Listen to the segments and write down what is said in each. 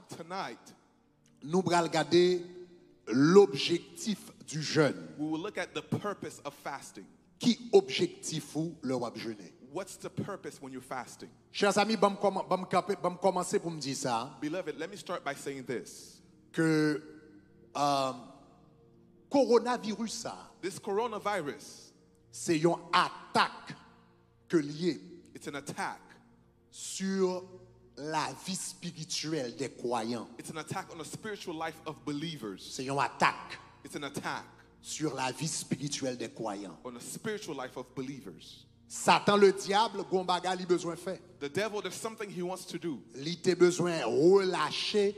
Tonight, nous allons regarder l'objectif du jeûne. we will look at the purpose of fasting. Qui objectif ou le wap jeûner? What's the purpose when you're fasting? Chers amis, je vais commencer pour me dire ça. Beloved, let me start by saying this. Que coronavirus ça, This coronavirus, c'est une attaque que lié it's an attack. sur la vie spirituelle des croyants. It's an attack on the spiritual life of believers. C'est une attaque It's an attack sur la vie spirituelle des croyants. on the spiritual life of believers. Satan le diable, gon baga li besoin faire. The devil, there's something he wants to do. Li te besoin relâcher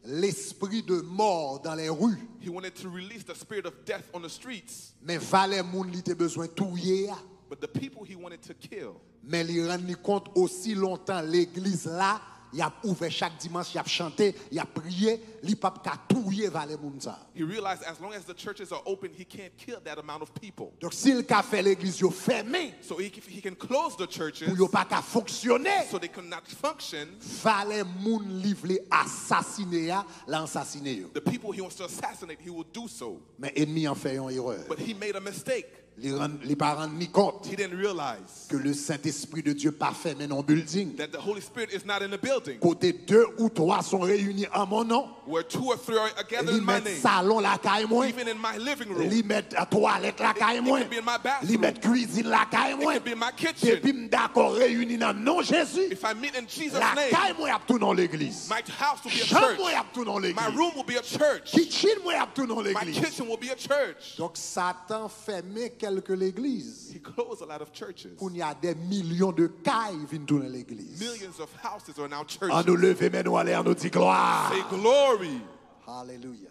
l'esprit de mort dans les rues. He wanted to release the spirit of death on the streets. Mais valè moun li te besoin touyer. But the people he wanted to kill, Mais li rend ni compte aussi longtemps l'église là, il a ouvert chaque dimanche, il a chanté, il a prié, li pa ka touyer valè moun ça. he realized as long as the churches are open, he can't kill that amount of people. Donc s'il ka fait l'église yo fermé So he can close the churches pour yo pa ka fonctionner, so they cannot function. valè moun livre li assassiner ya, l'assassiner yo. The people he wants to assassinate, he will do so. Mais ennemi en fait une erreur. But he made a mistake. Li pa rend ni compte He didn't realize que le Saint-Esprit de Dieu pas fait mais non building. that the Holy Spirit is not in the building. Côté 2 ou 3 sont réunis en mon nom, Where 2 or 3 are gathered li in my met name. salon la caille moi, Even in my living room. li met toilette la caille It moi, could be in my bathroom. li met cuisine la caille It moi. could be in my Depuis kitchen. m'dakor réunis dans nom Jésus, If I meet in Jesus' la name, caille moi a tout dans l'église. my house will be a Chambre church. moi a tout dans My l'église. room will be a church. Kitchen moi a tout dans My l'église. kitchen will be a church. Donc Satan fermait quelques l'église. He closed a lot of churches. Pour il y a des millions de cailles viennent dans l'église. Millions of houses are now En churches. nous lever mais nous aller en nous dire gloire. Say glory. Alléluia.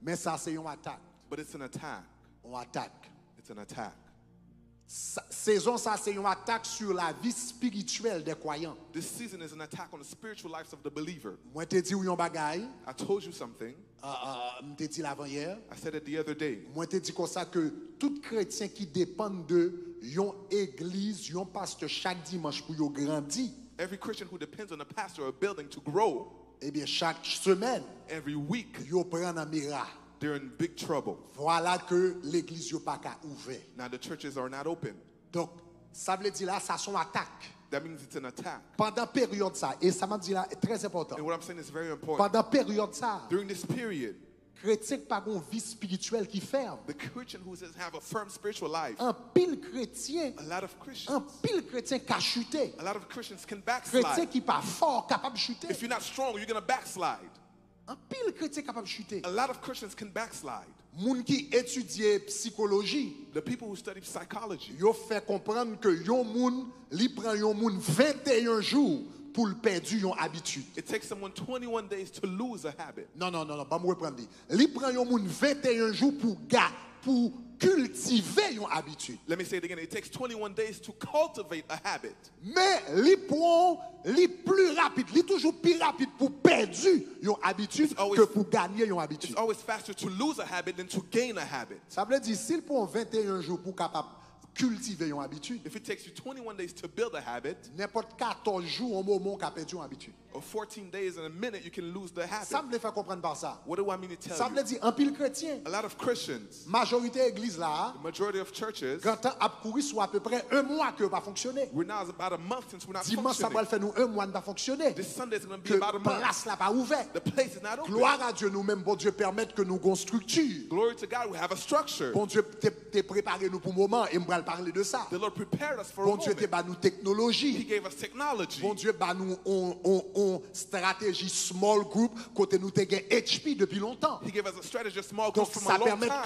Mais ça c'est une attaque. But it's an attack. Une attaque. It's an attack. Saison ça c'est une attaque sur la vie spirituelle des croyants. This season is an attack on the spiritual lives of the believer. Moi te dit yon bagay, I told you something. m'te dit l'avant hier. I said it the other day. Moi te dit comme ça que tout chrétien qui dépend de yon église, yon pasteur chaque dimanche pour yon grandir, Every Christian who depends on a pastor or a building to grow, eh bien chaque semaine every week yon prend un miracle. they're in big trouble. Voilà que l'église yon pas ka ouvert. Now the churches are not open. Donc ça veut dire là ça son attaque. That means it's an attack. Pendant période ça et ça m'a dit là est très important. And what I'm saying is very important. Pendant période ça, During this period, chrétien pas une vie spirituelle qui ferme. the Christian who doesn't have a firm spiritual life, Un pile chrétien, a lot of un Christians, pile chrétien qui a chuté. a lot of Christians can Chrétien backslide. qui pas fort capable de chuter. If you're not strong, you're going to backslide. Un pile chrétien capable de chuter. A lot of Christians can backslide. Moun qui étudie psychologie, The people who study psychology, yo fait comprendre que yon moun li prend yon moun 21 jours pour le perdre yon habitude. it takes someone 21 days to lose a habit. Non, pas me reprendre. Li prend yon moun 21 jours pour cultiver yon habitude. Let me say it again. It takes 21 days to cultivate a habit. Mais li prend li plus rapide, li toujours plus rapide pour perdre yon habitude always- que pour gagner yon habitude. It's always faster to lose a habit than to gain a habit. Ça veut dire s'il prend 21 jours pour capable cultiver yon habitude, If it takes you 21 days to build a habit, n'importe 14 jours au moment qu'a perdu yon habitude. or 14 days in a minute, you can lose the Ça habit. me le fait comprendre par ça. What do I mean to tell Ça you? veut dire un pile chrétien, A lot of Christians, majorité église là, the majority of churches, quand on a couru soit à peu près un mois que pas fonctionner. we're now about a month since we're not Dimanche ça va functioning. faire nous un mois de pas fonctionner. This Sunday is going to Que be about a month. place là pas ouvert. The place is not open. Gloire à Dieu nous-mêmes, bon Dieu permettre que nous ayons structure. Glory to God, we have a structure. Bon Dieu t'es préparé nous pour le moment et m'bral parler de ça. The Lord prepared us for a Bon Dieu moment. t'es ba nous He technologie. gave us technology. Bon Dieu ba nous on stratégie small group côté nous te gen HP depuis longtemps. He gave us a strategy, a small group Donc from ça a long permet time.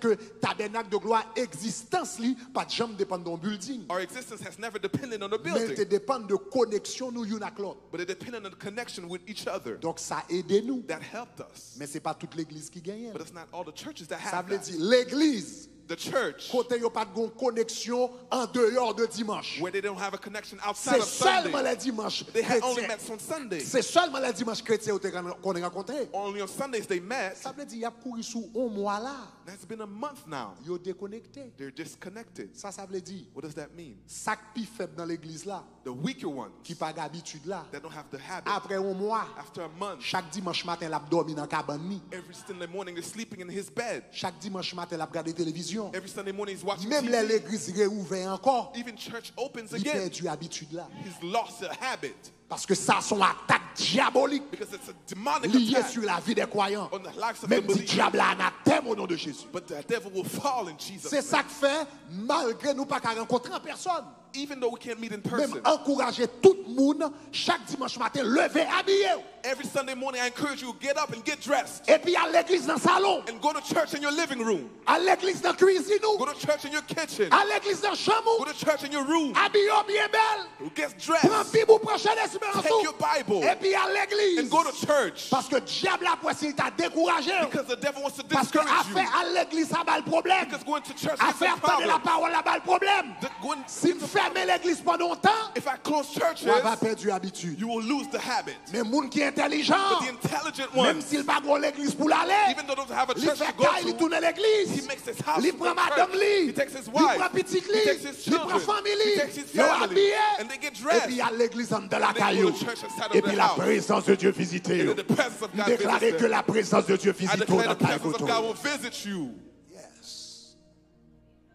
que tabernacle de gloire existence li pas de jamais dépendre d'un building. Our existence has never depended on a Mais il te building, dépend de connexion nous une avec l'autre. but it depended on the connection with each other. Donc ça aide nous. That helped us. Mais c'est pas toute l'église qui gagne. But it's not all the churches that Ça have veut that. dire l'église The church, côté yo pas de connexion en dehors de dimanche. where they don't have a connection outside C'est of seulement Sunday. les dimanches They had only chrétiens. met on Sunday. C'est seulement les dimanches chrétiens qu'on a rencontré. Only on Sundays they met. Ça veut dire y a couru sous un mois là. That's been a month now. Yo déconnecté. They're disconnected. Ça veut dire What does that mean? ça qui faible dans l'église là, The weaker ones qui pas d'habitude là. that don't have the habit. Après un mois, After a month, chaque dimanche matin l'a dormi dans cabane ni. every Sunday morning they're sleeping in his bed. Chaque dimanche matin l'a regardé télévision. Every Sunday morning he's watching Même TV. l'église réouvert encore, Even church opens il again. perdu l'habitude là. He's lost a habit Parce que ça son attaque diabolique because it's a demonic liée attack sur la vie des croyants. on the lives of the Même si believers. diable a anathème au nom de Jésus. But the devil will fall in Jesus' C'est ça name. que fait, malgré nous pas qu'à rencontrer en personne. Even though we can't meet in Même person. encourager tout le monde, chaque dimanche matin, lever, habillé. Every Sunday morning I encourage you to get up and get dressed Et puis à l'église dans le salon, and go to church in your living room. à l'église dans la cuisine, Go to church in your kitchen. à l'église dans la Go chambre, to church in your room. habillé bien belle. Who gets Prends dressed Bible, prochaine espérance. Take your Bible Et puis à l'église. and go to church. Parce que le diable a pour essayer de t'a découragé. Because the devil wants to Parce que discourage you. affaire à l'église, ça va le problème. Because going to church is Affaire the parler la problem. parole, là-bas le problème. Going, Si vous fermez l'église pendant longtemps, if I close churches, on va perdre l'habitude. you will lose the habit. Mais les gens qui sont intelligents, But the intelligent même ones, s'ils ne vont pas à l'église pour l'aller, even though they don't have a il church fait to go caille, il to, tourne à l'église. he makes his house Il into prend a madame church. li, He takes his il wife. prend petit He li, takes his il prend children. famille, He takes his il est family. habillé. And they get Et dressed. puis il y a l'église de la And they caillou. go to church inside Et of puis the la house. présence de Dieu visite. And then the presence of God Déclarez visits que them. la présence de Dieu I visite declare dans the ta presence of God will visit you. Yes.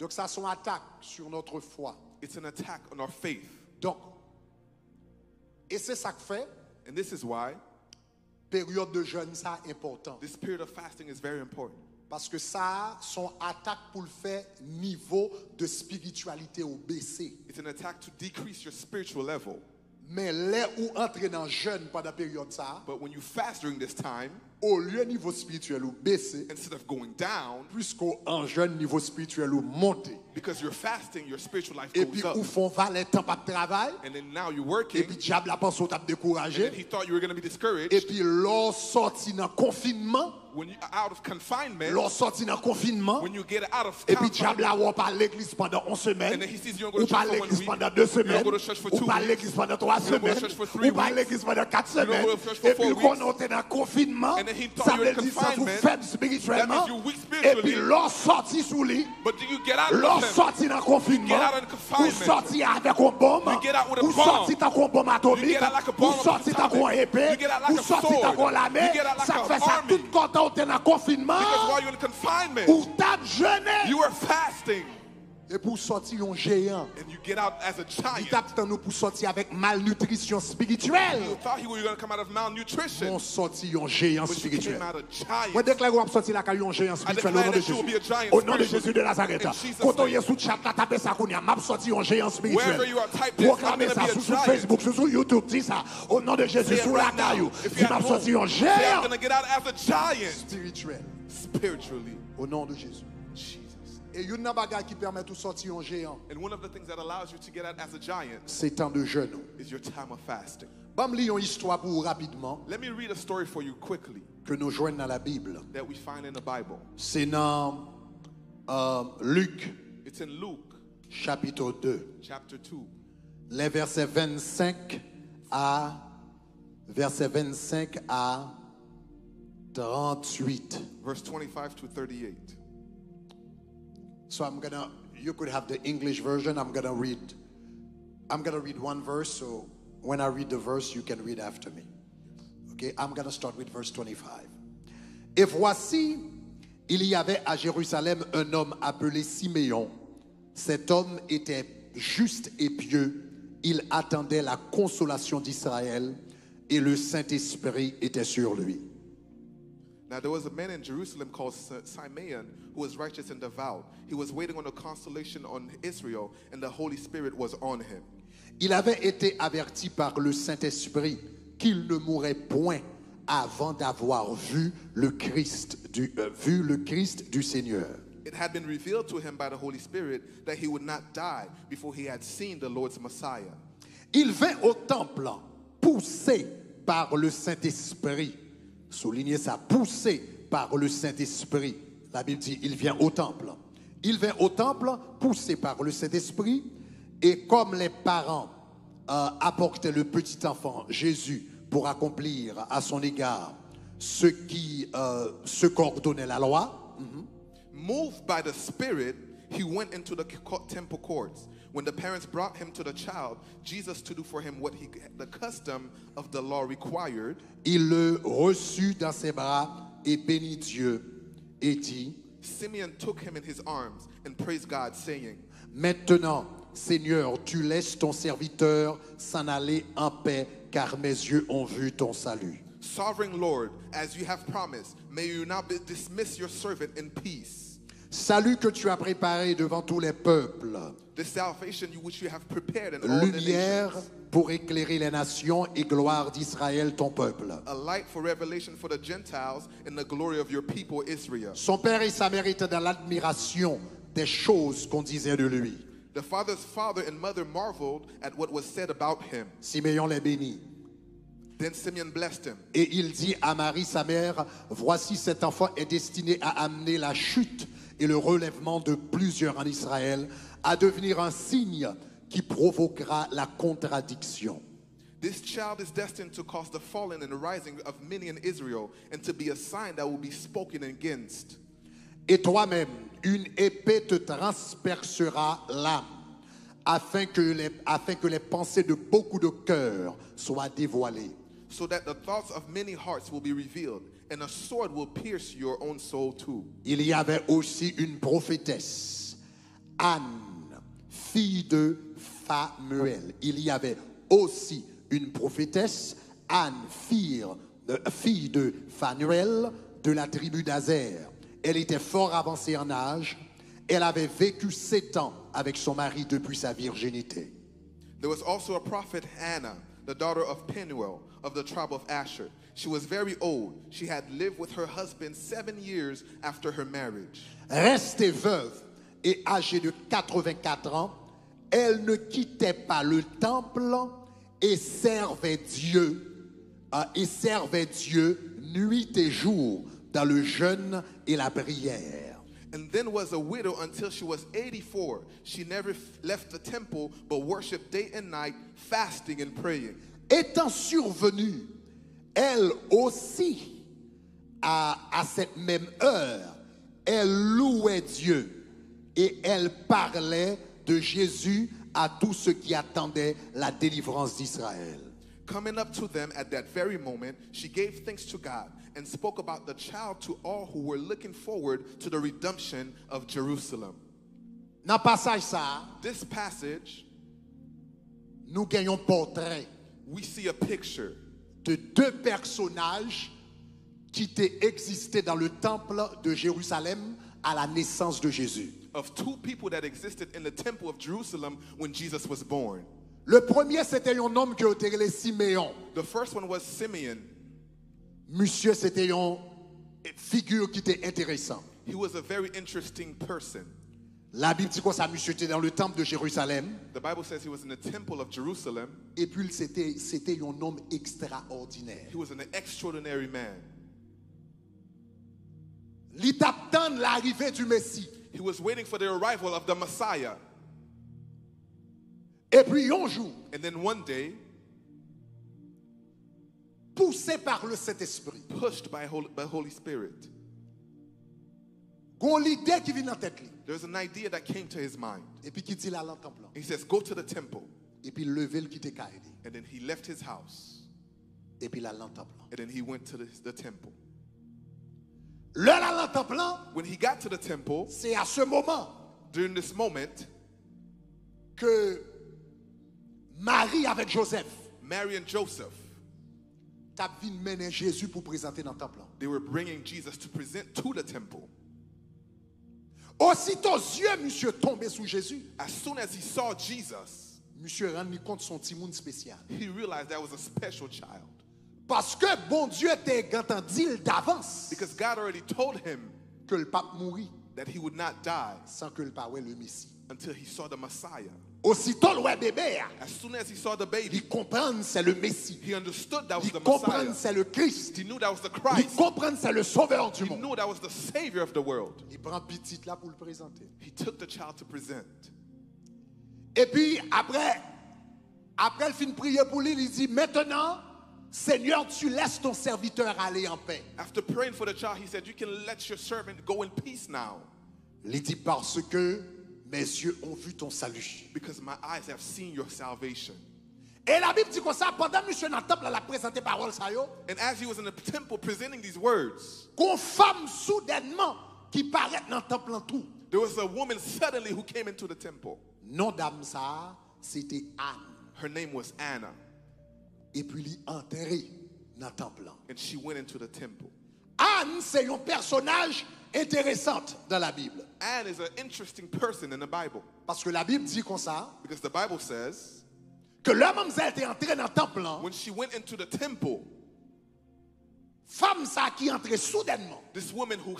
Donc ça sont attaques sur notre foi. It's an attack on our faith. Donc, et c'est ça que fait, And this is why période de jeûne, ça important. this period of fasting is very important. Parce que ça, son attaque pour le faire niveau de spiritualité au baissé. It's an attack to decrease your spiritual level. Mais là où entrer dans jeûne pendant la période ça, But when you fast during this time, au lieu niveau spirituel ou baissé, instead of going down, puisqu'en jeûne niveau spirituel ou monté. because you're fasting, your spiritual life Et goes puis up. ou font valer temps pas de travail, And then now you're et working, puis diable a pensé au t'a and then découragé, he thought you were going to be discouraged. et puis l'on sorti dans confinement, When you're out of confinement, l'on sorti dans confinement, when you get out of et puis diable confinement, a ou pas à l'église pendant 11 semaines, and then he sees you don't go ou to pas à church for 1 l'église week, pendant 2 you semaines, don't go to church for ou 2 pas à weeks, l'église pendant 3 you don't go to semaines, church for 3 ou pas à weeks, l'église pendant 4 you don't semaines, go to church for et puis 4 qu'on weeks, était dans confinement, and then he thought ça you were veut in dire ça vous confinement, faible that spirituellement, means you're weak et puis spiritually, l'on sorti sous lit, but do you get out of l'on confinement? sorti dans confinement, Get out of ou confinement. sorti avec un bombe, You get out with a ou bomb. sorti dans un bombe atomique, You get out like a ou bomb sorti dans atomic. un épée, You get out like ou a sorti sword. dans l'armée, You get out like ça a fait ça army. tout content t'es dans confinement, Because while you're in confinement, ou t'as jeûné, you are fasting, et pour sortir un géant. and you get out as a Il giant. tape dans nous pour sortir avec malnutrition spirituelle. You thought you were going to come out of malnutrition, On sortit un géant but you spirituel. came out a giant. Moi déclare qu'on va sortir la caillou un géant spirituel au nom de declare that you will Jésus. be a giant Au nom de spiritually. Jésus de Nazareth. In Jesus' Quand on name. est sous chat, là, tapez ça qu'on y a, m'a sorti un géant spirituel. Wherever you are, type this, Proclamez I'm ça gonna be a sur giant. Facebook, sur YouTube, dis ça. Au nom de Jésus, Say it sous la right now. caillou. If Dis you're m'a at sorti home, un say, I'm géant going to get out as a giant spirituel. spiritually. Au nom de Jésus. Jesus. Et il y a une bagaille qui permet de sortir un géant. And one of the things that allows you to get out as a giant C'est temps de jeûne. is your time of fasting. Bon, me lire une histoire pour vous rapidement Let me read a story for you quickly que nous joignons dans la Bible. that we find in the Bible. C'est dans Luc, It's in Luke chapitre 2, chapter 2, les versets 25 à 38. verse 25 to 38. So you could have the English version. I'm gonna read one verse. So when I read the verse, you can read after me. Okay, I'm gonna start with verse 25. Et voici, il y avait à Jérusalem un homme appelé Siméon. Cet homme était juste et pieux. Il attendait la consolation d'Israël et le Saint-Esprit était sur lui. Now there was a man in Jerusalem called Simeon who was righteous and devout. He was waiting on a consolation on Israel, and the Holy Spirit was on him. Il avait été averti par le Saint-Esprit qu'il ne mourrait point avant d'avoir vu le Christ du Seigneur. It had been revealed to him by the Holy Spirit that he would not die before he had seen the Lord's Messiah. Il vint au temple poussé par le Saint-Esprit. Soulignez ça, poussé par le Saint-Esprit. La Bible dit, il vient au temple. Il vint au temple, poussé par le Saint-Esprit, et comme les parents apportaient le petit enfant Jésus pour accomplir à son égard ce qu'ordonnait la loi, Moved by the Spirit, he went into the temple courts. When the parents brought him to the child, Jesus to do for him what the custom of the law required, il le reçut dans ses bras et bénit Dieu et dit, Simeon took him in his arms and praised God, saying, maintenant, Seigneur, tu laisses ton serviteur s'en aller en paix, car mes yeux ont vu ton salut. Sovereign Lord, as you have promised, may you now dismiss your servant in peace. Salut que tu as préparé devant tous les peuples, The salvation which you have prepared in all the lumière nations, pour éclairer les nations et gloire d'Israël, ton peuple. a light for revelation for the Gentiles and the glory of your people Israel. Son père et sa mère étaient dans l'admiration des choses qu'on disait de lui. The father's father and mother marveled at what was said about him. Simeon les bénit. Then Simeon blessed him. Et il dit à Marie, sa mère, voici cet enfant est destiné à amener la chute et le relèvement de plusieurs en Israël, à devenir un signe qui provoquera la contradiction. This child is destined to cause the falling and rising of many in Israel, and to be a sign that will be spoken against. Et toi-même, une épée te transpercera l'âme, afin que les pensées de beaucoup de cœurs soient dévoilées. So that the thoughts of many hearts will be revealed, and a sword will pierce your own soul too. Il y avait aussi une prophétesse, Anne, fille de Phanuel. Il y avait aussi une prophétesse, Anne, fille de Phanuel, de la tribu d'Azer. Elle était fort avancée en âge. Elle avait vécu 7 ans avec son mari depuis sa virginité. There was also a prophet Hannah, the daughter of Penuel, of the tribe of Asher. She was very old. She had lived with her husband 7 years after her marriage. Restée veuve et âgée de 84 ans, elle ne quittait pas le temple et servait Dieu nuit et jour dans le jeûne et la prière. And then was a widow until she was 84. She never left the temple, but worshiped day and night, fasting and praying. Étant survenue, elle aussi, à cette même heure, elle louait Dieu et elle parlait de Jésus à tous ceux qui attendaient la délivrance d'Israël. Coming up to them at that very moment, she gave thanks to God and spoke about the child to all who were looking forward to the redemption of Jerusalem. Dans le passage ça, This passage, nous gagnons portrait we see a picture de 2 personnages qui étaient existés dans le temple de Jérusalem à la naissance de Jésus. of 2 people that existed in the temple of Jerusalem when Jesus was born. Le premier, c'était un homme qui était appelé Siméon. The first one was Simeon. Monsieur, c'était une figure qui était intéressante. He was a very interesting person. La Bible dit que ça, monsieur était dans le temple de Jérusalem. The Bible says he was in the temple of Jerusalem. Et puis, c'était un homme extraordinaire. He was an extraordinary man. Il attend l'arrivée du Messie. He was waiting for the arrival of the Messiah. Et puis, un jour, And then one day, poussé par le Saint-Esprit, pushed by Holy Spirit, il y a une idée qui vient dans la tête. there's an idea that came to his mind. Et puis, qui dit là, dans le temple. He says, go to the temple. Et puis, levé le quitter Kaïdi. And then he left his house. Et puis, là, dans le temple. And then he went to the temple. Là, dans le temple, When he got to the temple, c'est à ce moment during this moment, que Marie avec Joseph Mary and Joseph, t'a vu mener Jésus pour présenter dans le temple. they were bringing Jesus to present to the temple. Aussitôt yeux, monsieur, tombé sous Jésus. As soon as he saw Jesus, Monsieur rendu compte son petit monde spécial. he realized that was a special child. Parce que bon Dieu était entendu d'avance Because God already told him que le pape mourit that he would not die sans que le pape ait le Messie. until he saw the Messiah. Aussitôt le ouais bébé, As soon as he saw the baby, il comprend c'est le Messie. he understood that was Il the comprend Messiah. c'est le Christ. He knew that was the Il Christ. comprend c'est le sauveur du He monde. knew that was the Savior of the world. Il prend petit là pour le présenter. He took the child to present. Et puis après il finit de prier pour lui, il dit maintenant, Seigneur, tu laisses ton serviteur aller en paix. After praying for the child, he said, you can let your servant go in peace now. Il dit parce que mes yeux ont vu ton salut. Because my eyes have seen your salvation. Et la Bible dit comme ça, pendant que monsieur dans le temple, elle a présenté parole ça yo, And as he was in the temple presenting these words, qu'on femme soudainement qui paraît dans le temple en tout. there was a woman suddenly who came into the temple. Nom d'âme ça, c'était Anne. Her name was Anna. Et puis il est entré dans le temple. And she went into the temple. Anne, c'est un personnage intéressant dans la Bible. Anne is an interesting person in the Bible. Parce que la Bible dit comme ça, Because the Bible says, que l'homme était entré dans le temple, when she went into the temple, femme ça qui entrait soudainement, this woman who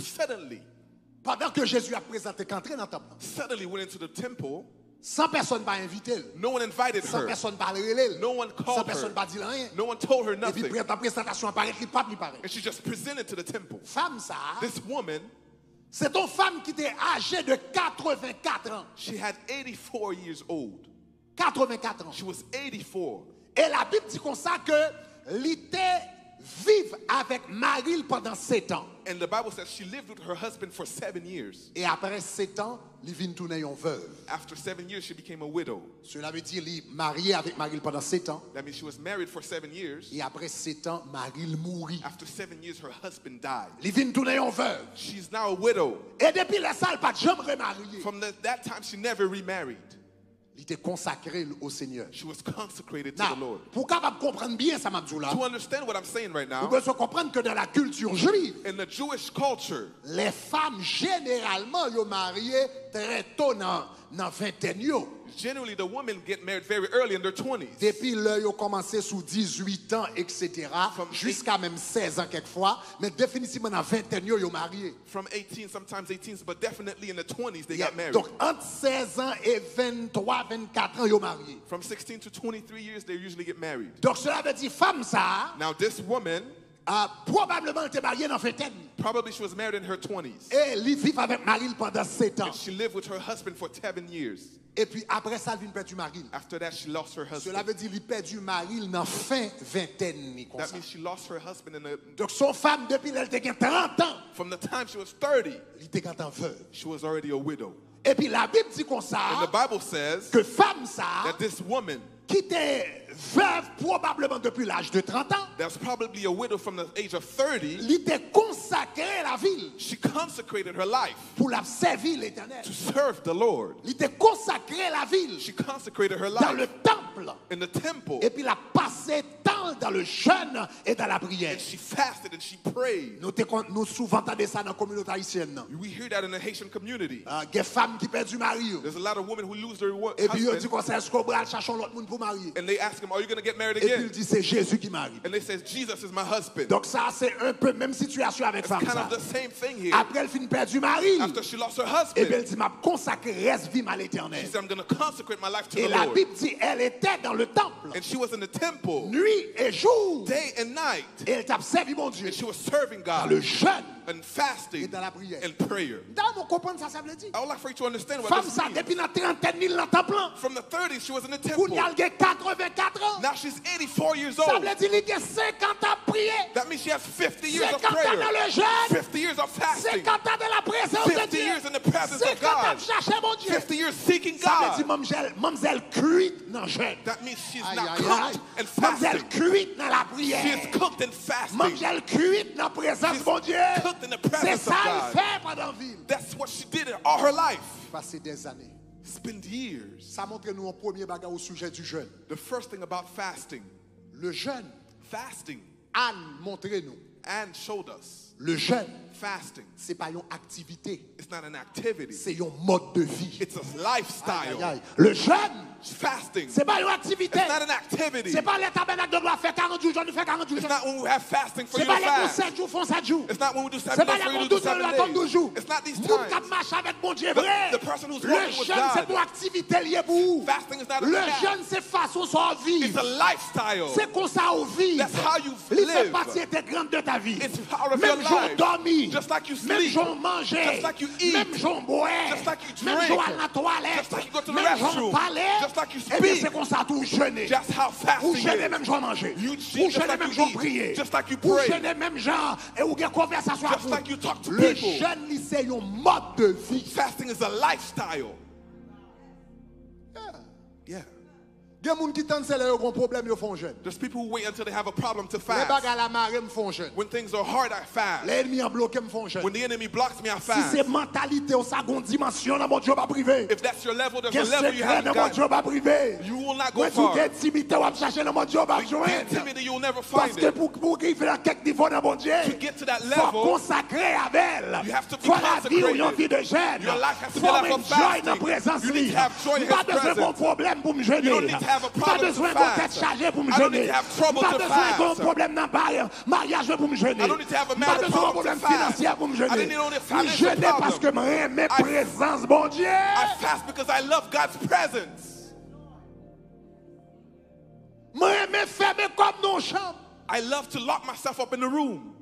pendant que Jésus a présenté qu'entrer dans le temple, suddenly went into the temple, sans personne va inviter, no one invited sans her. personne va le No one sans called personne her. va dire rien. No one told her Et puis nothing. la présentation apparaît, il pas paraît. And she just presented to the temple. Femme ça, This woman, c'est une femme qui était âgée de 84 ans. she had 84 years old. 84 ans. She was 84. Et la Bible dit comme ça que l'été vive avec Marie pendant 7 ans. And the Bible says she lived with her husband for 7 years. Et après 7 ans, il vient tourner en veuve. After 7 years, she became a widow. Cela veut dire qu'il est marié avec Marie pendant 7 ans. That means she was married for 7 years. Et après 7 ans, Marie mourit. After 7 years, her husband died. Il vient tourner en veuve. She's now a widow. Et depuis la salle, pas de jamais remarié. From that time, she never remarried. Il était consacré au Seigneur. She was consecrated to the Now, Lord. pour capable comprendre bien ça, Mabdoula, To understand what I'm saying right vous now, devez comprendre que dans la culture juive, in the Jewish culture, les femmes généralement sont mariées très tôt dans vingtaine. generally the women get married very early in their 20s. Depuis là, ils ont commencé sous 18 ans, etc. Jusqu'à même 16 ans quelquefois. Mais définitivement dans vingtaine, ils sont mariés. From 18, sometimes 18s, but definitely in the 20s, they Yeah. got married. Donc entre 16 ans et 23, 24 ans, ils sont mariés. From 16 to 23 years, they usually get married. Donc cela veut dire femme ça, Now, this woman, probablement était mariée dans vingtaine. probably she was married in her 20s. Et elle vit avec Marie pendant 7 ans. And she lived with her husband for 7 years. Et puis après ça, elle vient perdre Marie. After that, she lost her Cela husband. veut dire qu'il perd Marie dans fin vingtaine. Comme That ça. means she lost her husband in the, Donc son femme, depuis elle était 30 ans, from the time she was 30, elle était quand veuve. she was already a widow. Et puis la Bible dit comme ça, And the Bible says que femme ça, that this woman, qui était veuve probablement depuis l'âge de 30 ans, that's probably a widow from the age of 30, elle était consacrée à la ville she consecrated her life pour la servir l'Éternel. to serve the Lord. Elle était consacrée à la ville She consecrated her dans le life temple. in the temple. Et puis elle a passé temps dans le jeûne et dans la prière. And she fasted and she prayed. Nous souvent entendons ça dans la communauté haïtienne. We hear that in the Haitian community. Il y a des femmes qui perdent du mari. There's a lot of women who lose their Et puis ils disent husband, qu'on sait qu'on va chercher l'autre monde pour marier. and they ask him, are you going to get married Et puis again? il dit c'est Jésus qui marie. And they say, Jesus is my husband. Donc ça c'est un peu même situation avec It's femme kind ça. of the same thing here. Après elle finit perdre du mari. After she lost her Et puis elle husband, dit m'a consacré reste vie à she l'Éternel. said, I'm going to consecrate my life to Et the la Lord. Bible dit elle était dans le temple And she was in the temple nuit et jour. day and night. Et elle t'a servi mon Dieu And she was serving dans le God jeûne and et fasting dans la prière. and prayer. Dans vous comprenez ça veut dire. I would like for you to understand what Femme this ça means. depuis la trentaine dans le temple. From the 30s, she was in the Pour temple. y aller 84 ans. Now she's 84 years Ça old. veut dire qu'il y a 50 ans de prière. That means she has 50 years of 50 ans prayer, dans le jeûne. 50 years of fasting, 50 ans de la présence de 50 Dieu. years in the presence of 50 ans God, de chercher mon Dieu. 50 years seeking Ça veut dire God. mademoiselle cuite dans le jeûne. That means she's Aïe, not aïe, cooked aïe. and Mademoiselle fasting. cuite dans la She prière. is cooked and fasting. Mademoiselle cuite dans la présence de mon Dieu. cooked in the C'est presence ça of qu'elle God. fait pendant la vie. That's what she did all her life. Passer des années. It's been years. Ça montre nous un premier bagage au sujet du jeûne. The first thing about fasting, Le jeûne, fasting, Anne montre nous Anne showed us Le jeûne, fasting, c'est pas une activité, it's not an activity. c'est un mode de vie. It's a lifestyle. Aïe, aïe. Le jeûne, Fasting, c'est pas une activité. it's not an activity. C'est pas les tabernacles de gloire faire 40 jours, nous fait 40 jours. It's not when we have fasting for C'est you to pas les fast. 7 jours font 7 jours. It's not when we do 7 C'est pas days for les you to do 7 12 jours. days. It's not these Moun qui times. marche avec mon Dieu vrai. The person who's Le walking with jeûne, c'est God. pour activité liée pour vous. Fasting is not a Le fast. jeûne, c'est façon sans vie. It's a lifestyle. C'est comme ça on vit. That's how you Il fait live. partie intégrante de ta vie. It's part of your Même jour life. dormir. Just like you Même sleep. jour manger. Just like you eat. Même jour boire. Just like you Même drink. jour à la toilette. Just like you go to the Même jour restroom. parler. Just like you Et bien speak. c'est comme ça tout jeûner. Just how Ou fasting jeûner is. même jour manger. You Ou cheat just jeûner like même you jour eat. prier. Just like you Ou pray. jeûner même genre et ou une conversation avec Just like you talk to Le people. jeûne c'est un mode de vie. Fasting is a lifestyle. Yeah. Il y a des gens qui tentent c'est là un problème ils font jeûne. There's people who wait until they have a problem to Les fast. bagages la marée me font jeûne. When things are hard, I fast. L'ennemi a bloqué me font jeûne. When the enemy blocks me, I Si fast. c'est mentalité ou seconde dimension dans mon Dieu pas privé. If that's your level, there's a Qu'est-ce level que you c'est haven't dans mon gotten. Dieu pas privé? You will not go Quand tu far. es intimité, on va chercher dans mon Dieu pas joindre. Intimidate, you'll never Parce find que it. pour qu'il fasse quelque niveau dans mon Dieu, To get to that faut level, consacrer à elle. you have to be Faut la vie ou une consecrated. vie de jeûne. Your life has to be Faut a life of enjoy dans la fasting. présence. You need to have joy in Pas His besoin presence. de problème pour me jeûner. You don't need to have a Pas problem besoin to de fast. tête chargée pour me I don't jeûner. need to have trouble Pas to besoin fast. de problème dans le mariage pour me jeûner. I don't need to have a Pas marital besoin de problem problème to fast. financier pour me I jeûner. didn't need only Je financial jeûne problem. parce que mes présence, bon Dieu. I fast because I love God's presence. Moi, me fermer comme dans chambre. I love to lock myself up in the room.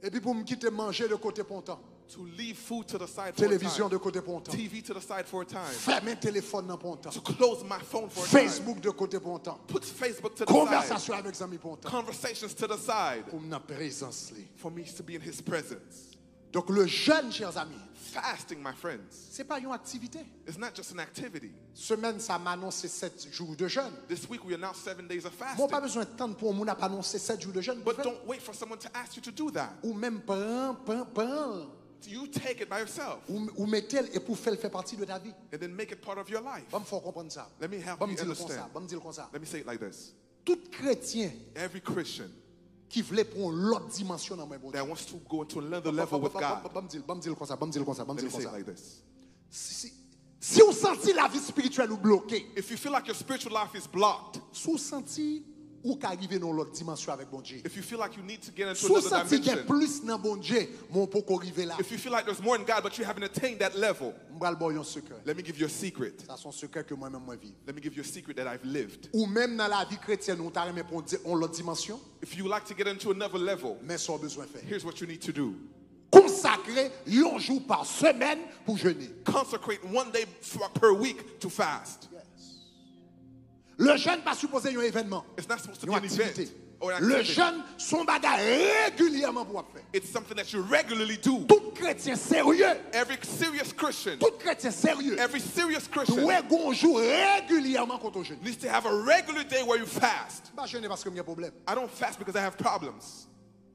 Et puis pour me quitter manger de côté pontant. To leave food to the side for a Télévision time. de côté pontant. TV to the side for a time. Fermer téléphone dans pontant. To close my phone for a time. Facebook de côté pontant. Put Facebook to the Conversation side. avec amis pontant. Conversations to the side. Pour me présence. For me to be in His presence. Donc le jeûne, chers amis, Fasting, my friends, c'est pas une activité. is not just an activity. Semaine, ça m'annonce 7 jours de jeûne. This week we announced 7 days of Bon, fasting. pas besoin de temps pour nous annoncer 7 jours de jeûne. But don't wait for someone to ask you to do that. Ou même prends. You take it by yourself Ou mettez et pour faire partie de ta vie. and then make it part of your life. Bon, faut comprendre ça. Let me help Bon, you me dire comme ça. understand. Bon, me dire comme ça. Let me say it like this. Tout chrétien Every Christian qui voulait prendre l'autre dimension dans mon bon Dieu. that wants to go into another level with God, Bon, me dire comme ça. Bon, me dire comme ça. Bon, me let me dire say comme it ça. like this. Si vous sentez la vie spirituelle ou bloquée, If you feel like your spiritual life is blocked, si vous sentez ou qu'arriver dans l'autre dimension avec bon Dieu. if you feel like you need to get into Si vous another sentez qu'il y a dimension, plus dans bon Dieu, mon peut arriver là. if you feel like there's more in God but you haven't attained that level, Je vais vous un secret. let me give you a secret. Ça c'est un secret que moi-même moi vis. Let me give you a secret that I've lived. Ou même dans la vie chrétienne, on t'a remis pour dire on l'autre dimension, If you like to get into another level, mais ça a besoin de faire. here's what you need to do. Consacrer un jour par semaine pour jeûner. Consecrate one day per week to fast. Le jeûne pas supposé un événement. It's not supposed to be Une an event activité. or an Le activity. jeûne, son bagage régulièrement pour faire. It's something that you regularly do. Tout chrétien sérieux, Every serious Christian, tout chrétien sérieux, every serious Christian doit un jour régulièrement quand on jeûne. needs to have a regular day where you fast. Pas jeûner parce que y a problème. I don't fast because I have problems.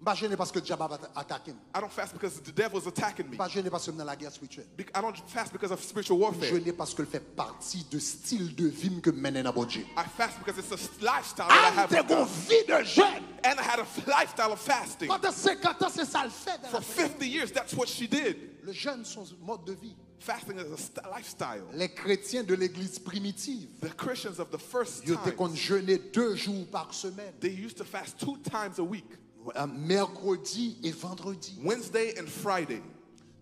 Pas jeûner parce que le diable va attaquer. I don't fast because the devil is attacking me. Pas jeûner parce que dans la guerre spirituelle. I don't fast because of spiritual warfare. Jeûner parce que fait partie de style de vie que mène dans bon Dieu. I fast because it's a lifestyle that I have Ante with gon God. vie de jeûne. And I had a lifestyle of fasting. Pendant 50 ans, c'est ça le fait. dans For la vie. 50 years, that's what she did. Le jeûne, son mode de vie. Fasting is a lifestyle. Les chrétiens de l'église primitive, The Christians of the first ils étaient qu'on time, jeûnait 2 jours par semaine. they used to fast 2 times a week, Mercredi et vendredi. Wednesday and Friday.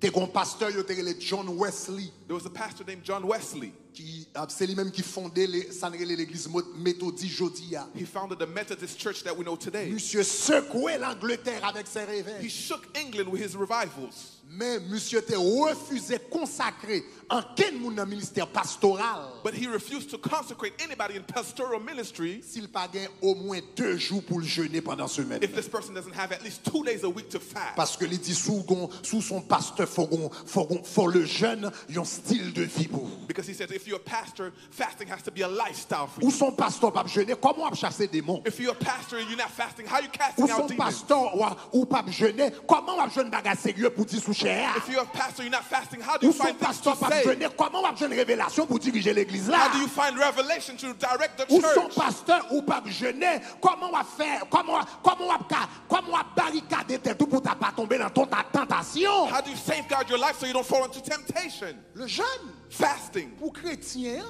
T'es un pasteur, il était le John Wesley, There was a pastor named John Wesley. qui c'est lui-même qui fondait l'église méthodiste jodi. He founded the Methodist church that we know today. Monsieur secouait l'Angleterre avec ses He réveils. shook England with his revivals. Mais monsieur te refusé consacrer en quel monde dans ministère pastoral But he refused to consecrate anybody in pastoral ministry s'il pas gain au moins 2 jours pour le jeûner pendant semaine. if this person doesn't have at least 2 days a week to fast. Parce que il dit sous son pasteur faut le jeûne un style de vie pour. Because he said if you're a pastor, fasting has to be a lifestyle for Ou you. son pasteur pas jeûner, comment on chasser des démons? If you're a pastor and you're not fasting, how are you casting Ou son out demons? pasteur ou pas jeûner, comment on jeûner bagage sérieux pour dire sous cher? If you're a pastor, you're not fasting, how do you Ou son find things to pasteur pas say? jeûner, comment on jeûner révélation pour diriger l'église là? How do you find revelation to direct the Ou son church? pasteur ou pas jeûner, comment on va faire, comment on va barricader garder tes tout pour pas tomber dans ton tentation? How do you safeguard your life so you don't fall into temptation? Le jeûne, Fasting, pour chrétien,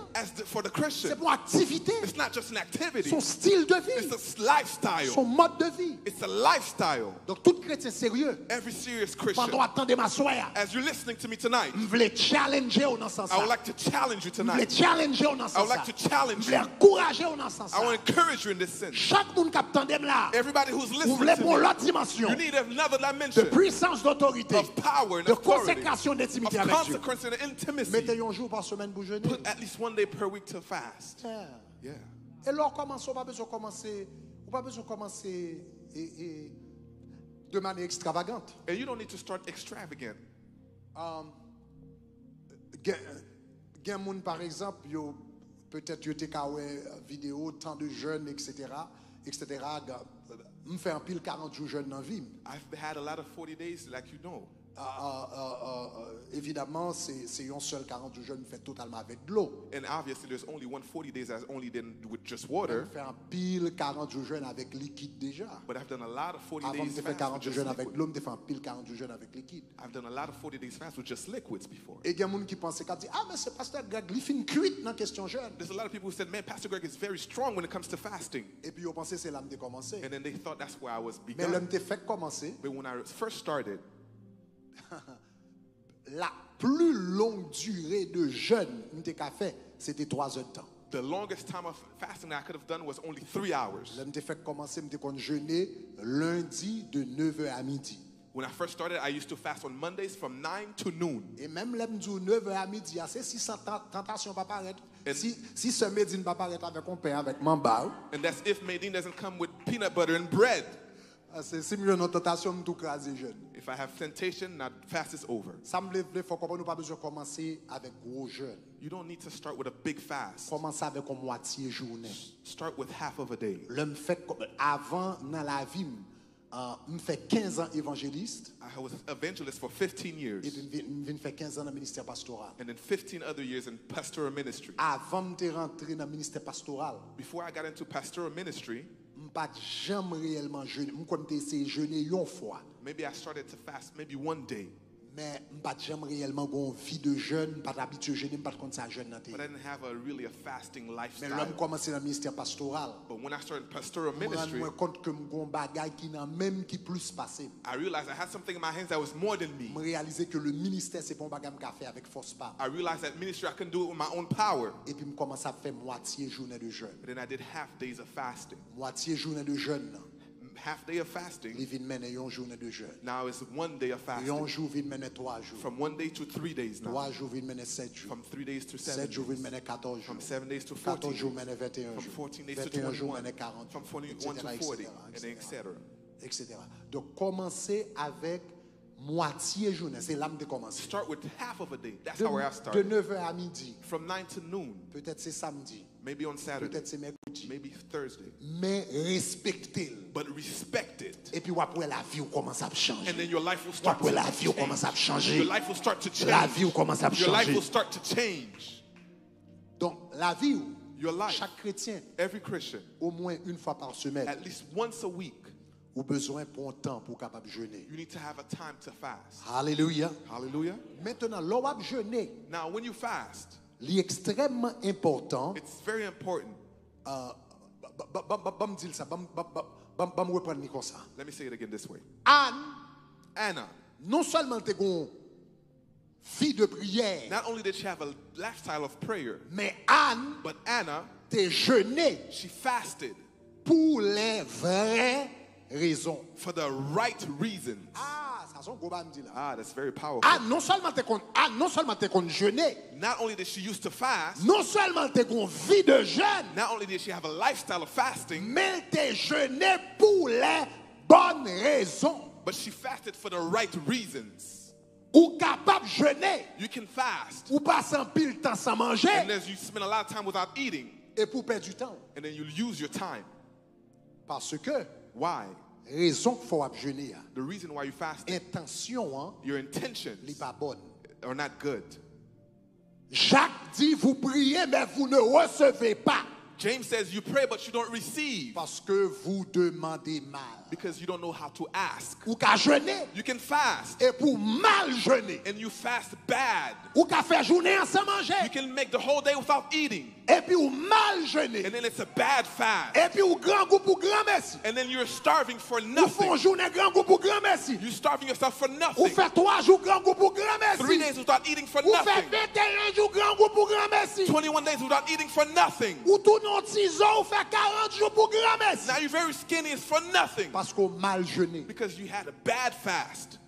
for the c'est Christian, pour activité, it's not just an activity. son style de vie, It's a lifestyle. son mode de vie. It's a lifestyle. Donc tout chrétien sérieux, Every serious pendant Christian, attendre ma soirée, as you're listening to me tonight, je voulais challenger au dans ce sens. I would like to challenge you Je voulais tonight. challenger au dans ce I would sens. like to Je challenge voulais you. encourager au dans ce sens. I want to encourage you in this sense. Chaque monde qui attendait là, Everybody who's vous listening voulez to pour me, l'autre dimension you need another de dimension puissance, d'autorité, of power and de authority, consécration, of d'intimité avec Dieu. consequence and intimacy. Mettez un jour par semaine pour jeûner. Put at least one day per week to fast. Yeah. Yeah. Et alors commençons, on n'a pas besoin de commencer, de manière extravagante. And you don't need to start extravagant. Gen moun par exemple, yo peut-être yo te ka wè vidéo temps de jeûne etc. Me fait un pile 40 jours jeûne dans vie. I've had a lot of 40 days like you know. Évidemment, c'est un seul 40 jours jeûne fait totalement avec de l'eau. And obviously there's only 140 days that's only done with just water. Me fait un pile 40 jours jeûne avec liquide déjà. But I've done a lot of 40 Avant de days faire fast 40 with jours just jeûne avec de liquid. l'eau, me fait un pile 40 jours jeûne avec liquide. I've done a lot of 40 days fast with just liquids before. Et il y a des gens qui pensent qu'à dire ah mais c'est pasteur Greg, il fin cuite dans question jeûne. There's a lot of people who said, man, Pastor Greg is very strong when it comes to fasting. Et puis ils pensaient c'est là me commencé. And then they thought that's where I was Mais l'homme begun. te fait commencer. But when I first started, La plus longue durée de jeûne m'te qu'a fait, c'était 3 heures de temps. the longest time of fasting that I could have done was only 3 hours. L'homme te fait commencer, m'te kon jeûner lundi de 9h à midi. When I first started, I used to fast on Mondays from 9 to noon. Et même l'homme dit 9h à midi, c'est si sa tentation va paraître. Et- Si ce midi ne va paraître avec un pain avec mamba, And that's if Maydeen doesn't come with peanut butter and bread. c'est si mieux notre tentation me tout craser jeûne. If I have temptation, now fast is over. Ça me lève, faut comprendre nous pas besoin de commencer avec gros jeûne. You don't need to start with a big fast. Commencer avec une moitié journée. Start with half of a day. L'homme fait avant dans la vie, me fait 15 ans évangéliste. I was evangelist for 15 years. Et puis, je fait 15 ans dans le ministère pastoral. And then 15 other years in pastoral ministry. Avant de rentrer dans le ministère pastoral, Before I got into pastoral ministry, je n'ai pas jamais réellement jeûné. Je essayé de jeûner une fois. maybe I started to fast maybe one day. Mais je n'ai pas jamais réellement une vie de jeûne. Je n'ai pas d'habitude de jeûner. Je n'ai pas de ça jeûne. But I didn't have really a fasting Mais lifestyle. l'homme commencé dans le ministère pastoral. But when I started pastoral Je me ministry, rends compte que j'ai un bagage qui n'a même qui plus passé. I realized I had something in my hands that was more than Je me. réalisé que le ministère, c'est pas un bagage que je fais avec force pas. I realized that ministry, I couldn't do it with my own power. Et puis, je commence à faire moitié journée de jeûne. But then I did half days of fasting. Moitié journée de jeûne. Half day of fasting. Il vient mener une journée de jeûne. Now it's 1 day of Et fasting. un jour vient mener 3 jours. From 1 day to 3 days now. 3 jours vient mener 7 jours. From 3 days to 7 7 jours days. vient mener 14 jours. From 7 days to 14 14 jours days. mener 21 From jours. 14 days to 21 jours 21. mener 40 From jours. 41 to 40. And etc. Etc. Donc, commencez avec moitié journée. C'est là que je commence. Start with half of a day. That's how I De started. 9h à midi. From 9 to noon. Peut-être c'est samedi. Maybe on Saturday. Peut-être c'est mercredi. Maybe Thursday. Mais respectez-le. But respect it. Et puis après la vie commence à changer. And then your life will start Après to la vie change. commence à changer. Your life will start to change. La vie commence à Your life changer. will start to change. Donc la vie, Your life. chaque chrétien, Every Christian, au moins une fois par semaine, at least once a week, a besoin pour un temps pour capable jeûner. you need to have a time to fast. Alléluia. Hallelujah. Maintenant, l'on jeûner, Now, when you fast, l'extrêmement important, it's very important. me dire ça, me reprendre comme ça. Let me say it again this way. Anne, Anna, non seulement t'es une vie de prière, not only did she have a lifestyle of prayer, mais Anne, but Anna, t'es jeûné she fasted pour les vraies raisons. for the right reasons. Ah, ça son gros me dit là. Ah, that's very powerful. Anne, non seulement t'es qu'on jeûner, Not only did she used to fast, non seulement t'es qu'on vie de jeûne, not only did she have a lifestyle of fasting, mais t'es jeûné pour les bonnes raisons. but she fasted for the right reasons. Ou capable jeûner, You can fast, ou passer un pile temps sans and manger, then you spend a lot of time without eating, et pour perdre du temps. and then you use your time. Parce que, Why? raison qu'il faut jeûner, The reason why you fast, intention, your intentions n'est pas bonne. are not good. Jacques dit, vous priez, mais vous ne recevez pas. James says you pray, but you don't receive Parce que vous demandez mal. Because you don't know how to ask. Ou ka jeûner. You can fast. Et pour mal jeûner. And you fast bad. Ou ka faire journée sans manger. You can make the whole day without eating. Et puis ou mal jeûner. And then it's a bad fast. Et puis ou grand goût pour grand merci. And then you're starving for Ou nothing. font journée grand goût pour grand merci. You're starving yourself for Ou nothing. fait 3 jours grand goût pour grand 3 merci. days without eating for Ou fait nothing. 21 jours grand goût pour grand merci. 21 days without eating for nothing. Ou tout non 6 ans ou fait 40 jours pour grand merci. Now you're very skinny, it's for nothing. Parce qu'on mal jeûné. Because you had a bad fast.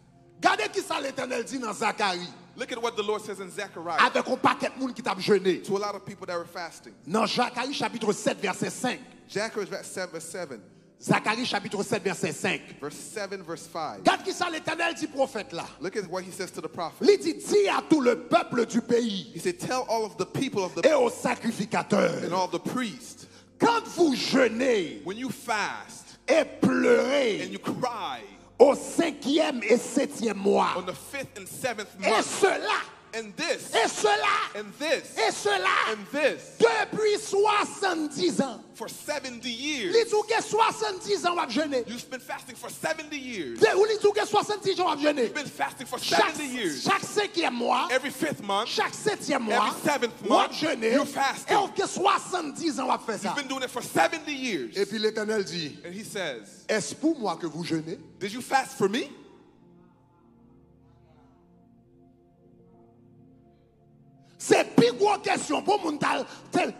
Regardez qui ça l'Éternel dit dans Zacharie. Look at what the Lord says in Zechariah Avec un paquet de monde qui t'a jeûné. to a lot of people that were fasting. Dans Zacharie chapitre 7 verset 5. Zechariah verse 7, Zacharie chapitre 7 verset 5. verse 7, verse 5. Regarde qui ça l'Éternel dit prophète là. Look at what he says to the prophet. Il dit dis à tout le peuple du pays He said, tell all of the people of et the aux sacrificateurs. and all the priests, Quand vous jeûnez when you fast et pleurez and you cry au 5e et 7e mois. on the 5th and 7th Et month, cela, and this, et cela, and this, et cela, and this, depuis 70 ans. for 70 years. Il dit que 70 ans on va jeûner. You've been fasting for 70 years. Ou il dit que 70 ans on va jeûner. You've been fasting for Chaque 70 years. 5e mois, Every 5th month, chaque 7e mois, every 7th on va month, jeûner. you're Et fasting. on fait 70 ans on va faire ça. You've been doing it for 70 years. Et puis l'Éternel dit, And he says, est-ce pour moi que vous jeûnez? did you fast for me? C'est plus grosse question pour mon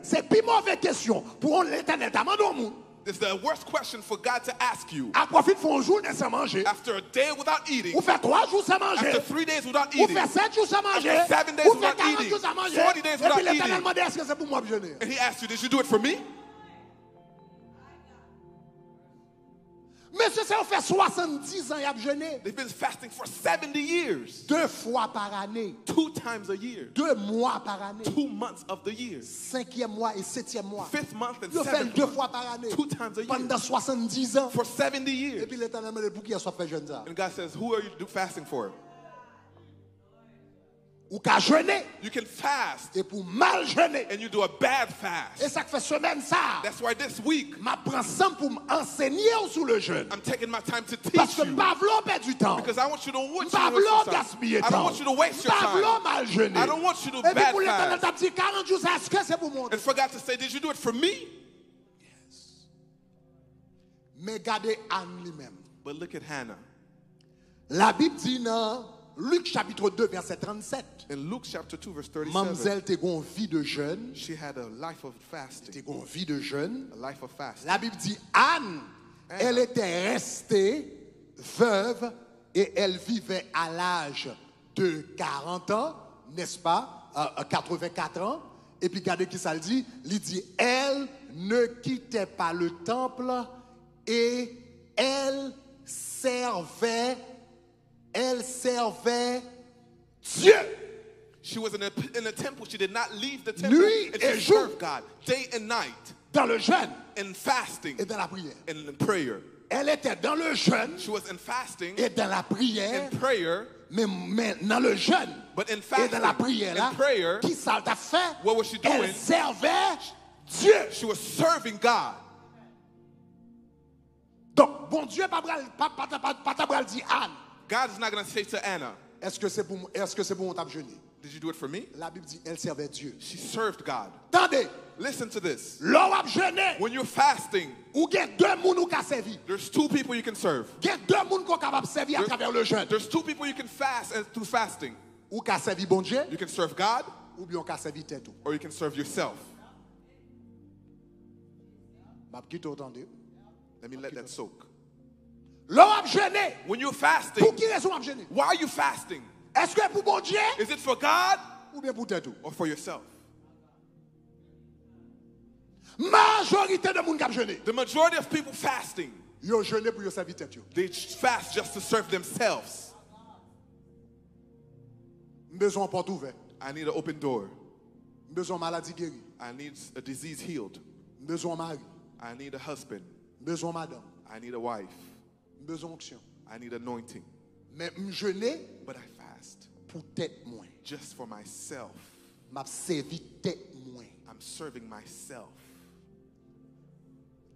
c'est plus mauvaise question pour l'Éternel demande au monde. It's the worst question for God to ask you. À profit font un jour sans manger. After a day without eating, Ou fait 3 jours sans manger. after 3 days without Ou eating, fait 7 jours sans manger. After 7 days Ou fait without 40 eating, jours sans manger. 40 days Et without puis l'Éternel eating. demande est-ce que c'est pour moi de jeûner? and he asked you, did you do it for me? Mais c'est ça on fait 70 ans et a jeûné. They've been fasting for 70 years. 2 fois par année. 2 times a year. 2 mois par année. 2 months of the year. 5e mois et 7e mois. 5th month and Ils fait 7th 2 month. fois par année. 2 times a year. Pendant 70 ans. For 70 Et years. puis l'Éternel me dit pour qui a soit fait jeûne ça? And God says, who are you fasting for? Ou qu'à jeûner You can fast et pour mal jeûner. and you do a bad Et fast. ça fait semaine ça. That's why this week Ma prends ça pour m'enseigner sur le jeûne. I'm taking my time to Parce teach que you. Pavlo perd du temps. Because I want you to waste Pavlo your time. gaspiller I don't temps. want you to waste your Pavlo time. mal jeûner. I don't want you to Et puis bad pour l'Éternel fast. t'a dit 40 jours, est-ce que c'est pour moi? And for God to say, did you do it for me? Mais gardez Anne lui-même. But look at Hannah. La Bible dit dans Luc chapitre 2 verset 37. In Luke chapter 2 verse 37, Mademoiselle t'es gon vie de jeûne. she had a life of fasting. T'es gon vie de jeûne. A life of fasting. La Bible dit Anne, elle était restée veuve et elle vivait à l'âge de 40 ans, n'est-ce pas? 84 ans. Et puis regardez qui ça le dit. Il dit, elle ne quittait pas le temple et elle servait Dieu. She was in a temple. She did not leave the temple. Nuit And et she jour. served God day and night Dans le jeûne in fasting et dans la prière. and in prayer. Elle était dans le jeûne She was in fasting et dans la prière. and prayer. Mais dans le jeûne But in et fasting dans la prière, là, and prayer, qui ça t'a fait? what was she doing? Elle servait Dieu. She was serving God. Donc, bon Dieu, pas t'abral dit Anne. God is not going to say to Anna, Est-ce que c'est pour mon table jeûner? did you do it for me? La Bible dit, elle servait Dieu. She served God. Attendez, Listen to this. l'on a jeûné, When you're fasting, ou il y a 2 moun ou ka servi. there's 2 people you can serve. Il y a 2 moun qu'on capable servir à travers le jeûne. There's 2 people you can fast through fasting. Ou ka servi bon Dieu, You can serve God ou bien on ka servi tête. or you can serve yourself. M'a quitte entendez. Let me let that soak. L'on a jeûné. When you're fasting, Pour qui raison on a jeûné? why are you fasting? Est-ce que pour bon Dieu Is it for God ou bien pour tête? or for yourself? Majorité de moun qui a jeûné. The majority of people fasting, Yo jeûné pour yo servir tête yo. they fast just to serve themselves. Besoin porte ouverte. I need an open door. Besoin maladie guérie. I need a disease healed. Besoin mari. I need a husband. Besoin madame. I need a wife. Besoin onction. I need anointing. Mais jeûner But I fast pour tête moins. just for myself. M'a servi tête moins. I'm serving myself.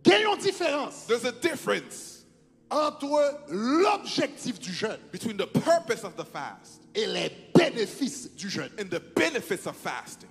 Quelle est la différence There's a difference entre l'objectif du jeûne between the purpose of the fast et les bénéfices du jeûne. and the benefits of fasting.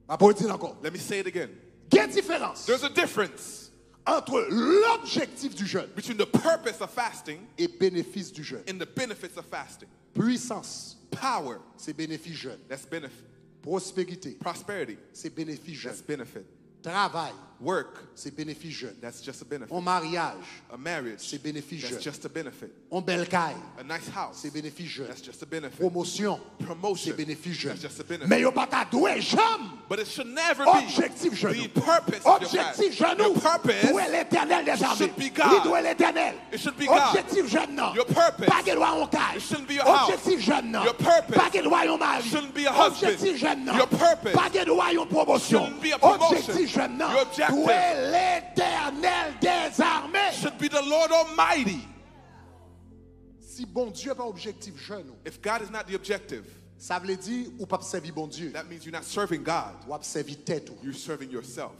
Encore. Let me say it again. Il y a une différence There's a difference entre l'objectif du jeûne between the purpose of fasting et bénéfices du jeûne. and the benefits of fasting. Puissance, Power, c'est bénéfice jeûne. that's benefit. Prospérité, Prosperity, c'est bénéfice jeûne. that's benefit. Travail, Work, c'est bénéfice jeûne. that's just a benefit. Un mariage, A marriage, c'est bénéfice that's jeûne. just a benefit. Un bel caille, A nice house, c'est bénéfice jeûne. that's just a benefit. Promotion, Promotion, c'est bénéfice jeûne. that's just a benefit. Mais il n'y a pas qu'à douer jamais. But it should never be Objectif genou. the purpose of your fast. Objectif genou. Your purpose, Où est l'éternel des armées? should be God. Il doit être l'éternel. It should be God. Objectif jeune non. Your purpose, Pas qu'il doit un caille. it shouldn't be a house. Objectif jeune non. Your purpose, Pas qu'il doit un mari. shouldn't be a husband. Objectif jeune non. Your purpose, Pas qu'il doit une promotion. shouldn't be a promotion. Objectif jeune non. Your objective, Où est l'éternel des armées? should be the Lord Almighty. Si bon Dieu n'est pas objectif jeune, If God is not the objective, ça veut dire ou pas servir bon Dieu. that means you're not serving God. Ou pas servir tête ou. You're serving yourself.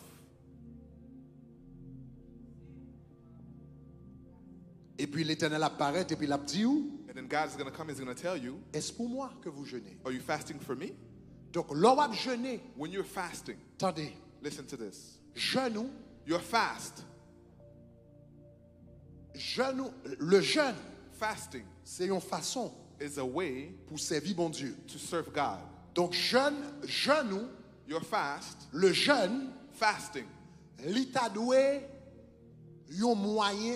Et puis l'éternel apparaît et puis il a dit And then God is going to come, he's going to tell you, est-ce pour moi que vous jeûnez? are you fasting for me? Donc l'on va jeûner. When you're fasting, Attendez, listen to this. jeûne, Your fast, le jeûne, fasting c'est une façon is a way pour servir bon Dieu. to serve God. Donc jeûne, Your fast, le jeûne, fasting, l'état doué, un moyen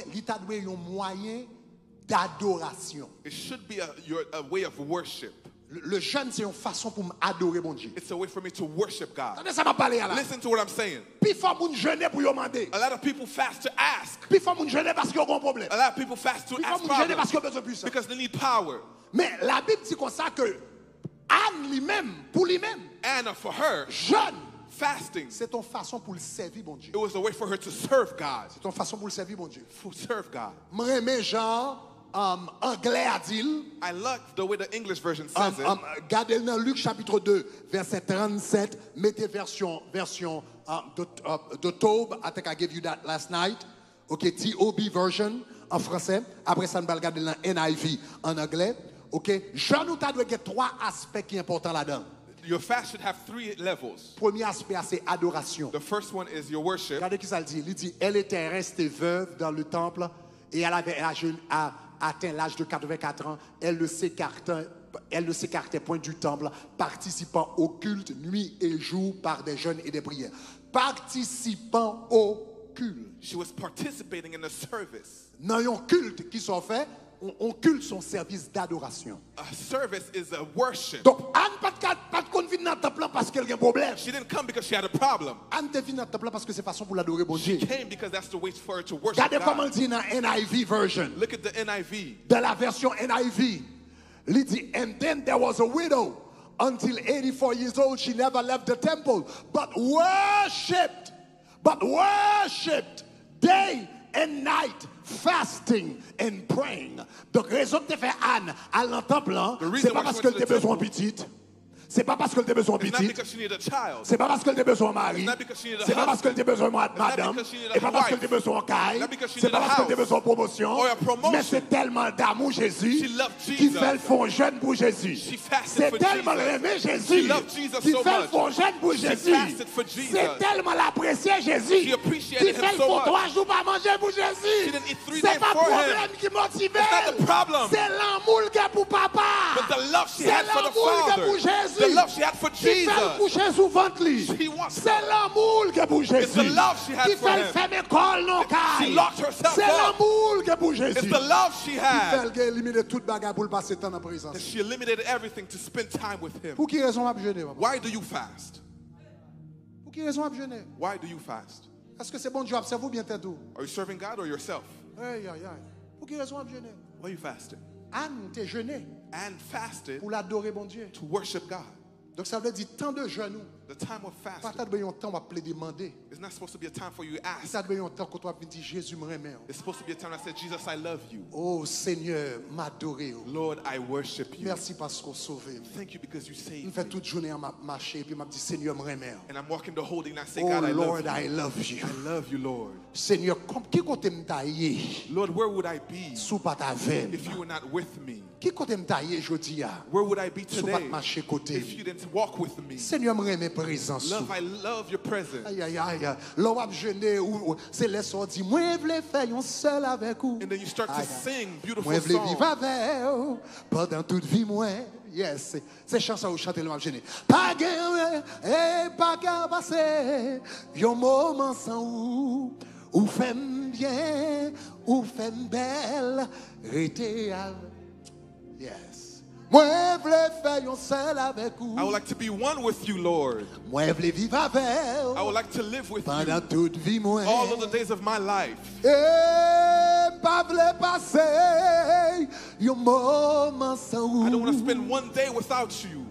d'adoration. it should be a way of worship. Le jeûne, c'est une façon pour m'adorer mon Dieu. It's a way for me to worship God. Attendez, ça m'a parlé là. Listen to what I'm saying. Puis il faut moun jeûner pour y demander. A lot of people fast to ask. Puis il faut moun jeûner parce qu'il y a un problème. A lot of people fast to Puis il faut ask moun jeûner parce problems qu'il y a besoin de puissance. because they need power. Mais la Bible dit comme ça que Anne lui-même, pour lui-même, Anna, for her, jeûne, fasting, c'est ton façon pour le servir bon Dieu. it was a way for her to serve God. C'est ton façon pour le servir bon Dieu. To serve God. M'aimais genre anglais a dit. I love the way the English version says it. Gardez dans Luc chapitre 2 verset 37, mettez version de Taube. I think I gave you that last night. OK, TOB version en français. Après ça, on va regarder dans NIV en anglais. OK, Jean nous t'a donné trois aspects qui sont importants là-dedans. Your fast should have 3 levels. Premier aspect, c'est adoration. The first one is your worship. Regardez qui ça le dit. Il dit, elle était restée veuve dans le temple et elle avait atteint l'âge de 84 ans. Elle ne s'écartait point du temple, participant au culte nuit et jour par des jeûnes et des prières. Participant au culte. She was participating in the service. Dans un culte qui sont faits, on culte son service d'adoration. A service is a worship. Donc, Anne pas de venir dans le temple parce qu'elle a un problème. She didn't come because she had a problem. Anne te vient dans le temple parce que c'est façon pour l'adorer bon Dieu. She came because that's the way for her to worship Regardez comment God. il dit dans NIV version. Look at the NIV. Dans la version NIV, il dit, and then there was a widow. Until 84 years old, she never left the temple, but worshipped day and night, fasting and praying. Donc, raison que tu fais Anne à le temple, c'est pas parce qu'elle a besoin de petite. C'est pas parce qu'elle a besoin de It's not petite. because she needed a child. C'est pas parce qu'elle a besoin de mari. It's not because she needed a C'est pas parce qu'elle a besoin de madame. because she needed a C'est pas parce wife. qu'elle a besoin de caille. Not because she C'est needed pas a parce qu'elle a house. besoin de promotion. Or a promotion. Mais c'est tellement d'amour Jésus She loved qui Jesus. fait le fond jeune pour Jésus. She fasted C'est for tellement Jesus. aimé She Jésus loved Jesus qui so fait le much. fond jeune pour She Jésus. fasted for Jesus. C'est tellement l'apprécier Jésus She appreciated qui fait him le so fond much. 3 jours pas manger pour She Jésus. didn't eat 3 C'est days pas for him. problème qui motive. It's not the problem. C'est l'amour qu'elle a pour papa. But the love she C'est had for the l'amour qu'elle a Father. pour Jésus. The love she had for Qui fait le Jesus. coucher sous ventre lui. She wants C'est l'amour que pour Jésus. It's the love she had Qui for fait le him. faire école non She caille. locked herself C'est up. l'amour que pour Jésus. It's the love she Qui had. fait éliminer toute bagarre pour le passer temps en présence. That she eliminated everything to spend time with him. Pour qui raison m'a jeûner papa? Why do you fast? Pour qui raison m'a jeûner? Why do you fast? Est-ce que c'est bon Dieu observe ou bien t'es tout? Are you serving God or yourself? Aïe aïe aïe. Pour qui raison m'a jeûner? Why are you fasting? Anne t'es jeûné And fasted pour l'adorer bon Dieu. to worship God. Donc ça veut dire temps de jeûne. The time of Pas fasting tant de temps où on demander. is not supposed to be a time for you to ask. Ça de temps quand on va dire Jésus me remet. It's supposed to be a time that says, Jesus, I love you. Oh Seigneur, m'adorer. Lord, I worship you. Merci parce qu'on sauvé. Thank you because you Je saved fais me. toute journée à marcher et puis m'a dit Seigneur me remet. And I'm walking the holding and I say, Oh God, I love Lord, you. I love you. I love you, Lord. Seigneur, qui côté me tailler Lord, where would I be sous pas ta veine? if you were not with me? Qui côté me tailler jodi a? Where would I be Sous pas today marcher côté. if you didn't walk with me? Seigneur me remet présence. Love, I love your presence. Aïe aïe aïe. L'on va jeûner ou c'est les sorties. Moi vle faire un seul avec vous. And then you start to Aïe, sing beautiful Moi vle vivre songs. avec vous pendant toute vie moi. Yes, c'est chanson où chanter le m'a gêné. Pas gain et pas qu'à passer. Un moment sans ou femme bien ou femme belle rester avec. Yes. Moi vle faire un seul avec vous. I would like to be one with you, Lord. Moi vle vivre avec I vous would like to live with pendant you toute vie moi. all of the days of my life. Et pas vle passer un moment sans I don't want to ou. spend one day without you.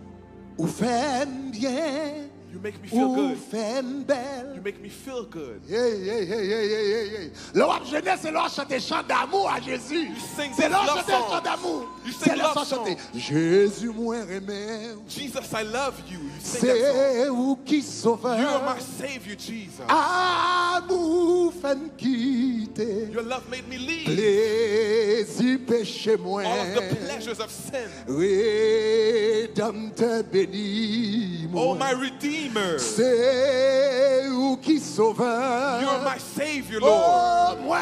Ou femme bien, You make me feel ou good. femme You belle. make me feel good. Hey, hey, hey, hey, hey, hey, hey. Le rap jeunesse, c'est leur chanter chant d'amour à Jésus. sing C'est these leur love chanter songs. chant d'amour. You sing C'est leur love chanter. songs. Jésus, moi, remets. Jesus, I love you. You sing that song. C'est où qui sauveur. You are my Savior, Jesus. Amour, femme quitter. Your love made me leave Plaisir, péché, moi. all of the pleasures of sin. Rédempteur béni, Oh, moi. my Redeemer. C'est où qui sauveur. You are my Savior, Lord. Oh, moi,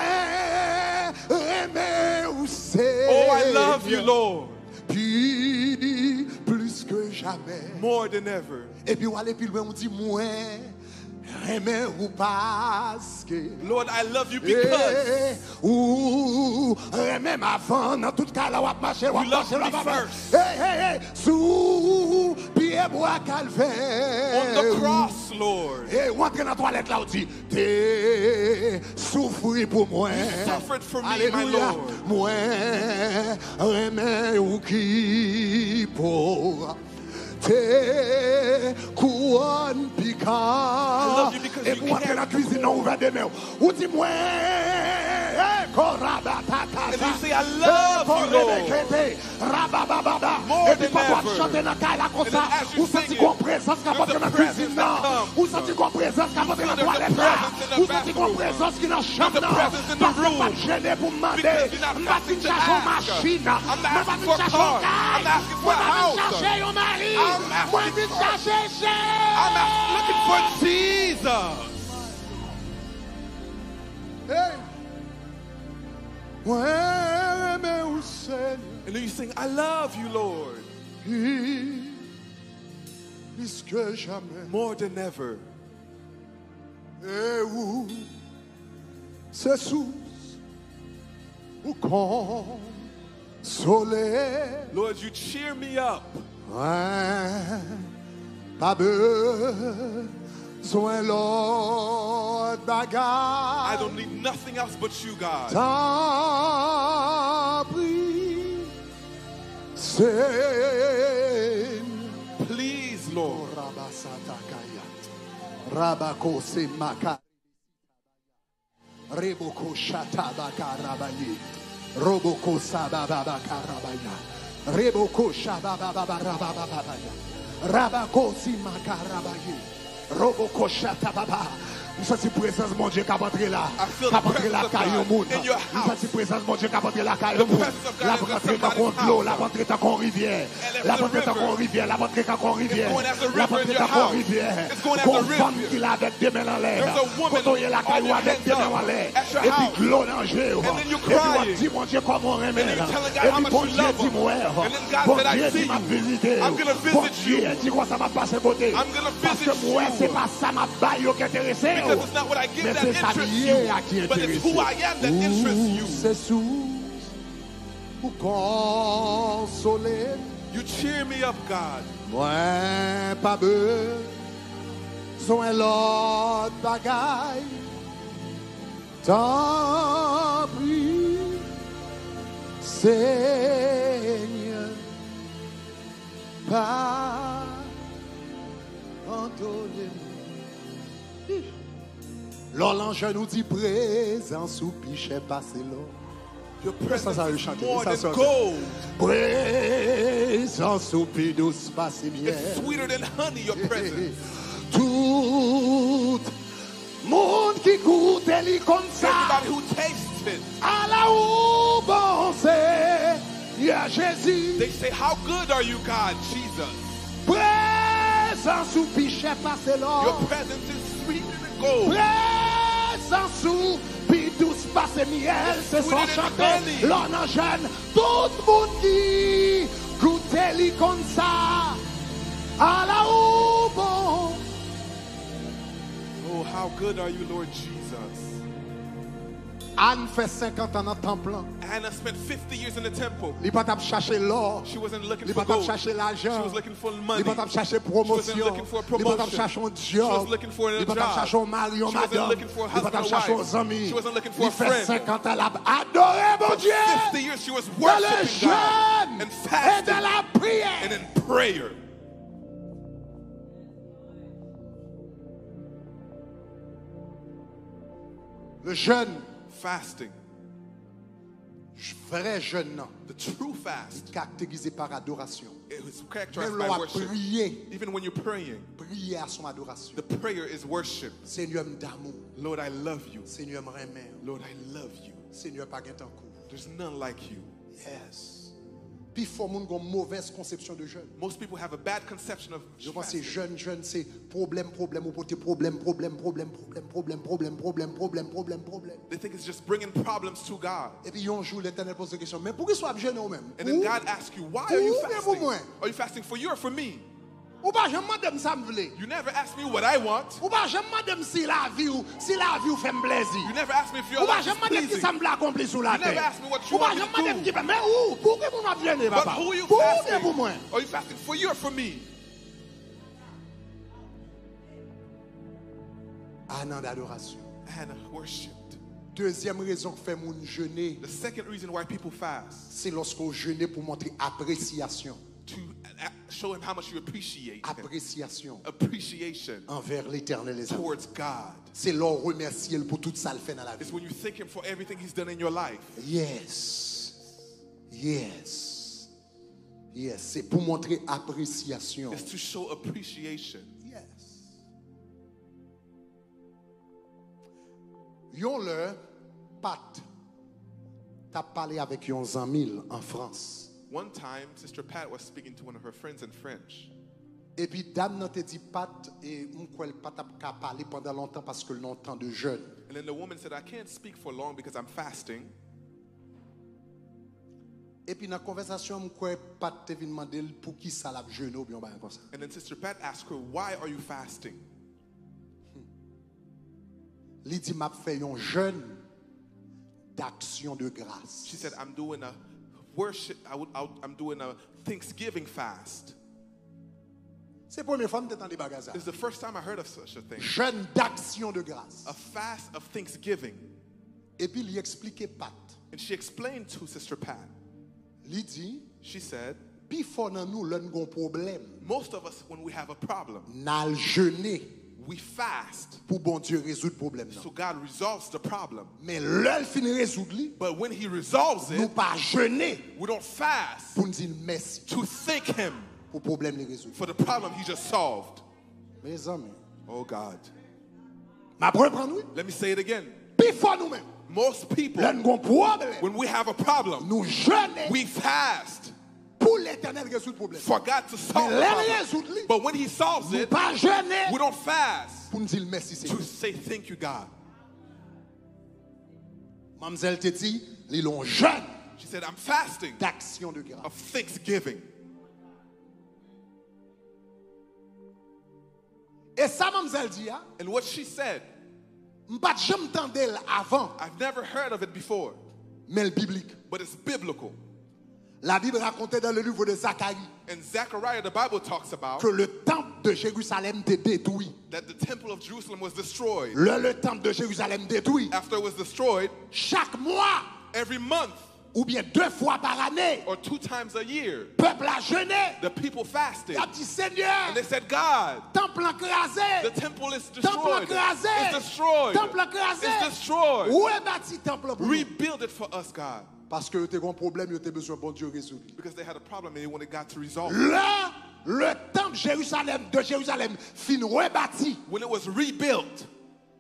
aimer ou c'est. Oh, I love you, Lord, Puis, plus que jamais. more than ever. Et puis, on aller plus loin, on dit, moi, aimer ou parce que. Lord, I love you because Ou même avant dans tout cas là on marcher on You love marcher me là first. hey hey hey sous pied bois calvaire on the cross, Lord, et on entre dans la toilette là on dit t'es souffri pour moi suffered for me, my alléluia Lord. moi remets ou qui pour t'es couronne piquant love you because et you pour entrer dans la carry cuisine on ouvre des mains ou dis moi and you say, I love you, Lord, more et puis than parfois ever. chanter dans la comme And ça then as you ou senti sing it, qu'on présence qui there's va a dans la presence cuisine that là comes. ou senti qu'on présence qui va dans la There's a toilette là presence in the ou senti qu'on bathroom. présence qui dans la chambre There's a là presence in the parce que room. pas gêné pour demander Because you're not pas asking to chercher une ask. machine I'm not pas asking for a chercher car. un I'm not asking for a house. chercher un mari I'm asking moi for- chercher I'm not looking for Jesus. hey. Moi, mais au Seigneur, And then you sing, I love you, Lord, plus que jamais. more than ever. Et où c'est sous ou comme soleil. Lord, you cheer me up. Ouais, pas besoin l'autre I bagarre. don't need nothing else but you, God. T'en prie, Seigneur. Please, Lord. Rabasatakaya. Rabakose maka. Reboko shatabaka rabaye. Roboko sababaka rabaya. Reboko shabababa rabababaya. Rabakosi maka rabaye. Roboko shatababa. Nous sommes présence mon Dieu qui a entré là. I feel Qui a the entré là presence of caillou God monde. in your Nous house. sommes présence mon Dieu qui a entré là caillou The monde. presence of God La is in rentrée dans somebody's l'eau, house. la rentrée dans rivière. And La as a rentrée dans river. rivière, la rentrée dans rivière. It's going as a La river in rentrée your dans house. rivière. It's going as a Qu'on river. femme qui l'a avec des mains en l'air. There's a woman Quand on y est la on caillou your avec hands des mains en up l'air. at your Et house. puis l'eau dans le jeu. And then you Et puis on crying. dit mon Dieu comment on aime. And then you telling God Et how puis much bon you Dieu love dit him. moi. And then God Bon said, I Dieu see dit m'a you. visité. I'm gonna Bon visit Dieu you. dit quoi ça m'a passé côté. I'm gonna Parce que visit moi you. c'est pas ça m'a baillé qui intéresse. Because it's not what I give Mais that c'est ça interests lié à qui you, but it's who I am that interests you. C'est sous pour consoler. You cheer me up, God. Moi, pas besoin l'autre bagaille. T'en prie, Seigneur, pas L'ange nous dit présence ou pichet passé l'eau. Your presence ça, is chanter. more Ça, than ça. gold. Présence ou pi douce passé miel. It's sweeter than honey, your presence. Tout monde qui goûte et lit comme ça. Everybody who tastes it, À la ou bon c'est, yeah, Jésus. they say, how good are you, God, Jesus? Présence ou pichet passé l'or. Your presence is sweeter than gold. Présence ou pi douce passé miel. C'est son chanter. L'on en jeune. Tout le monde qui goûte et lit comme ça. À la ou bon. Oh, how good are you, Lord Jesus? Anne fait 50 ans dans le temple. Anna spent 50 years in the temple. Il pas chercher l'or. She wasn't looking Il for pas gold. chercher She l'argent. was looking for Il money. pas chercher She promotion. wasn't looking for a Il pas promotion. chercher un She was job. looking for a Il pas job. chercher un mari, She un wasn't madame. looking for a Il pas husband or chercher wife. aux amis. She wasn't looking for a Il fait friend. 50 ans là. Adorez mon For Dieu. 50 years she was Dans le worshiping God jeûne and et fasting dans la prière. and in prayer. Le jeûne, Fasting, vrai jeûne, non. the true fast, Caractérisé par adoration. it was characterized Même by l'on a worship. prié. Even when you're praying, Prier à son adoration. the prayer is worship. Seigneur d'amour. Lord, I love you. Seigneur m'aimait. Lord, I love you. Seigneur pas gain temps. There's none like you. Yes. Puis il faut monde une mauvaise conception de jeûne. Most people have a bad conception of Je pense que c'est fasting. jeûne, c'est problème, ou côté problème. They think it's just bringing problems to God. Et puis un jour, l'Éternel pose la question, mais pourquoi soit jeûne ou même? And then God asks you, why are you Ou bien pour fasting? moi? Are you fasting for you or for me? Ou pas jamais madame ça me vle. You never ask me what I want. Ou pas jamais madame si la vie ou fait me You plaisir. never ask me if your Ou pas life is jamais madame qui pleasing. ça me accompli sur la You never terre. ask me what you Ou pas want me jamais to madame do. qui fait, mais où? Pourquoi vous m'avez jeûné, But papa? who are you Pour ou bien pour moi? fasting? Are you fasting for you or for me? Un an d'adoration. Hannah worshipped. Deuxième raison que fait mon jeûner, The second reason why people fast, c'est lorsqu'on jeûne pour montrer appréciation. to show him how much you appreciate him. Appréciation Appreciation envers l'éternel les amis. towards God. C'est leur remercier pour tout ça le fait dans la It's vie. when you thank him for everything he's done in your life. Yes. Yes. Yes. C'est pour montrer appréciation. It's to show appreciation. Yes. Yon le Pat t'as parlé avec yon zamil en France. One time, Sister Pat was speaking to one of her friends in French. Et puis dame nan te dit Pat et m'kwel Pat a parlé pendant longtemps parce que longtemps de jeûne. And then the woman said, I can't speak for long because I'm fasting. Et puis dans la conversation m'kwel Pat te vin demander pour qui ça la jeûne ou bien ba comme ça. And then Sister Pat asked her, why are you fasting? Li dit m'a fait yon jeûne d'action de grâce. She said, I'm doing a worship, I'm doing a Thanksgiving fast. C'est la première fois que tu entends des bagages. This is the first time I heard of such a thing. Jeûne d'action de grâce. A fast of Thanksgiving. Et puis il expliquait Pat. And she explained to Sister Pat. Li dit, She said, before nan nou l'on gon problème, most of us, when we have a problem, n'al jeûner we fast pour bon Dieu résoudre problème so nan. God resolves the problem. Mais l'on fin résoudre li, But when he resolves nous it, pas jeûner we don't fast pour nous dire merci to thank him pour problème li résoudre. for the problem he just solved. Mes amis, Oh God. m'a prendre oui. Let me say it again. Before nous même, Most people, l'on gon problème, when we have a problem, nous jeûner we fast pour l'Éternel résoudre problème. for God to solve Mais the l'on problem. résoudre li, But when he solves nous it, pas jeûner we don't fast pour nous dire merci to Seigneur. say thank you, God. Mademoiselle te dit, li l'on jeûne She said, I'm fasting d'action de grâce. of thanksgiving. Et ça, mademoiselle dit, And what she said, m'pas jamais entendu avant, I've never heard of it before, mais le biblique. but it's biblical. La Bible racontait dans le livre de Zacharie In Zechariah, the Bible talks about que le temple de Jérusalem était détruit. that the temple of Jerusalem was destroyed. Le temple de Jérusalem détruit. After it was destroyed, Chaque mois, every month, ou bien 2 fois par année, or 2 times a year, peuple a jeûné. the people fasted. Il a dit Seigneur, And they said, God, temple écrasé, the temple is temple destroyed. écrasé, It's destroyed. temple écrasé. It's destroyed. Où est bâti temple pour nous? Rebuild it for us, God. Parce que tu as un problème, tu as besoin de bon Dieu résoudre. Because they had a problem and they wanted God to resolve it. Là, le temple de Jérusalem fin rebâti When it was rebuilt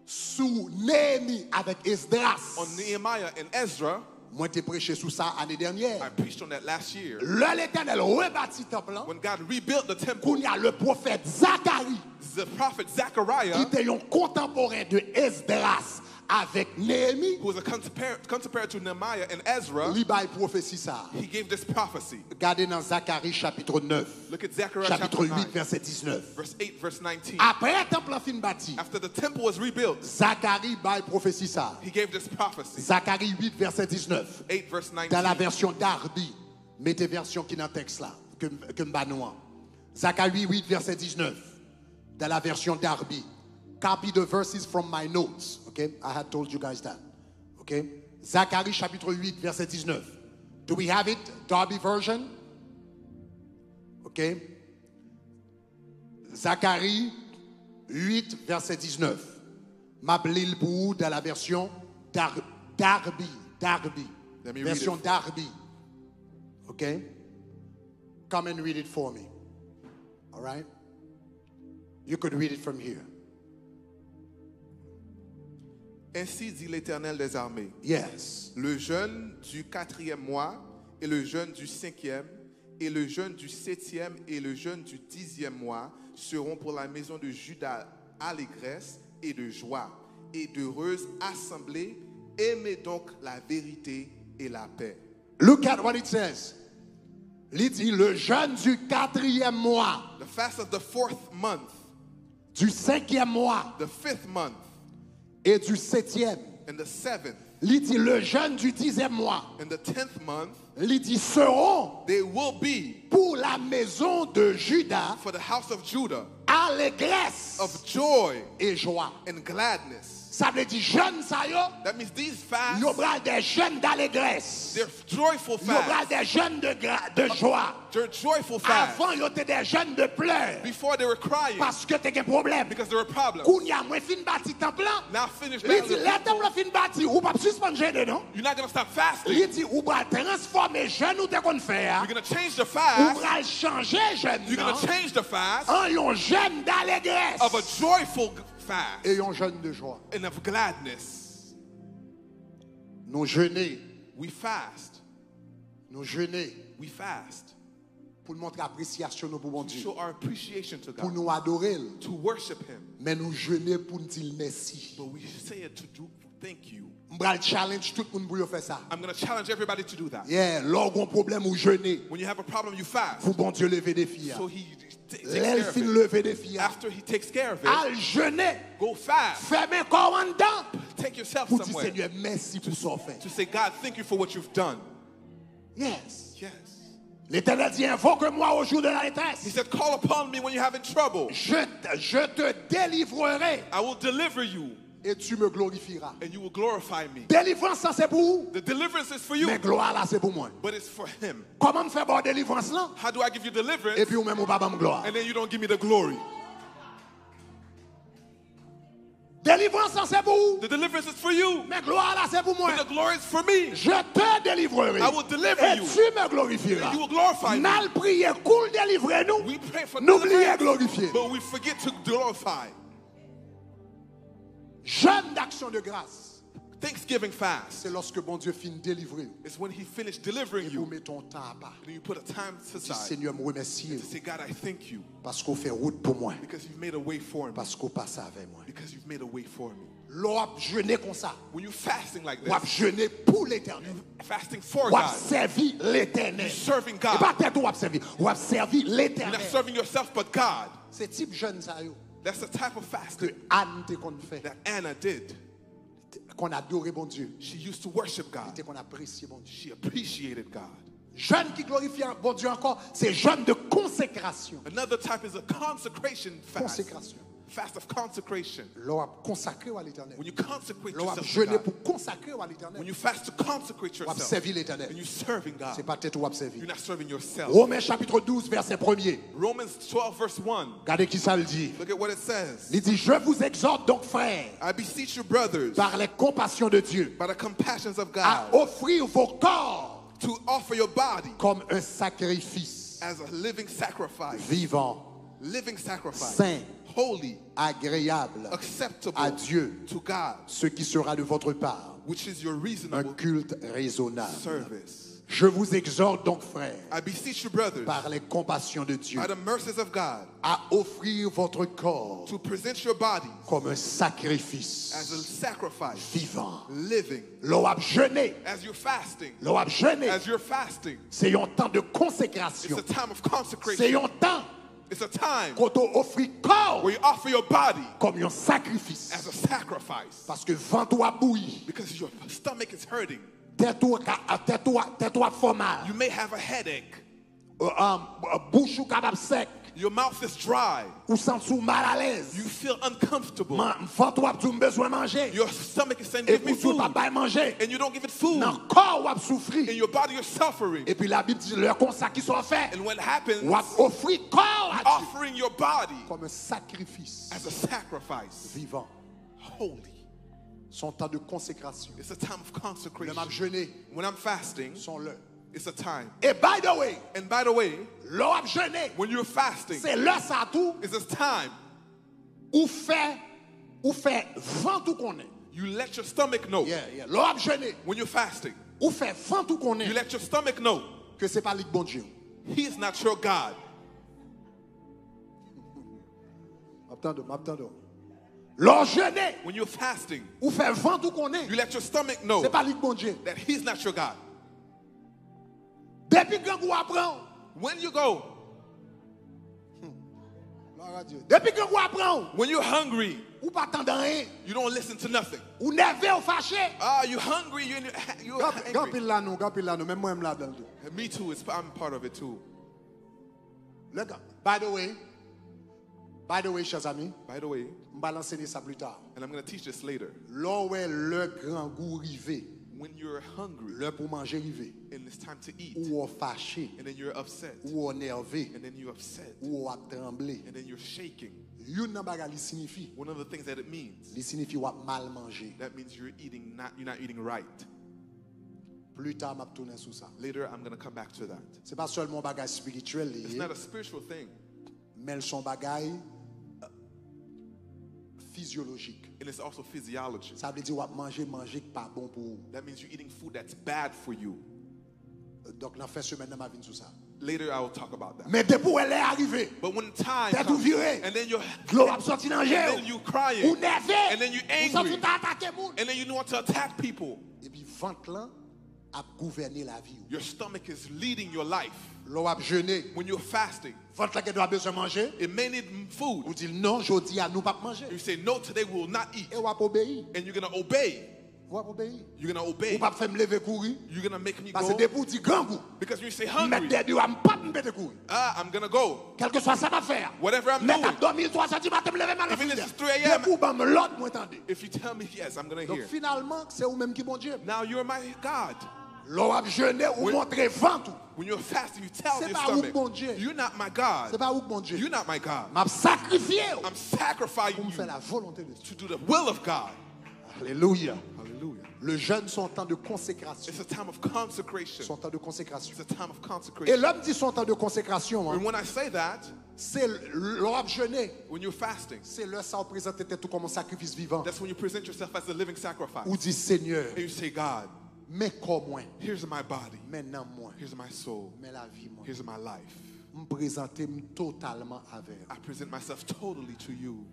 sous Néhémie avec Esdras. on Nehemiah and Ezra, Moi, j'ai prêché sur ça l'année dernière. I preached on that last year. Là, l'Éternel rebâtit le temple. When God rebuilt the temple, Qu'on y a le prophète Zacharie, the prophet qui Zechariah, était un contemporain de Esdras avec Néhémie, who was a contemporary to Nehemiah and Ezra, lui bail prophétie ça. he gave this prophecy. Regardez dans Zacharie chapitre 9, Look at Zechariah chapitre chapter 8, 9, verset 19. verse 8, verse 19. Après le temple fin bâti, After the temple was rebuilt, Zacharie bail prophétie ça. he gave this prophecy. Zacharie 8, verset 19. 8, verse 19. Dans la version Darby, mettez version qui est dans le texte là, que m'banouan. Zacharie 8, verset 19. Dans la version Darby. Copy the verses from my notes. Okay, I had told you guys that. Okay, Zacharie chapitre 8, verset 19. Do we have it? Darby version? Okay. Zacharie 8, verset 19. M'appelez pour vous dans la version Darby. Let me read Version it. Darby. Okay? Come and read it for me. All right? You could read it from here. Ainsi dit l'Éternel des armées. Yes. Le jeûne du 4e mois, et le jeûne du 5e, et le jeûne du 7e, et le jeûne du 10e mois seront pour la maison de Juda allégresse et de joie, et d'heureuse assemblée. Aimez donc la vérité et la paix. Look at what it says. Il dit le jeûne du 4e mois, The fast of the 4th month, du 5e mois the 5th month, et du 7e. and the 7th, Il dit le jeûne du 10e mois. and the 10th month, Il dit seront they will be pour la maison de Juda for the house of Judah allégresse of joy et joie. and gladness. Ça veut dire jeûne ça yo. That means these fasts, Yo bral des jeunes d'allégresse. they're joyful Yo bral fasts. des jeunes de joie. They're joyful fasts. Avant yo te des jeunes de pleurs. Before they were crying Parce que t'es un problème. because there were problems. Kounya mwen fin bâti temple là. Now finish Il that. dit le temple fin bâti ou pas suspendre jeûne non? You're not going to stop fasting. Il dit ou bral transformer jeûne ou te kon faire. You're going to change the Ou fast. bral changer jeûne You're going non? to change the fast En yon jeûne d'allégresse. of a joyful fast Et yon jeûne de joie. and of gladness. Nous jeûner, We fast. nous jeûner We fast pour montrer appréciation nous pour bon to Dieu. show our appreciation to Pour God, nous adorer. to worship Him. Mais nous jeûner pour nous dire merci. But we say it to do thank you. M'bral challenge tout le monde pour faire ça. I'm going to challenge everybody to do that. Yeah, lorsqu'on problème ou jeûner, When you have a problem, you fast. pour bon Dieu lever des filles. So He takes care L'elle of fin it. lever des filles. After He takes care of it, Al jeûner, go fast. fermez corps en dedans. Take yourself Pour dire somewhere Seigneur merci pour son fait. to say, God, thank you for what you've done. Yes. Yes. L'Éternel dit invoque-moi au jour de la He détresse. said, call upon me when you're having trouble. Je te délivrerai I will deliver you et tu me glorifieras. and you will glorify me. Délivrance ça c'est pour vous, The deliverance is for you, mais gloire là c'est pour moi. but it's for Him. Comment me faire bonne délivrance là? How do I give you deliverance Et puis ou même ou pas me gloire. and then you don't give me the glory? Délivrance ça c'est pour vous, The deliverance is for you, mais gloire là c'est pour moi. but the glory is for me. Je te délivrerai I will deliver et you. tu me glorifieras. You will glorify me. N'al prier cool délivrer nous. We pray for N'oubliez deliverance, glorifier. but we forget to glorify. Jeûne d'action de grâce. Thanksgiving fast C'est lorsque bon Dieu finit délivrer is when He finished delivering et vous you, mettez ton temps à part. and you put a time Dis aside Seigneur me remercie to say, God, I thank you parce qu'on fait route pour moi, because you've made a way for me. parce qu'on passe avec moi. Because you've made a way for me. L'on jeûner comme ça. When you're fasting like On this, jeûner pour l'éternel. fasting for On God, servir l'éternel. you're serving Et pas God. tête on servir. On servir You're l'éternel. not serving yourself but God. C'est type jeûne ça yo That's the type of que fasting Anne te qu'on fait, that Anna did. qu'on adorait bon Dieu, She used to worship God. qu'on apprécie bon Dieu. She appreciated God. Jeûne qui glorifie bon Dieu encore, c'est jeûne de consécration. Another type is a consecration fast. Consécration. Fast of consecration. L'on a consacré à l'éternel. When you consecrate L'on a yourself to jeûné God. pour consacrer à When l'éternel. you fast to consecrate On a yourself. servi l'éternel. And you're serving God. C'est pas tête ou servi. You're not serving yourself. Romains chapitre 12 verset 1er. Romans 12 verse 1. Regardez qui ça le dit. Look at what it says. Il dit, je vous exhorte donc frères, I beseech you, brothers, par les compassions de Dieu, by the compassions of à God, offrir vos corps to offer your body comme un sacrifice as a living sacrifice. vivant, Living sacrifice. saint, Holy, agréable acceptable à Dieu, to God, ce qui sera de votre part which is your un reasonable culte raisonnable. service. Je vous exhorte donc frères, I beseech you, brothers, par les compassions de Dieu, by the mercies of God, à offrir votre corps to present your body comme un sacrifice as a sacrifice, vivant. living, L'on a jeûné, as you're fasting, l'on a jeûné. as you're fasting. C'est un temps de It's consécration. a time of C'est consecration. un temps It's a time qu'on t'offre corps where you offer your body comme un sacrifice. as a sacrifice Parce que ventre a bouilli, because your stomach is hurting. tête ou fait mal, You may have a headache. bouche ou capable sec, Your mouth is dry. ou sens ou mal à l'aise. You feel uncomfortable. Ventre a tout besoin manger. Your stomach is saying, Et give me pour tout food. pas manger. And you don't give it food. Dans le corps a In souffrir. your body, you're suffering. Et puis la Bible dit leur comme ça qui sont faits. And what happens, Ou a offrir corps à Dieu offering your body comme un sacrifice as a sacrifice, vivant. holy. Son temps de consécration. It's a time of Le consecration. m'a jeûné, When I'm fasting, sont là. it's a time. Et by the way, And by the way, l'on a jeûné, when you're fasting, c'est là ça tout. it's a time Ou fait vent tout qu'on est. you let your stomach know. Yeah. L'on a jeûné. When you're fasting, Ou fait vent tout qu'on you est. let your stomach know Que c'est pas le bon Dieu. He is not your God. M'attendons. L'on jeûné. When you're fasting, Ou fait vent tout qu'on est. you let your stomach know C'est pas le bon Dieu. that He's not your God. Depuis que vous apprenez. When you go, Depuis que vous apprenez. when you're hungry, Ou pas attendre rien. you don't listen to nothing. Ou nerveux ou fâché. Ah, you're hungry, you're angry. Gampil là nous, même moi là dedans. Me too, I'm part of it too. By the way, chers amis, By the way, on va l'enseigner ça plus tard. and I'm going to teach this later. Là où est le grand goût rivé, When you're hungry l'heure pour manger rivé, and it's time to eat, ou on fâché, and then you're upset, ou on énervé, and then you're upset, ou on tremblé. and then you're shaking, Yon nan bagay li signifie, one of the things that it means, li signifie ou mal manger. that means you're not eating right. Plus tard m'a tourner sur ça. Later, I'm going to come back to that. C'est pas seulement bagay spirituel It's lié, not a spiritual thing, mais son bagay physiologique. and it's also physiology. Ça veut dire ou manger qui pas bon pour vous. That means you're eating food that's bad for you. Donc dans fin semaine m'a vinn sur ça. Later, I will talk about that. Mais depuis où elle est arrivée, But when time tête ou comes, virée, and then you're l'eau a sorti dans and jeu. then you crying, Ou nerveux, and then you ou angry, sens tout attaquer moun. and then you want to attack people. Et puis ventre là a gouverné la vie. Your stomach is leading your life. L'eau a jeûné. When you're fasting, Ventre là qui doit besoin manger. it may need food. Ou dit non, jodi à nous pas manger. You say, no, today we will not eat. Et ou a obéir. And you're going to obey. Ou a obéir. You're going to Ou obey. pas faire me lever courir. You're going to make me Parce que go. depuis dit grand goût. Because when you say Mettre hungry, des deux, am pas me mettre courir. I'm going to go. Quel que soit ça va faire. Whatever I'm Mettre à doing. dormir 3 cm me lever mal. Even if it's 3 a.m. Ou pas me l'autre moi entendez. If you tell me yes, I'm going to Donc hear. finalement, c'est ou même qui bon Dieu. Now you're my God. L'eau a jeûné ou montrer ventre. When you're fasting, you tell C'est your pas où stomach, bon Dieu. you're not my God. C'est pas où bon Dieu. You're not my God. M'a sacrifié I'm pour sacrificing me faire you la volonté de Dieu. to do the will of God. Alléluia. Hallelujah. Le jeûne son temps de consécration. It's a time of consecration. Son temps de consécration. It's a time of Et consecration. l'homme dit son temps de consécration. And Hein, when I say that, c'est l'homme jeûné. when you're fasting, C'est le ça représente tout comme un sacrifice vivant. that's when you present yourself as a living sacrifice. Ou dit Seigneur, And you say, God, mais comme moi, here's my body, maintenant moi, here's my soul, mais la vie moi. here's my life. Me présenter totalement avec. I present myself totally to you.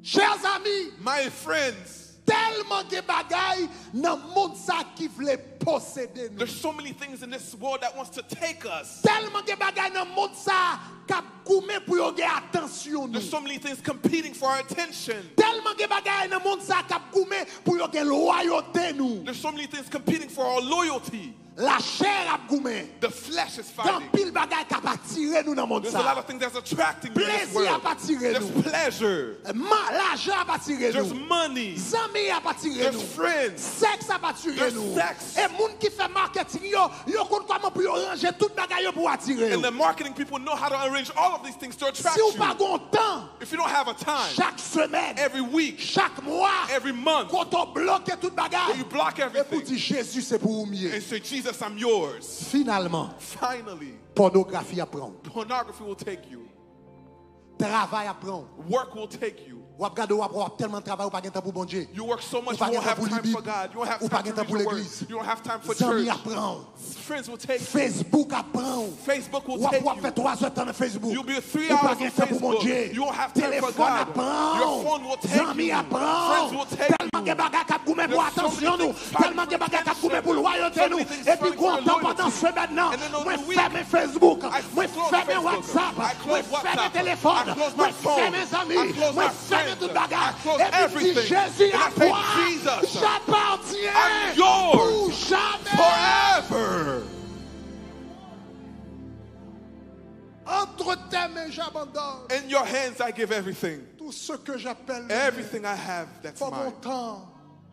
Chers amis, My friends, tellement de bagailles dans le monde ça qui voulait posséder nous. There's so many things in this world that wants to take us. Tellement de bagages dans le monde ça k'ap goumen pour yo gen attention nous. There's so many things competing for our attention. Tellement de bagages dans le monde ça k'ap goumen pour yo gen loyauté nous. There's so many things competing for our loyalty. La chair ap goumen. The flesh is Dans fighting. pile bagages k'ap attirer nous dans le monde There's a lot ça. of things that's attracting you in this Plaisir world. ap attirer There's nous. pleasure. L'argent ap attirer There's nous. money. Zami ap attirer There's nous. friends. Sexe ap attirer There's nous. sex. Et moun qui fait marketing yo compte comment pour yo ranger tout bagages yo pour attirer. And the marketing people know how to arrange all of these things to attract Si ou you. pas gon temps, If you don't have a time, chaque semaine, every week, chaque mois, every month, quand on bloque tout where bagage, you block et pour everything dire Jésus c'est pour mieux. and say, Jesus, I'm yours. Finalement, Finally, pornographie apprend, pornography will take you. travail apprend. Work will take you. Ou ap gade ou ap tellement de travail ou pas gen temps pour bon Dieu. You work so much, Ou pas you won't gen temps have pour time lire for God. You won't have ou pas time gen to temps pour read your word. l'église. You don't have time for Zami church. apprend. Friends will take you. Facebook apprend. Facebook will Ou take ap fait you. 3 heures de temps dans Facebook. You'll be 3 Ou pas hours gen on temps pour mon Facebook. Dieu. You won't have time for Téléphone God. apprend. Your phone will take Zami you. apprend. Friends will take Tellement you. de bagages k'ap goumen pour There's so many attention nous. things fighting Tellement de for bagages k'ap goumen attention. pour loyauté So nous. many things Et puis fighting for content pendant loyalty. ce maintenant. And then on Moi the week, ferme Facebook. I Moi close ferme Facebook. WhatsApp. I Moi close ferme WhatsApp. téléphone. I close Moi my phone. ferme mes amis. I close Moi my ferme friends. tout I bagage. close Et puis everything. dis Jésus And I à say, toi. Jesus, J'appartiens. I'm yours. Pour jamais. Forever. Entre tes mains, j'abandonne. In your hands, I give everything. Tout ce que j'appelle. Everything I have that's Faut mine. mon temps.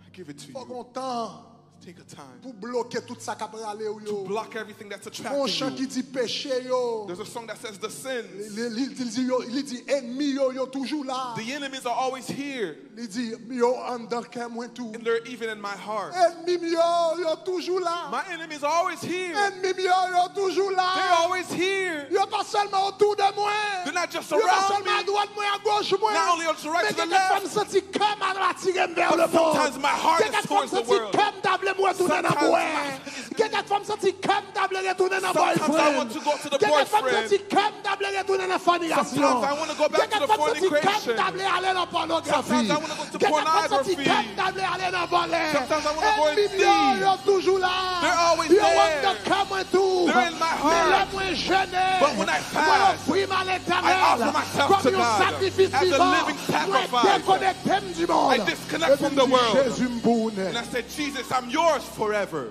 I give it to Faut you. mon temps. Take a time Pour bloquer tout ça qui a bralé ou to yo. block everything that's Mon chant attracting qui you. dit péché yo. There's a song that says the sins. Il dit ennemi yo toujours là. The enemies are always here, Il dit yo en dans cœur moi tout. and they're even in my heart. Ennemi yo toujours là. My enemies are always here. Ennemi yo toujours They're là. always here. Yo pas seulement autour de moi. They're not just Yo pas around seulement à me. droite moi à gauche moi. Not only to right Mais to the quelquefois me left, senti comme à attirer vers le but monde. sometimes my heart is Quelquefois me towards the senti world. comme d'able moi retourner dans Sometimes bois. my- Quelquefois me senti comme d'able retourner dans Sometimes I boyfriend. want to go to the Quelquefois me boyfriend. senti comme d'able retourner dans fornication. Sometimes I want to go back to the Quelquefois me senti fornication. comme d'able aller dans pornographie. Sometimes I want to go to Quelquefois me senti pornography. comme d'able aller dans voler. Sometimes I want to go and Ennemi thief. yo toujours là. They're always Yo there. want to come tout. They're in my heart. Mais là moi jeûne. But when I Moi fast, offrir à I l'Éternel. offer myself Comme to un God sacrifice as a vivant. living Moi sacrifice. déconnecte du monde. I disconnect from the Et puis, world. Jésus me boune. And I said, Jesus, I'm yours forever.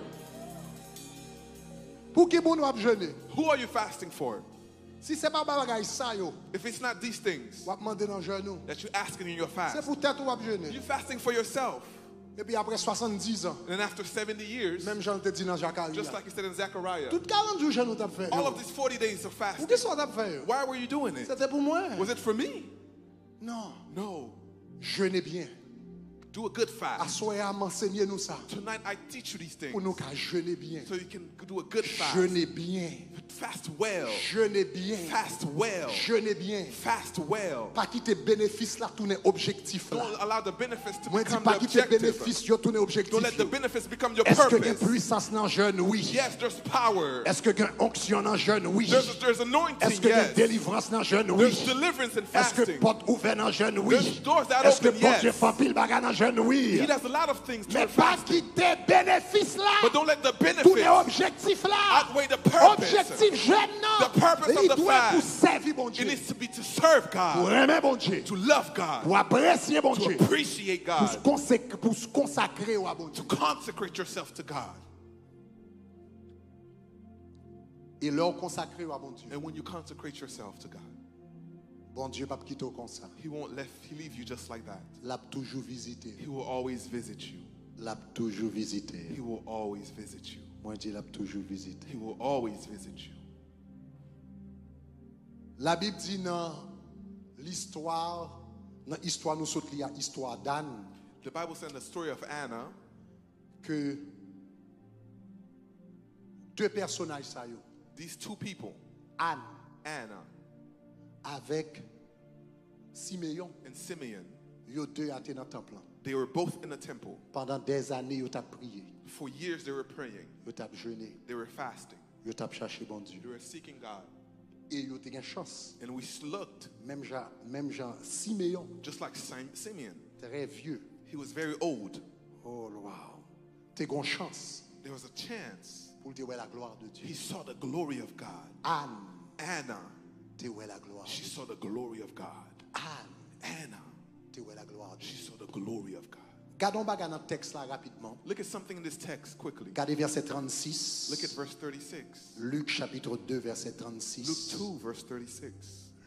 Pour qui moun wap jeûner? Who are you fasting for? Si c'est pas bagay ça yo, If it's not these things wap mande dans genou. that you're asking in your C'est fast, pour tête ou wap jeûner. you're fasting for yourself. Et puis après 70 ans, And then after 70 years, même Jean te dit dans Zacharie. just like he said in Zechariah, Tout 40 jours jeûne t'a fait. all of these 40 days of Pour fasting, qui ça t'a fait? why were you doing it? C'était pour moi. Was it for me? Non, No. jeûnez bien. Do a good fast. Assoyez à m'enseigner nous ça. Tonight I teach you these things Pour nous qu'à jeûner bien. so you can do a good fast. Jeûnez bien. Fast well. Jeûnez bien. Fast well. Jeûnez bien. Fast well. Pas quitter bénéfice là tourner objectif là. Don't allow the benefits to Moi dis become pas the quitter objective. bénéfice yo tourner objectif. Don't let the benefits become your Est-ce que y a purpose. puissance dans jeûne? Oui. Yes, there's power. Est-ce que y a onction dans jeûne? Oui. There's Est-ce anointing, que y a yes. délivrance dans jeûne? There's Oui. deliverance in Est-ce que fasting. porte ouverte dans jeûne? Oui. There's doors that Est-ce que open, bon yes. Dieu fait pile bagarre dans jeûne? Oui. He does a lot of things to Mais it pas fasting. quitter bénéfice là. But don't let the Tourner benefits objectif là. outweigh the purpose. Objectif jeûne non. The purpose of Il the doit pour fast. servir bon It Dieu. needs to be to serve Pour God, aimer bon Dieu. to love God, Pour apprécier bon to Dieu. appreciate God, Pour se consacrer au bon Dieu. to consecrate yourself to God. Et leur consacrer au bon Dieu. And when you consecrate yourself to God, Bon Dieu pas quitter comme ça. He won't leave you just like that. L'a toujours visité. He will always visit you. L'a toujours visité. He will always visit you. Moi je dis l'a toujours visité. He will always visit you. La Bible dit dans l'histoire nous saute li à histoire d'Anne The Bible said in the story of Anna que deux personnages ça yo. these two people, Anne Anna avec Siméon, and Simeon, yo deux étaient dans le temple. they were both in the temple. Pendant des années yo t'a prié, For years they were praying, yo t'a jeûné, they were fasting, yo t'a cherché bon Dieu. they were seeking God. Et yo t'ai une chance. And we looked Même Jean Siméon, just like Simeon. très vieux. He was very old. Oh wow. T'es une chance. there was a chance. pour te voir la gloire de Dieu. He saw the glory of God. Anne Anna, te voir la gloire. she saw the glory of God. Anne Anna, te voir la gloire de she Dieu. saw the glory of God. Gardons bagarre dans le texte là rapidement. Look at something in this text quickly. Regardez verset 36. Look at verse 36. Luc chapitre 2 verset Luke 36. 2, verse 36.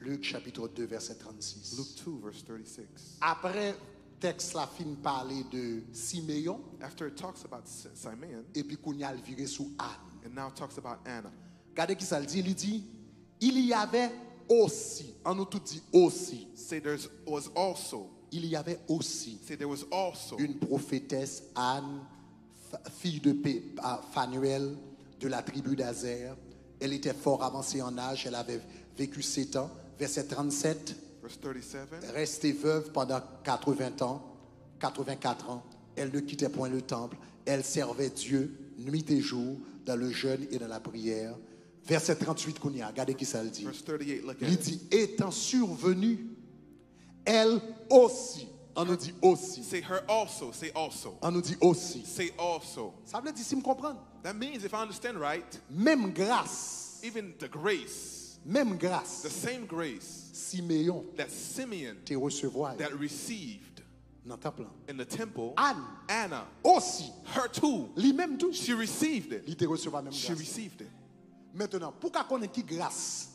Luc chapitre 2 verset 36. Luke 2, verse 36. Après texte la fin parler de Siméon After it talks about Simeon, et puis qu'on y a le viré sous Anne. and now it talks about Anna. Regardez qui ça le dit, il dit il y avait aussi, on nous tout dit aussi. Say there was also. Il y avait aussi Say there was also une prophétesse Anne, fille de Phanuel de la tribu d'Azer. Elle était fort avancée en âge, elle avait vécu 7 ans. Verset 37, verse 37. restée veuve pendant 84 ans. Elle ne quittait point le temple. Elle servait Dieu nuit et jour dans le jeûne et dans la prière. Verset 38 qu'on y a, regardez qui ça le dit. Verse 38, look at Il it. dit, étant survenue, elle aussi. On nous dit aussi. Say her also. Say also. On nous dit aussi. Say also. Ça veut dire si me comprendre. That means, if I understand right, Même grâce, even the grace, même the grâce, same grace Siméon that Simeon te recevoir that received dans ta plan. in the temple, Anne Anna, aussi, her too, lui-même tout, she received it. il te recevoir même She grâce. received it. Maintenant, pourquoi qu'on ait qui grâce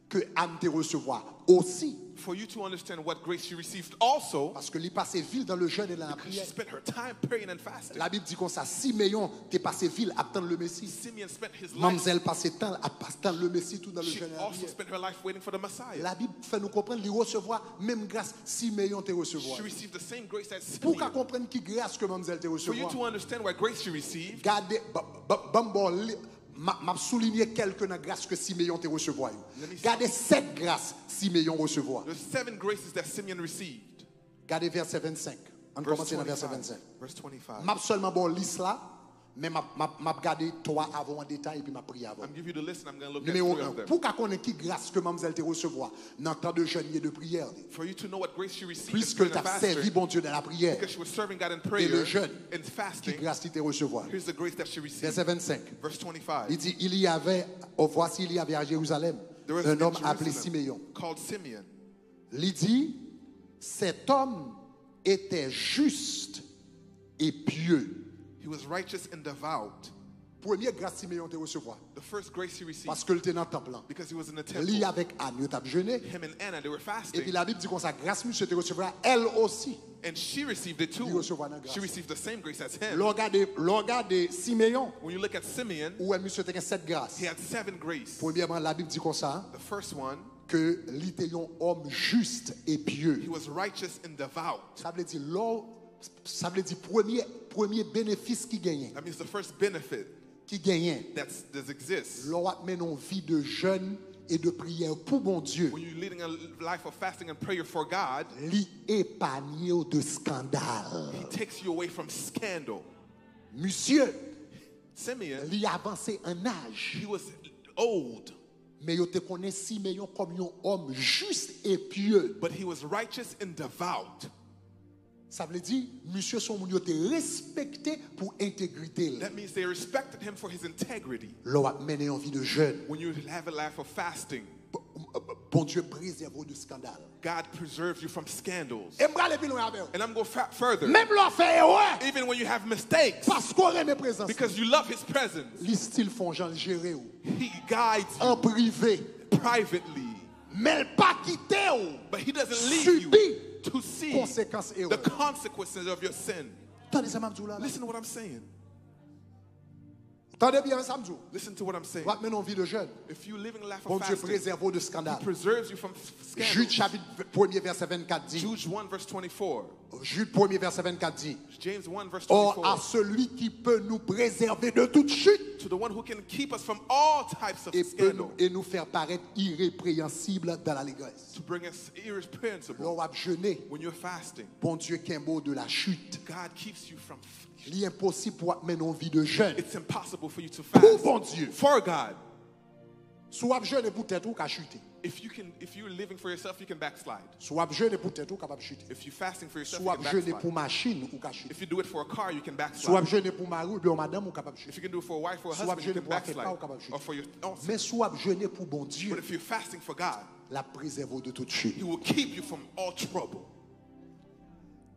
que Anne te recevoir aussi? For you to understand what grace she received also, Parce que lui passé ville dans le jeûne et dans la because she prière. spent her time praying and fasting. La Bible dit comme ça, Siméon t'es passé ville attendre le Messie. Simeon spent his life, Mademoiselle passé temps à attendre le Messie tout dans le she jeûne et la also prière. spent her life waiting for the Messiah. La Bible fait nous comprendre, lui recevoir même grâce Siméon te recevoir. She received the same grace as Pourquoi Simeon. comprendre qui grâce que mademoiselle te For you recevoir? to understand what grace she received, Gardez, m'a souligné quelques dans grâce que Siméon te recevoir. Gardez 7 grâces Siméon recevoir. there's 7 graces that Simeon received. Gardez verset 25. On Verse commence dans verset 25. 25. Verse 25. M'a seulement bon liste là, mais m'a gardé 3 avant en détail et puis m'a prié avant. I'm giving you the list and I'm going to look at Numéro 3 1. of them. Pourquoi qu'on ait qui grâce que mademoiselle te recevoir dans temps de jeûne et de prière? For you to know what grace she received in Puisque prayer tu and as servi fasting, bon Dieu dans la prière because she was serving God in et prayer le jeûne, and qui fasting, grâce tu te recevoir? here's the grace that she received. Verset 25. Verse 25. Il dit, il y avait à Jérusalem There was un homme in appelé Jerusalem Siméon. called Simeon. Il dit, cet homme était juste et pieux. He was righteous and devout. Première grâce Siméon te recevoir. The first grace he received, Parce que le était dans le temple. because he was in the Lui temple. avec Anne, il t'a jeûné. Him and Anna, they were Et puis fasting, la Bible dit comme ça, grâce monsieur te recevra elle aussi. and she received it Il too. recevra la grâce. She received the same grace as him. Regardez Siméon, When you look at Simeon, où monsieur te 7 grâces. he had 7 graces. Premièrement, la Bible dit comme ça, The first one, que il était un homme juste et pieux. he was righteous and devout. Ça veut dire, premier bénéfice qui gagnait. That means the first benefit Qui gagnait. that exists L'on mène une vie de jeûne et de prière pour mon Dieu. when you're leading a life of fasting and prayer for God. Li épargne de scandale. He takes you away from scandal. Monsieur, Simeon, li avancé en âge. he was old, Mais yo te connaît Siméon comme un homme juste et pieux. but he was righteous and devout. Ça veut dire, monsieur son moun yo te respecté pour intégrité. That means they respected him for his integrity. L'on a mené en vie de jeûne. When you have a life of fasting, Bon Dieu préserve de scandale. God preserves you from scandals. Et m'brale plus loin avec. And I'm going further. Même l'on fait erreur. Even when you have mistakes, Parce qu'on aime présence. because you love his presence, Les styles font Jean gérer ou. he guides you En privé. privately. Mais il pas quitter ou. But he doesn't leave you Subi to see conséquences the erreur. consequences of your sin. Attendez ça m'abdou là. Listen to what I'm saying. Attendez bien ça m'abdou. Listen to what I'm saying. Va mener en vie de jeûne. If you live in a life Bon of Dieu fasting, préserve de he scandale. preserves you from Jude scandals. chapitre 1er verset 24 dit. Jude 1 verse 24. Jude 1er verset 24 dit. James 1 verse Or à 24. celui qui peut nous préserver de toute chute To the one who can keep us from all types of scandal, et nous faire paraître irrépréhensibles dans l'allégresse. to bring us irreprehensible. L'on va jeûner. When you're fasting, Bon Dieu qui est beau de la chute. God keeps you from. Il est impossible pour mener une vie de jeûne. It's impossible for you to Pour fast bon Dieu. for God. Soit jeune pour tête ou ka chuter. If you're living for yourself, you can backslide. Soit jeune pour tête ou capable chuter. If you're fasting for yourself, Soit you can jeune backslide. pour machine ou ka chuter. If you do it for a car, you can backslide. Soit jeune pour mari ou bien madame ou capable If chuter. you can do it for a wife or a Soit husband, you jeune can pour affaire backslide. pas ou capable Or chuter. for your own. Mais soit jeune pour bon Dieu, But if you're fasting for God, la préserve de toute chute. He will keep you from all trouble.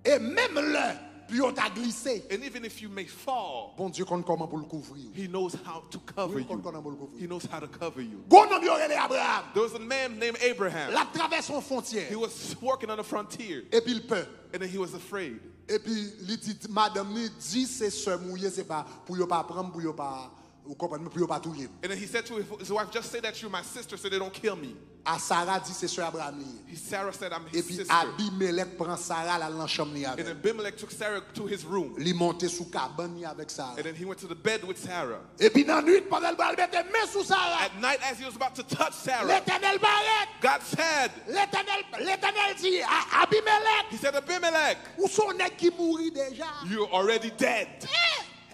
Et même là, puis on t'a glissé. And even if you may fall, Bon Dieu compte comment pour le couvrir. He knows how to cover Oui, compte you. comment pour le couvrir. He knows how to cover you. Gon homme yo relé Abraham. There was a man named Abraham. La traverse en frontière. He was working on the frontier, Et puis il peur. and then he was afraid. Et puis il dit madame ni dit c'est sœur mouillé c'est pas pour yo pas prendre pour yo pas ou comprendre pour yo pas touyer. And then he said to his wife, just say that you're my sister so they don't kill me. À Sarah dit c'est sœur Abraham lié. Sarah said, I'm Et his puis sister. Abimelech prend Sarah là dans chambre li And avec. Abimelech took Sarah to his room. Li monté sous cabane li avec Sarah. And then he went to the bed with Sarah. Et puis dans nuit pendant le bal mettre main sous Sarah. At night, as he was about to touch Sarah, L'Éternel paraît. God said, L'Éternel dit à Abimelech, he said, Abimelech, où sont nèg qui mourit déjà? you're already dead.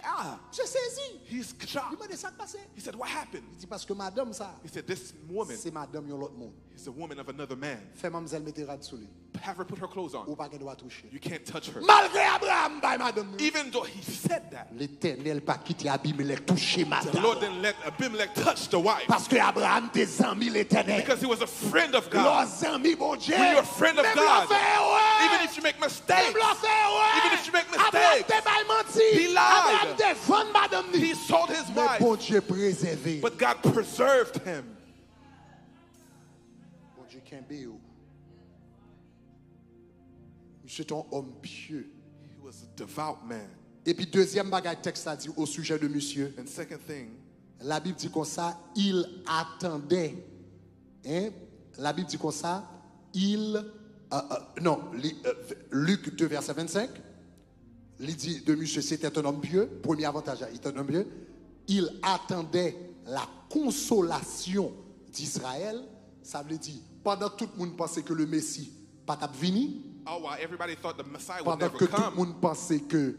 Ah, je saisis. He's Il shocked. m'a dit ça passé. He said, what happened? Il dit parce que madame ça, He said, this woman c'est madame yon l'autre monde. is a woman of another man. Fais mademoiselle mette rad sous lui. Have her put her clothes on. Ou pas qu'elle doit toucher. You can't touch her. Malgré Abraham by madame. Even though he said that, L'Éternel pas quitter Abimelech toucher the madame. Lord didn't let Abimelech touch the wife Parce que Abraham des amis l'Éternel. because he was a friend of God. Leurs amis bon Dieu. When you're a friend of Même God, l'on fait erreur. even if you make mistakes, Même l'on fait erreur. even if you make Abraham mistakes, te bail menti. he lied. Abraham défend madame ni. he sold his Mais wife, bon Dieu préservé. but God preserved him. Bon Dieu Kembe ou. C'est un homme pieux. He was a devout man. Et puis deuxième bagage texte a dit au sujet de monsieur. And second thing, La Bible dit comme ça, il attendait. Hein? La Bible dit comme ça, Luc 2 verset 25. Il dit de monsieur c'était un homme pieux. Premier avantage, il était un homme pieux. Il attendait la consolation d'Israël. Ça veut dire pendant tout le monde pensait que le Messie pas tap vini. oh wow, everybody thought the Messiah would Pendant never que tout le come. monde pensait que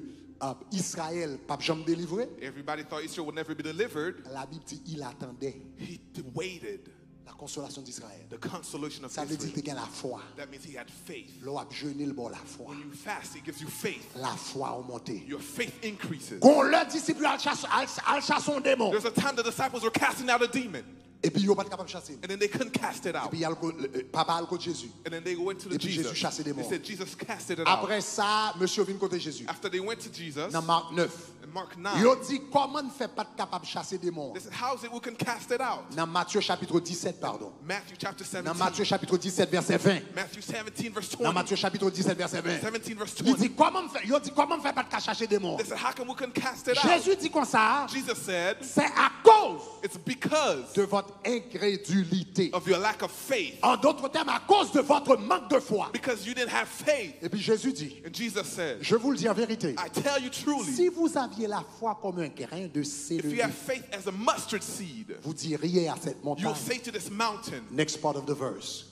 Israël pas jamais délivré. Everybody thought Israel would never be delivered. La Bible dit il attendait He waited la consolation d'Israël. the consolation of Ça veut dire Israel. qu'il a la foi. That means he had faith. L'on a jeûné le bon la foi. When you fast, it gives you faith. La foi a monté. Your faith increases. Quand le disciple al chasse un démon. There's a time the disciples were casting out a demon, Et puis ils n'ont pas capable de chasser. and then they couldn't cast it Et out. puis papa al côté Jésus. And then they went to the Et puis Jesus. Jésus chassait des They morts. said Jesus casted it out. Après ça, monsieur vient côté Jésus. After they went to Jesus, Dans Marc 9. in Mark Il 9, dit comment ne fait pas capable de chasser des morts. they said, how is it we can cast it out? Dans Matthieu chapitre 17 pardon. Matthew chapter Dans 17. Matthieu chapitre 17 verset 20. Matthew 17 verse Dans 20. Matthieu chapitre 17 verset 20. 17 verse Il 20. dit comment faire pas de chasser des morts. They said, how come we can cast it out? Jésus dit comme ça, Jesus said, c'est à cause it's because de votre incrédulité. of your lack of faith. En d'autres termes, à cause de votre manque de foi. Because you didn't have faith. Et puis Jésus dit, And Jesus said, je vous le dis en vérité, I tell you truly, si vous aviez la foi comme un grain de if séléri, you have faith as a mustard seed, vous diriez à cette you montagne, will say to this mountain, next part of the verse,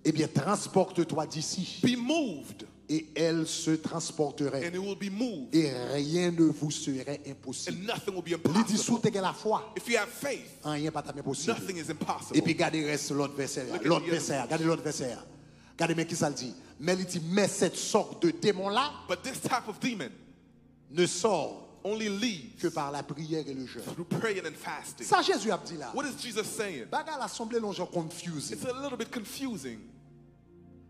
eh bien transporte-toi d'ici. be moved, Et elle se transporterait. and it will be moved, Et rien ne vous serait impossible. and nothing will be Il dit, sous impossible. tes la foi, If you have faith, rien pas impossible. nothing is Et impossible. puis regardez reste l'autre verset. Look at L'autre the verset. Regardez l'autre verset. Regardez mais qui ça le dit. Mais il dit, mais cette sorte de démon-là But this type of demon ne sort only leaves que par la prière et le jeûne. through praying and fasting. Ça Jésus a dit là. What is Jesus saying? Bagarre l'assemblée l'on gens confusé. It's a little bit confusing.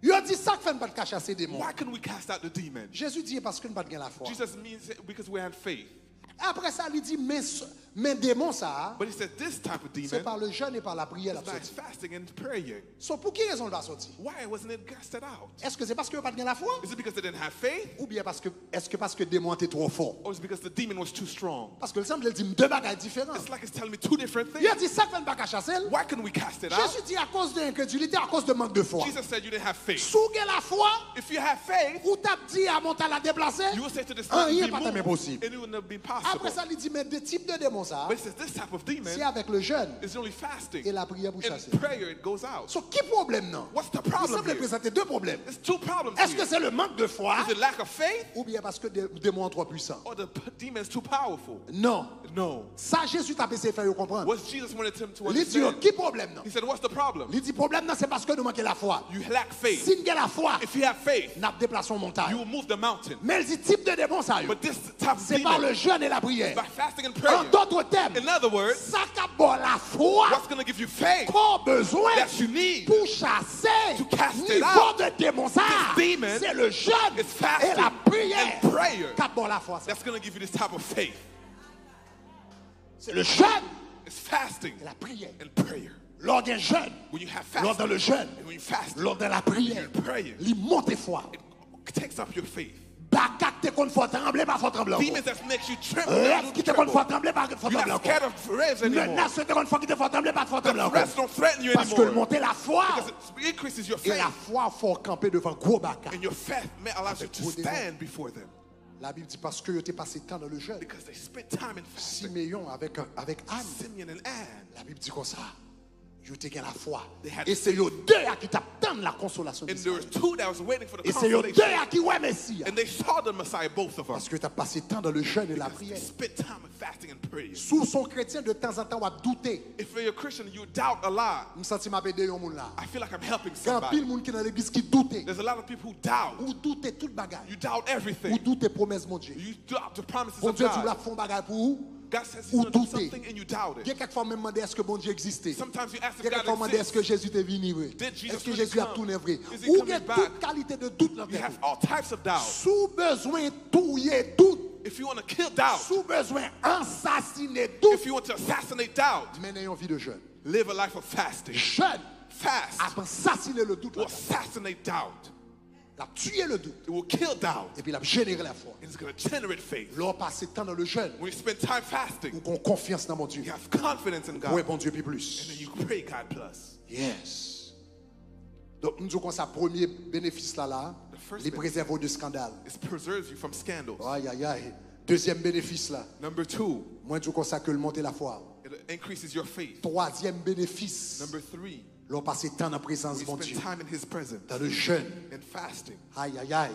Il a dit ça que fait pas de chasser des démons. Why can we cast out the demon? Jésus dit parce que nous pas de la foi. Jesus means it because we have faith. Après ça, il dit mais démon ça, But he said this type of c'est demon par le jeûne et par la prière la is by sortie. fasting and praying. So pour qui raison il va sortir? Why wasn't it casted out? Est-ce que c'est parce que pas de la foi Is it because they didn't have faith? ou bien parce que démon était trop fort? Or is it because the demon was too strong? Parce que le semble il dit deux bagages différents. It's like it's telling me two different Il a things. dit ça que fait pas chasser. Why can we cast it out? Jésus dit à cause de l'incrédulité, à cause de manque de foi. Jesus said you didn't have faith. Sous la foi, If you have faith, ou t'as dit à monter la déplacer, you will say to this Ah, mountain, rien be pas moved, possible. and it would not be Après possible. ça, il dit mais deux types de démons démons ça, But he says this type of demon c'est avec le jeûne is only fasting. et la prière pour chasser. In prayer, it goes out. So, qui problème non? What's the Il problem semble here? présenter deux problèmes. There's two problems Est-ce que here. c'est le manque de foi Is it lack of faith ou bien parce que le démon est trop puissant? or the demon is too powerful? Non. No. Ça, Jésus t'a essayé de faire comprendre. What Jesus wanted him to Il dit, understand. qui problème non? He said, what's the problem? Il dit, problème non, c'est parce que nous manquons la foi. You lack faith. Si nous avons la foi, If you have faith, nous déplaçons montagne. you will move the mountain. Mais il dit, type de démon ça, But this type of c'est par demon, le jeûne et la prière. by fasting and En prayer. d'autres termes, In other words, ça qu'a bon la foi what's going to give you faith qu'on a besoin that you need pour chasser to cast it niveau out. de démon ça. This demon C'est le jeûne is fasting et la prière and prayer qu'a bon la foi ça. that's going to give you this type of faith. C'est le jeûne It's fasting et la prière. and prayer. Lors d'un jeûne, When you have lors de fasting le jeûne, and when you fast, lors de la prière, you're praying. il monte foi. It takes up your faith. Bakat te kon faut trembler, pas faut trembler encore. Demons that makes you tremble. Rêve qui te kon faut You're trembler, pas faut trembler not encore. scared of threats anymore. Menace te kon faut qui te faut trembler, pas faut The trembler encore. threats don't threaten you Parce que le anymore. monter la foi Because it increases your et la faith. foi faut camper devant gros bakat. And your faith allows you to stand before them. La Bible dit parce que tu es passé temps dans le jeûne. Because they spent time in fasting. Siméon avec Anne. Simeon and Anne. La Bible dit comme ça. Je t'ai la foi. They had Et c'est eux deux à qui t'attendent la consolation And there d'Israël. was two that was waiting for the Et c'est eux deux consolation. à qui ouais Messie. And they saw the Messiah, both of Parce us. que tu as passé temps dans le jeûne et la They prière. spent time in fasting and prayer. Sous son chrétien, de temps en temps, on va douter. If you're a Christian, you doubt a lot. Je me sens m'aider un monde là. I feel like I'm helping Quand pile somebody. monde qui est dans l'église qui doutait. There's a lot of people who doubt. Ou douter tout le bagage. You doubt Ou everything. douter promesse mon Dieu. You doubt the promises Bon of Dieu, tu God. l'as fait un bagage pour vous. God says He's Ou going to do douter. something and you doubt Il y a it. quelquefois même demandé est-ce que bon Dieu existait. Sometimes you ask Il y a if quelquefois God demandé est-ce que exists. Jésus est venu vrai. Did Jesus Est-ce que really Jésus a come? tourné vrai. Is he Ou il y coming a back? toute qualité de doute dans You ta vie. have all types of doubt. Sous besoin touiller doute. If you want to kill doubt, Sous besoin assassiner doute. if you want to assassinate doubt, Menez une vie de jeûne. live a life of fasting. Jeûne. Fast Après assassiner le doute. will assassinate doubt. La tuer le doute. It will kill doubt. Et puis la générer la foi. And it's going to generate faith. Lors passer temps dans le jeûne. When you spend time fasting, Ou qu'on confiance dans mon Dieu. you have confidence in God. Oui, bon Dieu, puis And then plus. you pray God plus. Yes. Donc, nous disons qu'on sa premier bénéfice là, The first les benefit. préserve de scandale. It preserves you from scandals. Aïe, aïe, aïe. Deuxième bénéfice là, Number two, moi je dis qu'on ça que le monter la foi. it increases your faith. Troisième bénéfice, Number three, l'on passe temps dans la présence de you mon spend Dieu. time in His presence Dans le jeûne. and fasting. Aïe, aïe, aïe.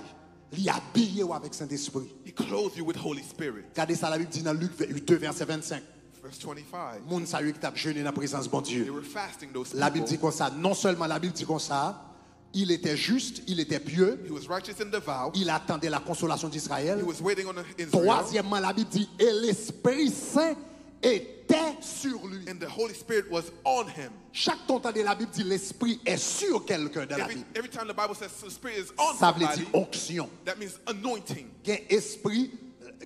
Il habillé avec Saint-Esprit. He clothes you with Holy Spirit. Regardez ça, la Bible dit dans Luc 2, verset 25. Verse 25. Moun sa yo qui t'a jeûné dans la présence de mon They Dieu. were fasting, those La Bible dit people. comme ça. Non seulement la Bible dit comme ça, il était juste, il était pieux, He was righteous and devout. il attendait la consolation d'Israël. He was waiting on Israel. Troisièmement, la Bible dit, et l'Esprit Saint était sur lui. And the Holy Spirit was on him. Chaque temps de la Bible dit, l'Esprit est sur quelqu'un dans la Bible. Every time the Bible says the Spirit is on Ça veut somebody, dire onction. that means anointing. Il y a esprit,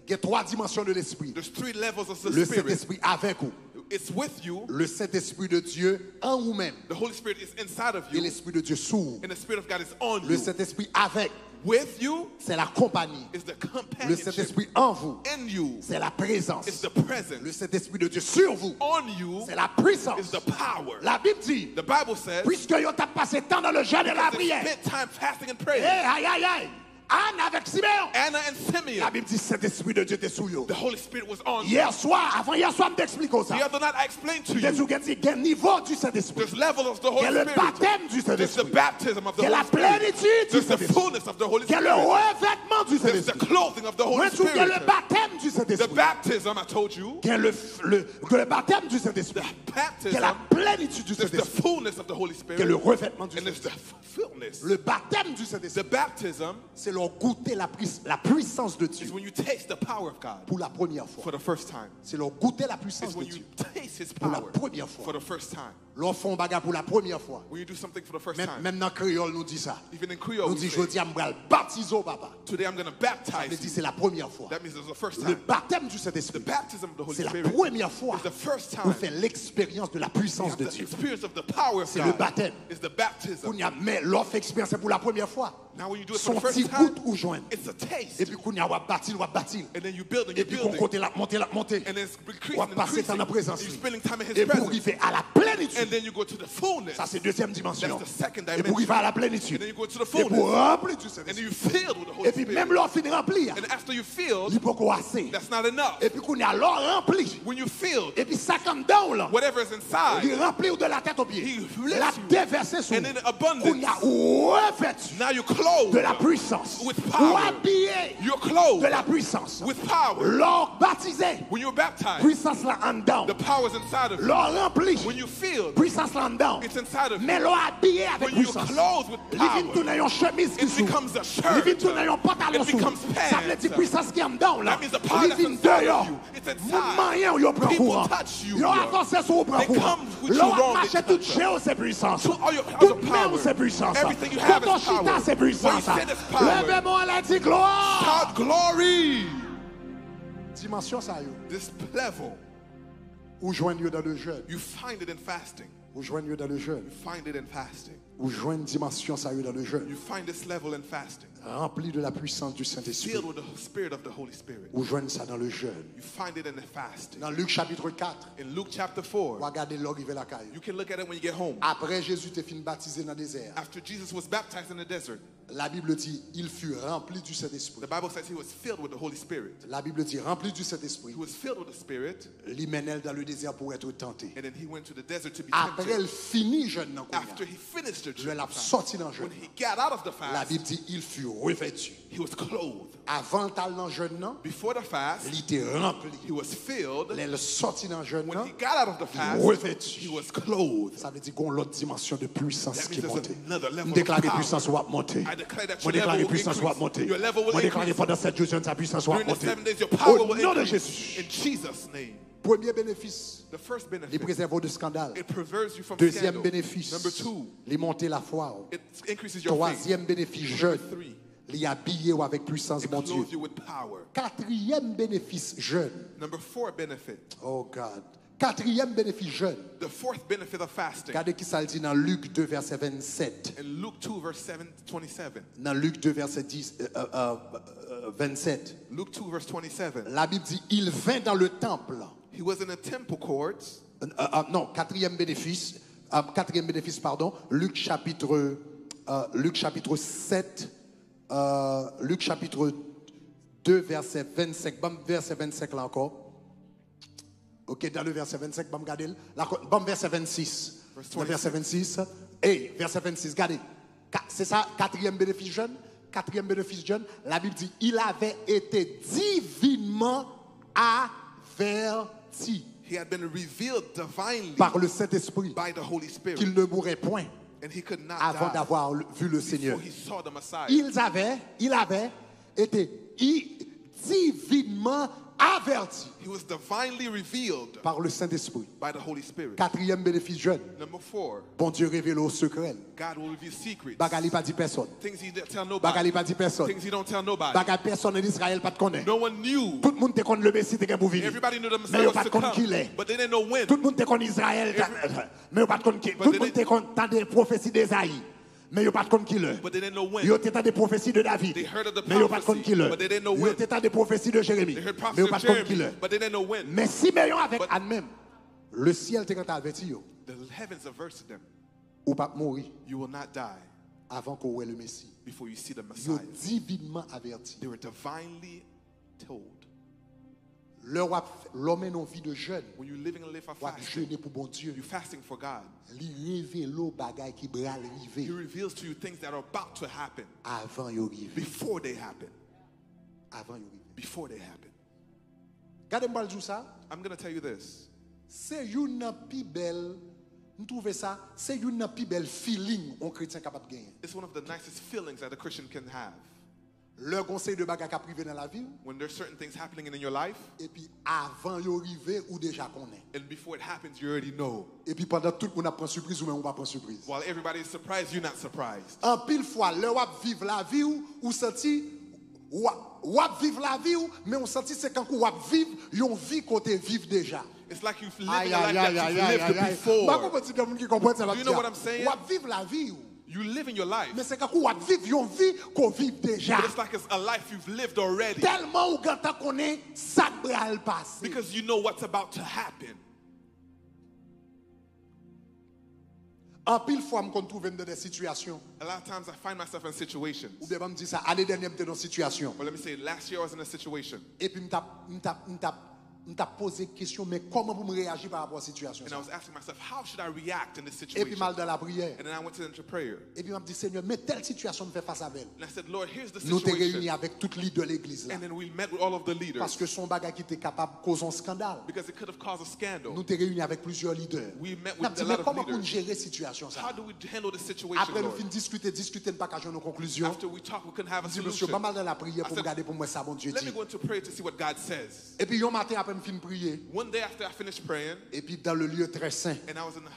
il y a trois dimensions de l'Esprit. There's three levels of the Le Spirit. Saint-Esprit avec vous. It's with you. Le Saint-Esprit de Dieu en vous-même. The Holy Spirit is inside of Et you. l'Esprit de Dieu sous vous. And the Spirit of God is on Le you. Saint-Esprit avec, With you c'est la compagnie. is the Le companionship. Saint-Esprit en vous, In you c'est la présence. is the Le presence. Saint-Esprit de Dieu sur vous, On you c'est la puissance. is the power. La Bible dit, The Bible says, puisque vous avez passé temps dans le jeûne et la they prière. spent time fasting and Eh, praying. aïe, aïe, aïe. Anne avec Siméon. Anna and La Simeon, Bible dit, Saint-Esprit de Dieu était sous vous. the Holy Spirit was on you. Hier soir, avant hier soir, je t'explique ça. The other night I explained to Jésus you, a dit, il y a un niveau du Saint-Esprit. there's levels of the Il y Holy a le Spirit. baptême du There's the Saint-Esprit. baptism of the Il y a Holy la Spirit. plénitude du There's the Saint-Esprit. fullness of the Holy Il y a le Spirit. revêtement du There's the Saint-Esprit. clothing of the Holy Moi, je trouve qu'il y a le Spirit. baptême du The Saint-Esprit. baptism, I told you, Il y a le baptême du Saint-Esprit. the Il y a la baptism, plénitude du there's the Saint-Esprit. fullness of the Holy Il y a le Spirit, revêtement du and there's the Saint-Esprit. fullness. Le baptême du The Saint-Esprit, baptism c'est leur goûter la puissance de Dieu is when you taste the power of God pour la première fois. for the first time. C'est leur goûter la puissance It's de when you Dieu taste His pour la power première fois. for the first time. Leur font bagarre pour la première fois. When you do something for the first time. Même dans le créole, nous dit ça. Even in Creole, Nous we dit, say, je dis, je vais baptiser au papa. today I'm going to Ça baptize veut dire, you. c'est la première fois. That means it's the first Le time. baptême du The Saint-Esprit, baptism of the Holy c'est la Spirit première fois is the first qu'on time fait l'expérience de la puissance de the Dieu. experience of the power of C'est le God baptême. is the baptism. Mais l'offre expérience, c'est pour la première fois. Now when you do it for Son the first petit time, goutte ou joindre. it's a taste. Et puis, qu'on y a bâti, on va bâtir. And then you build and Et you puis, qu'on build compte la monter. and it's On increasing va and passer dans increasing. la présence. You're spending time in His Et pour presence. arriver à la plénitude And then you go to the fullness. Ça, c'est deuxième dimension. That's the second Et pour y dimension. aller à la And plénitude. then you go to the Et pour fullness. remplir du And then Saint-Esprit. you filled with the Holy Et puis Spirit. même l'on finit remplir. And after you filled, Il peut quoi assez. that's not enough. Et puis qu'on est alors rempli. When you filled, Et puis ça comme dans là. whatever is Il inside, remplit de la tête aux pieds. He La lifts you. déverser sur And in abundance. qu'on a revêtu now you're clothed de la puissance. with Ou power. habillé You're de clothed la puissance. with power. Lors baptisé, When you're baptized, puissance là en dedans. the power is inside of you. Lors rempli, When you filled, puissance là en dedans. it's inside of you. Mais l'on habillé avec When you're puissance. clothed with Il vient power, tout dans une chemise qui it sous. becomes a Il shirt. vient tout dans un pantalon It sous. becomes Ça veut dire pants. puissance qui est en dedans là. That means the power Il that's vient inside dehors. of you. It's inside. Mouvement rien, il prend People courant. touch you. Il avance sur vous prend They courant. come with you L'on wrong, marche they tout touch géo c'est puissance. So all your powers Tout of même power. c'est puissance. Everything you have Quand on is power. chita c'est When you puissance. sit is power. Levez-moi la dit gloire. Shout glory. Dimension ça yo. This level, Ou joindre dans le jeûne. you find it in fasting. Ou joindre dans le jeûne. You find it in fasting. Ou joindre dimension ça yo dans le jeûne. You find this level in fasting. Rempli de la puissance du Saint-Esprit. Filled with the spirit of the Holy Spirit. Ou joindre ça dans le jeûne. You find it in the fasting. Dans Luc chapitre 4, In Luke chapter 4, regardez l'arrivée la caille. you can look at it when you get home. Après Jésus t'est fini baptisé dans le désert. After Jesus was baptized in the desert, La Bible dit, il fut rempli du Saint-Esprit. the Bible says he was filled with the Holy Spirit. La Bible dit, rempli du Saint-Esprit, He was filled with the Spirit, il mène dans le désert pour être tenté. and then he went to the desert to be Après, tempted. elle finit jeune dans After he finished the le l'a journey, sorti dans le jeûne. when he got out of the La fast, Bible dit, il fut revêtu. he was clothed. Avant le dans le jeûne, non, Before the fast, il était rempli. he was filled. Elle sorti dans le jeûne, When non, he got out of the fast, revêtu. he was clothed. Ça veut dire qu'on a l'autre dimension de puissance That qui est means there's montée. another level Je of déclare que power. puissance va monter. I declare that Je your déclare level que will puissance va increase. monter. Your level will Je déclare que increase. pendant cette journée, sa puissance va During the monter. 7 days, your power Au will nom de increase. Jésus. In Jesus' name. Premier bénéfice, The first les benefit, préserve de scandale. it preserves you from Deuxième scandal. bénéfice, Number 2, les monter la foi. it increases your faith. Troisième bénéfice, jeune, Number 3, les habiller avec puissance, it mon Dieu. clothes you with power. Quatrième bénéfice, jeune. Number 4 benefit, Oh God. Quatrième bénéfice, jeune. the fourth benefit of fasting. Regardez qui ça le dit dans Luc 2, verset 27. In Luke 2, verse 27. Dans Luc 2, verset 27. Luke 2, verse 27. La Bible dit, il vint dans le temple. He was in the temple courts. Non, quatrième bénéfice, pardon, Luc chapitre 7, Luc chapitre 2, verset 25, bam, verset 25 là encore. Ok, dans le verset 25, bam, regardez, bam, verset 26. Dans le verset 26, hey, verset 26, regardez, c'est ça, quatrième bénéfice jeune, la Bible dit, il avait été divinement averti He had been revealed divinely par le Saint-Esprit by the Holy Spirit. qu'il ne mourrait point And he could not avant die d'avoir vu le Seigneur. before he saw the Messiah. Il avait été divinement averti He was divinely revealed par le Saint-Esprit. by the Holy Spirit. Quatrième bénéfice jeune, Number 4, bon Dieu révèle au secret. God will reveal secrets. Bagali pas dit personne. Things he didn't tell nobody. Bagali pas dit personne. Things he don't tell nobody. Bagali personne en Israël pas de connaît. No one knew. Tout le monde te connaît le Messie te pour venir. Everybody knew the Mais yo Messiah pas was de to connaît qui come. l'est. But they didn't know when. Tout le monde te connaît Israël. Mais yo pas de connaît qui. Tout le monde te connaît des prophéties d'Ésaïe. Mais yo pas de connaît qui l'est. But they didn't know when. Yo t'étais des prophéties de David. They heard of the Mais yo pas de connaît prophecy, qui l'est. but they didn't know Yo when. t'étais des prophéties de Jérémie. They heard Mais prophecy yo pas of de connaît qui Jeremy, l'est. but they didn't know when. Mais si Simeon avec But- Anne même, le ciel te averti yo, The heavens averted them. ou pas mourir You will not die avant qu'on voit le Messie. before you see the Yo Messiah. divinement averti. They were divinely told. L'homme est en vie de jeûne. When you're living a life of Ou fasting, jeûner pour bon Dieu. you're fasting for God. Li révèle bagay qui bral He rive reveals to you things that are about to happen avant yo rive. before they happen. Avant yo rive. Before they happen. Gade m'bal jou ça, I'm going to tell you this. c'est une pi belle, nous trouve ça, c'est une pi belle feeling un chrétien capable de gagner. It's one of the nicest feelings that a Christian can have. Le conseil de bagay qui privé dans la vie When there's certain things happening in your life, et puis avant yo rive ou déjà connaît. and before it happens, you already know. Et puis pendant tout le monde a prend surprise ou même on pas prend surprise. While everybody is surprised, you're not surprised. En pile fois, le wap vivre la vie ou senti wap vivre la vie mais on senti c'est quand wap vivre yon vie côté vivre déjà. It's like you've lived a life that you've lived before. Pas comprendre si quelqu'un qui comprend ça. Do you know what I'm saying? Wap vivre la vie You live in your life, mais c'est quand wap vivre yon vie qu'on vive déjà. but it's like it's a life you've lived already Tellement ou ganta connaît ça bral passé. because you know what's about to happen. En pile fois, je me trouve dans des situations. A lot of times I find myself in situations. Ou bien, je me dis ça, l'année dernière, j'étais dans une situation. But let me say, last year I was in a situation. Et puis, je me posé la question, mais comment vous me réagir par rapport à la situation? And I was asking myself, how should I react in this Et puis, situation? mal dans la prière. And then I went into prayer. Et puis, je me dis, Seigneur, mais telle situation me fait face à elle. And I said, Lord, here's the Nous sommes réunis situation. avec toutes les leaders de l'église. Là. And then we met with all of the leaders. Parce que son bagage qui était capable de causer un scandale. Because it could have caused a scandal. Nous sommes réunis avec plusieurs leaders. We met Nous with dit, a mais lot of comment pour leaders. gérer la situation? Ça? How do we handle this situation, Après, nous Lord? finissons discuter, nous pas qu'à nos conclusions. After we talk, we couldn't have a Je dis, monsieur, solution. pas mal dans la prière I pour said, regarder pour moi ça, bon Dieu let me dit. go into prayer to see what God says. Et puis, un matin, après, je finis de prier. One day after I finished praying, Et puis, dans le lieu très saint, and I was in the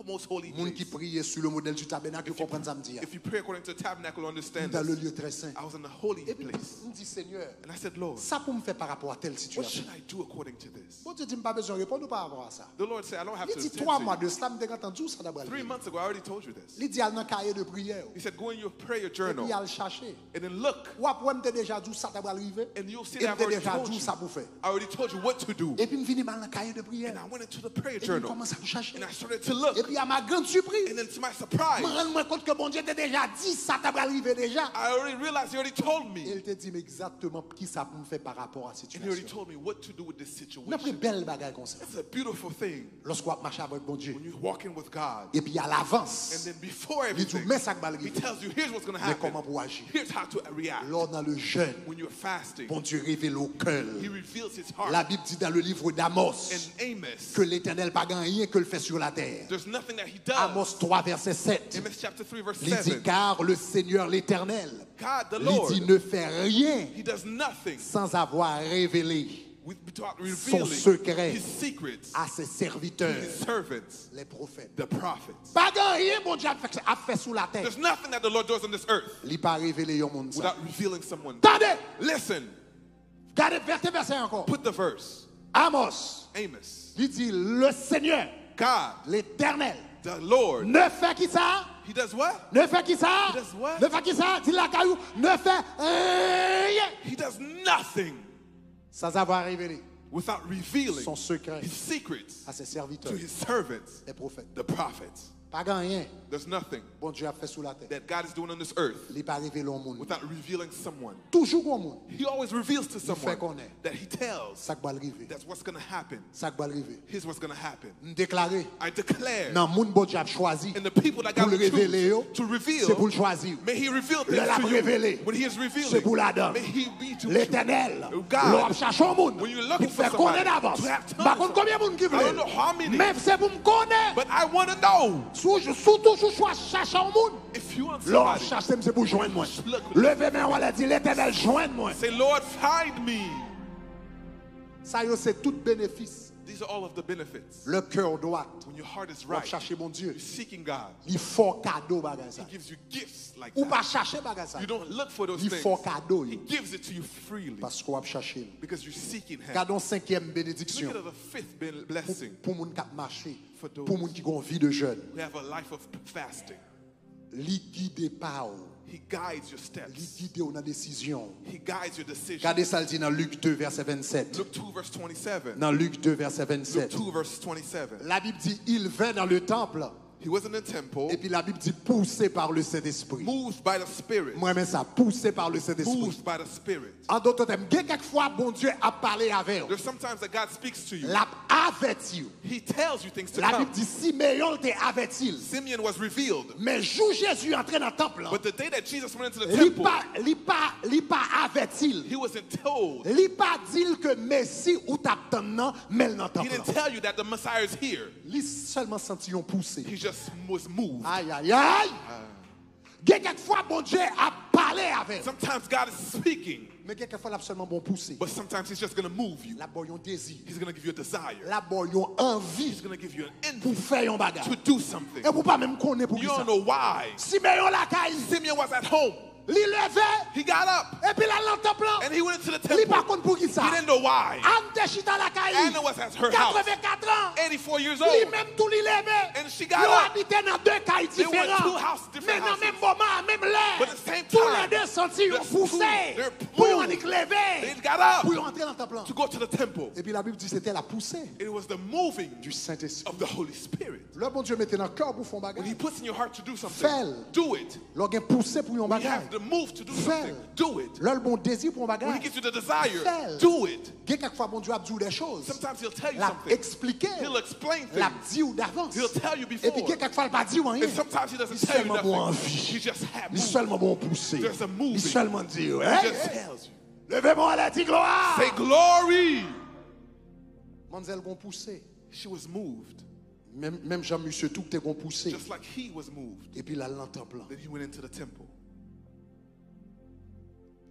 most holy les gens qui place. priaient sur le modèle du tabernacle, If you, comprennent ça me dire. if you pray according to the tabernacle, you'll understand Dans le this. lieu très saint. I was in the holy Et puis, place. je me dis, Seigneur, And I said, Lord, ça pour me faire par rapport à telle what situation. should I do according to this? Bon Dieu dit, je n'ai pas besoin de répondre par rapport à ça. The Lord said, I don't have Il to dit, attend 3 to mois you. de cela, je n'ai entendu ça d'abord. 3 months ago, I already told you this. Il dit, il y a un cahier de prière. He said, go in your prayer Et journal puis, il a le chercher. and then look, Ou après, je t'ai déjà dit ça d'abord arrivé. and you'll see Et that I've je t'ai already déjà told dit you. ça pour faire. I already told you what to do. Et puis, je finis mal dans le cahier de prière. And I went into the prayer Et puis, je journal commence à le chercher. and I started to look. Et puis, à ma grande surprise, And then to my je surprise, me rends compte que bon Dieu t'a déjà dit ça d'abord arrivé déjà. I already realized he already told Et me. il te dit mais exactement qui ça pour me faire par rapport à la And he already situation. told me what to do with this On a pris situation. belle bagaille comme ça. It's a beautiful thing Lorsqu'on marche avec bon Dieu. when you're walking with God. Et puis à And l'avance, then before il dit everything, mais ça va he arriver. tells you, here's what's going to Mais happen. comment pour agir? Here's how to react. Lors dans le jeûne, When you're fasting, bon Dieu révèle au cœur. he reveals his heart. La Bible dit dans le livre d'Amos In Amos, que l'Éternel pas gagne rien que le fait sur la terre. there's nothing that he does. Amos 3 verset 7. Amos chapter 3 verse Il dit 7. car le Seigneur l'Éternel, God the il Lord, dit ne fait rien he does nothing sans avoir révélé without son revealing secret his secrets à ses to serviteurs, his servants, les prophètes. the prophets. Pas gagne rien bon Dieu a fait sous la terre. There's nothing that the Lord does on this earth Il pas révélé au monde ça. without revealing someone. Attendez, Listen, regardez verset encore. put the verse. Amos, Amos, il dit le Seigneur, God, l'Éternel, the Lord, ne fait qui ça? he does what? Ne fait qui ça? He does what? Ne fait qui ça? Dis la caillou, ne fait rien He does nothing sans avoir révélé without revealing son secret his secrets à ses to serviteurs, his servants, les prophètes. the prophets. Pas gagne rien. There's nothing Bon Dieu a fait sous la terre. that God is doing on this earth Il n'est pas révélé au monde. without revealing someone. Toujours au monde. He always reveals to fait someone connaître. that he tells Ça va arriver. that's what's going to happen. Ça va arriver. Here's what's going to happen. Me déclarer I declare, dans monde bon Dieu a choisi and the people that pour God le will révéler, choose to reveal, c'est pour le choisir. may he reveal Le things l'a to révélé. you. When he is C'est revealing, pour la donne. may he be to L'Éternel, God, l'on cherche au monde when you're looking pour for faire somebody, connaître d'avance. to have Par tongues, contre, combien de monde qui I don't veut? know how many, Mais c'est pour me connaître. but I want to know Surtout, je cherche au monde. if you want L'on somebody. cherche, c'est pour joindre moi. Look. Levez main, on va dire l'Éternel, joindre-moi. Say, Lord, find me. Ça, c'est tout bénéfice. These are all of the benefits. Le cœur droit. When your heart is On va right, chercher mon Dieu. you're seeking God. Il faut cadeau bagage ça. He gives you gifts like Ou that. pas chercher bagage ça. You don't look for those Il things. faut cadeau He gives it to you freely parce qu'on va chercher. because you're seeking Him. Gardons cinquième Look bénédiction at the fifth blessing pour moun qui marché, For those pour moun qui ont vie de jeune. who have a life of fasting. Li guide pas ou. He guides your Li steps. guide ou dans décision. He guides your decision. Regardez ça le dit dans Luc 2 verset 27. Luke 2 verse 27. Dans Luc 2 verset Luke 27. 2 verse 27. La Bible dit il vint dans le temple He was in the temple, et puis la Bible dit poussé par le Saint-Esprit. moved by the Spirit. Moi même ça poussé par le Saint-Esprit. Moved by the Spirit. En d'autres termes, quelquefois bon Dieu a parlé avec vous. There's sometimes that God speaks to you. L'a averti. He tells you things to La come. Bible dit Siméon t'est averti. Simeon was revealed. Mais jour Jésus entré dans le temple, But the day that Jesus went into the li temple, pas averti. he wasn't told. Li pas dit que Messie ou t'attendant mais dans le He temple. didn't tell you that the Messiah is here. Li seulement senti yon poussé. He just was moved. Aïe aïe aïe. Quelquefois bon Dieu a parlé avec. Sometimes God is speaking, Mais quelquefois il a seulement bon poussé. but sometimes he's just going to move you. La boy yon désir. He's going to give you a desire. La boy yon envie He's going to give you an pour envy faire yon bagage. to do something. Et pour pas même connaître pour qui You ça. don't know why. Siméon la caille. Simeon was at home. Li levé He got up et puis la dans le temple. and he went into the Li pas temple. contre pour qui ça. He didn't know why. Anne de chita la caille. Anna was at her house, 84 ans. 84 years Li old. même tout li levé. And she got Yo up. habité dans deux cailles They were in différents. two houses, Mais different dans le même houses. moment, même But at l'air. the same Tous les time, deux sentis they're ont poussé they're pour moved. y lever, They got up pour y entrer dans le temple. to go to the temple. Et puis la Bible dit c'était la poussée It was the moving du Saint-Esprit. of the Holy Spirit. Le bon Dieu mettait dans le cœur pour faire un When He bagage. puts in your heart to do something, Fais-le. do it. L'on a poussé pour un When you have bagage. the move to do Fais-le. something, do it. Le bon désir pour un When He bagage. gives you the desire, Fais-le. do it. Quelquefois, bon Dieu a dit des choses. Sometimes He'll tell you L'a something. expliqué. He'll explain L'a things. dit ou d'avance. He'll tell you Et before. puis quelquefois, il n'a pas dit rien. And sometimes He doesn't Il tell you seulement bon nothing. envie. He just has Il moved. seulement bon poussé. There's a moving. Il seulement dit, He hey, just hey, tells you. levez-moi la dit gloire. Say glory. Mademoiselle gon poussé. She was moved, Même Jean-Monsieur tout t'es gon poussé. just like he was moved. Et puis là, l'entend Then he went into the temple.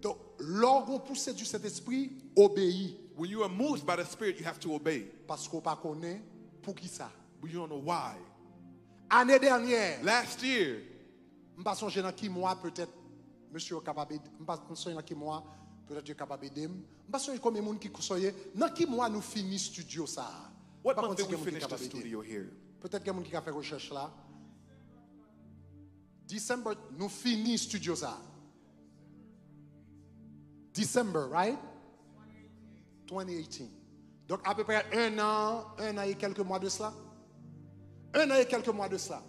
Donc, l'orgon poussé du Saint-Esprit obéit. When you are moved by the Spirit, you have to obey. Parce qu'on ne connaît pas pour qui ça. But you don't know why. Année dernière, Last year, je ne sais pas si dans qui mois peut-être monsieur est capable de je ne sais pas si dans qui mois peut-être Dieu est capable d'aider. Je ne sais pas si combien de monde qui soyez dans qui mois nous finissons studio ça. what Par month contre, did we si quelqu'un qui finish the capable d'aider. studio here? Peut-être qu'il y a quelqu'un qui a fait recherche là. Décembre, nous finissons studio ça. December, right? 2018. Donc à peu près un an et quelques mois de cela. Un an et quelques mois de cela.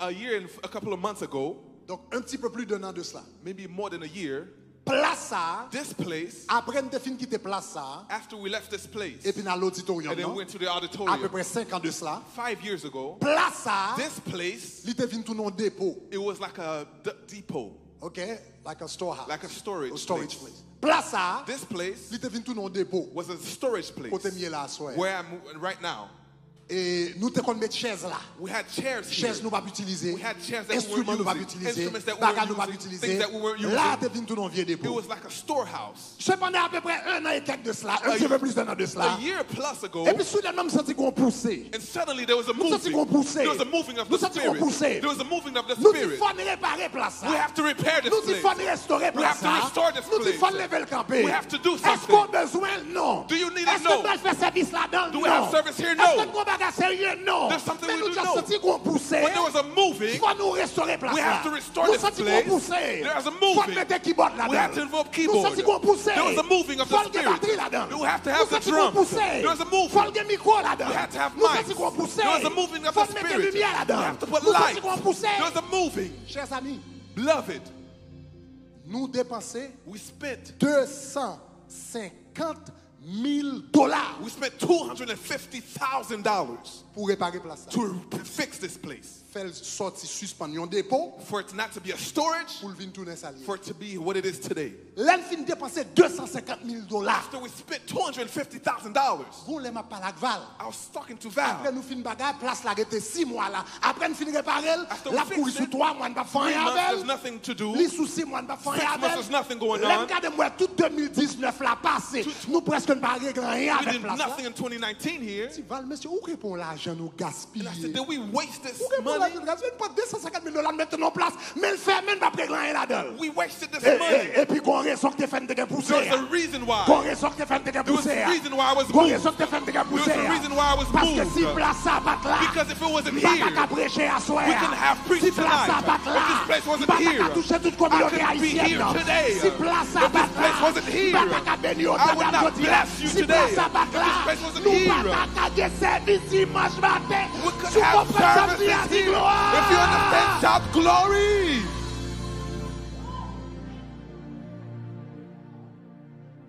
A year and a couple of months ago, Donc un petit peu plus d'un an de cela. maybe more than a year, Place ça, this place, après nous avons fini quitter place ça, after we left this place, et puis dans l'auditorium, and then non? went to the À peu auditorium, près 5 ans de cela. 5 years ago, Place ça, this place, il était venu tout dans dépôt. it was like a depot, Okay? Like a storehouse. like a storage storage place. place. Place ça, This place il était venu tout dans dépôt. was a storage place Côté mieux là, soir. where I'm right now. Et nous te qu'on mettre chaise là. We had chairs here. Chaises nous pas utiliser. We had chairs that we Instruments weren't nous pas using. utiliser. Instruments that we Bagages weren't nous pas using. utiliser. Things that we weren't using. Là, t'es venu tout dans vieux It dépôt. was like a storehouse. Cependant, à peu près un an et quelques de cela, un petit peu plus d'un an de cela. A year plus ago, Et puis soudainement, je me sentis qu'on poussait. and suddenly there was a Nous sentis moving. qu'on poussait. There was a moving of Nous the sentis qu'on Spirit. poussait. There was a moving of the Nous Spirit. il faut réparer place ça. We have to repair this Nous il faut place. restaurer We have place to ça. restore this Nous il faut place. lever le camper. We have to do Est-ce something. qu'on a besoin? Non. Do you need it? Est-ce No. qu'on doit faire service là-dedans? Do we have service here? No. Est-ce qu'on a bagage sérieux? Non. There's something Mais we nous do avons know. senti qu'on poussait. But there was a Il moving. faut nous restaurer place We là. have to restore Nous this senti place. qu'on poussait. There was a Il faut moving. mettre keyboard là-dedans. We have to involve Nous keyboard. senti qu'on poussait. There was a moving of Faut the le Spirit. batterie là-dedans. You have to Nous have the senti qu'on drums. poussait. There was a moving. Faut le micro là-dedans. We had to have Nous mics. senti qu'on poussait. There was a moving of Faut the mettre Spirit. lumière We là-dedans. have to put Nous senti light. qu'on poussait. There was a moving. Chers amis, Beloved, nous dépensons we spent $250 000 We spent $250,000 pour réparer place. to fix this place. Faire sortir suspendre un dépôt For it not to be a storage, pour le venir tourner salier. for it to be what it is today. L'elle fin dépenser $250 000. After we spent $250,000, Bon, les m'a parlé avec Val. I was talking to Après Val. nous fin bagage, place la rete 6 mois là. Après nous fin réparer, After we la fix courir it, sous 3 mois, on va faire 3 rien months, there's avec. nothing to do. Les sous 6 mois, on va faire 6 rien months, avec. there's nothing going L'en on. garde moi tout 2019 là passé. Nous presque ne pas régler rien We avec did place là. nothing in 2019 here. Si Val, monsieur, où répond l'argent nous And gaspiller? I said, did we waste this Où répond money? l'argent nous gaspiller? Pas $250 000 mettre en place, mais le fait même pas régler rien là-dedans. We wasted this Et money. puis qu'on raison que t'es fait de pousser. There's a reason why. Qu'on raison que t'es fait de There was pousser. a reason why I was Qu'on moved. raison que t'es fait de There was pousser. a reason why I was Parce que si moved. place ça bat là, Because if it wasn't pas here, qu'à prêcher à soir. we couldn't have preached Si place ça tonight. bat là, If this place wasn't pas here, qu'à toucher toute I communauté couldn't be haïtienne. here today. Si place ça If bat this place là, wasn't here, pas qu'à bénir I would not bless you si today. place ça bat If là, this place wasn't nous here, pas qu'à des services dimanche matin. we could Sous have votre samedi à services here. gloire. If you understand, shout glory.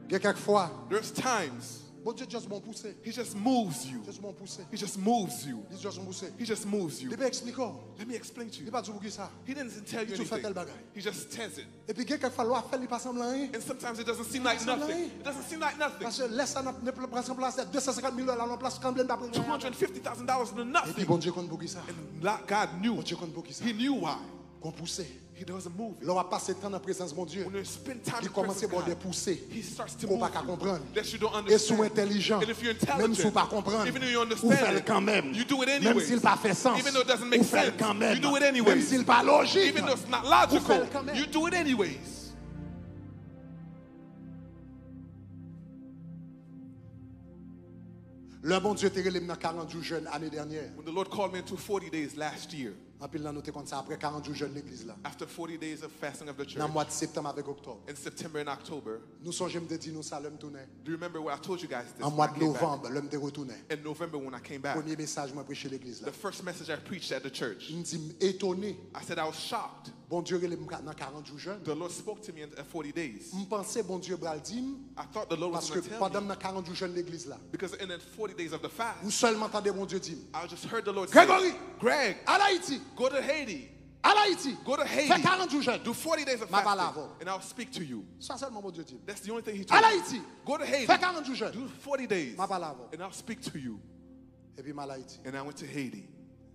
Quelquefois, There's times bon Dieu juste m'en pousser. he just moves you. Juste m'en pousser. He just moves you. Il juste m'en pousser. He just moves you. Il peut expliquer. Let me explain to Il you. pas dire pour qui ça. He didn't tell you Il te fait anything. tel bagage. He just says it. Et puis quelquefois, l'on fait, il pas semblant rien. And sometimes it doesn't seem like That's nothing. right. It doesn't seem like nothing. Parce que laisse ça, ne prend en place $250 000 en place, quand même pas prendre. $250,000 into Et puis nothing. bon Dieu compte pour qui ça. And God knew. Bon Dieu compte pour qui ça. He knew why. Qu'on poussait. There was a move. L'on va passer temps dans la présence de mon Dieu. When you spend time Il in the commence presence à of des God, poussées. He starts to Qu'on move pas qu'à you comprendre. that you don't Et sous understand. intelligent. And if you're Même si vous intelligent, pas comprendre. even though you Vous faites le understand quand même. it, you do it Même anyways. s'il pas fait sens. Even though it doesn't make Vous faites le sense, quand même. you do it Même anyways. s'il pas logique. Even though it's not Vous logical, faites le quand même. you do it anyways. Le bon Dieu t'a relève dans 40 jours jeunes l'année dernière. When the Lord called me into 40 days last year, En pile là nous comme ça après 40 jours jeunes l'église là. after 40 days of fasting of the church, Dans le mois de septembre avec octobre. in September and October, Nous songeons me dire nous ça l'homme tourner. do you remember what I told you guys this? En when mois I de came back? novembre, l'homme te retourné. In November when I came back, Premier message moi prêcher l'église là. the first message I preached at the church, Il me dit étonné. I said I was shocked. Bon Dieu relève dans 40 jours jeunes. The Lord spoke to me in 40 days. Je pensais bon Dieu bral dire I thought the Lord was parce que going to tell pendant me, dans 40 jours jeunes l'église là. because in the 40 days of the fast, Ou seulement entendez bon Dieu dire I just heard the Lord say, Gregory, Greg, à Haïti, go to Haiti. à Haïti. Go to Fais Haiti. 40 jours jeunes. Do 40 days of Ma fasting, balavo. and I'll speak to you. Ça seulement bon Dieu dit. That's the only thing he À told me. Haïti. Go to Haiti. Fais 40 jours jeunes. Do 40 days, Ma balavo. and I'll speak to you. Et puis mal Haïti. And I went to Haiti.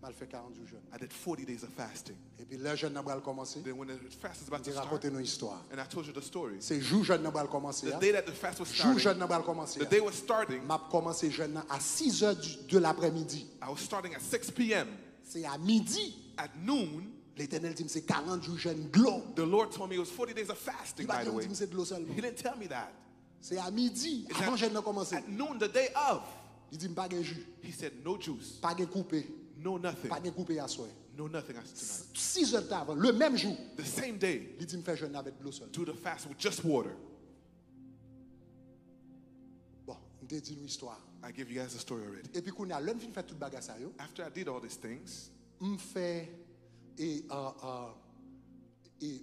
Mal fait 40 jours jeunes. I did 40 days of fasting. Et puis le jeune n'a pas commencer. Then when the fast is about to Il start, raconte nos histoires. and I told you the story, C'est jour jeune n'a pas commencer. the day that the fast was Jour starting, jeune n'a pas commencer. the day was starting, M'a commencé jeune à 6 heures de l'après-midi. I was starting at 6 p.m. C'est à midi. At noon, L'Éternel dit c'est 40 jours jeune de l'eau. the Lord told me it was 40 days of fasting, Il va by the dire way. c'est de l'eau seulement. He didn't tell me that. C'est à midi. It's Avant at- jeune n'a commencé. At noon, the day of, Il dit pas de jus, he said, no juice, pas de coupé, no nothing, pas de coupé à soir. no nothing as tonight. 6 heures avant, le même jour, The same day, il dit me fait jeûner avec de l'eau seule. do the fast with just water. Bon, on te dit une histoire. I give you guys the story already. Et puis qu'on a l'homme fin fait tout bagage ça yo, After I did all these things, on fait et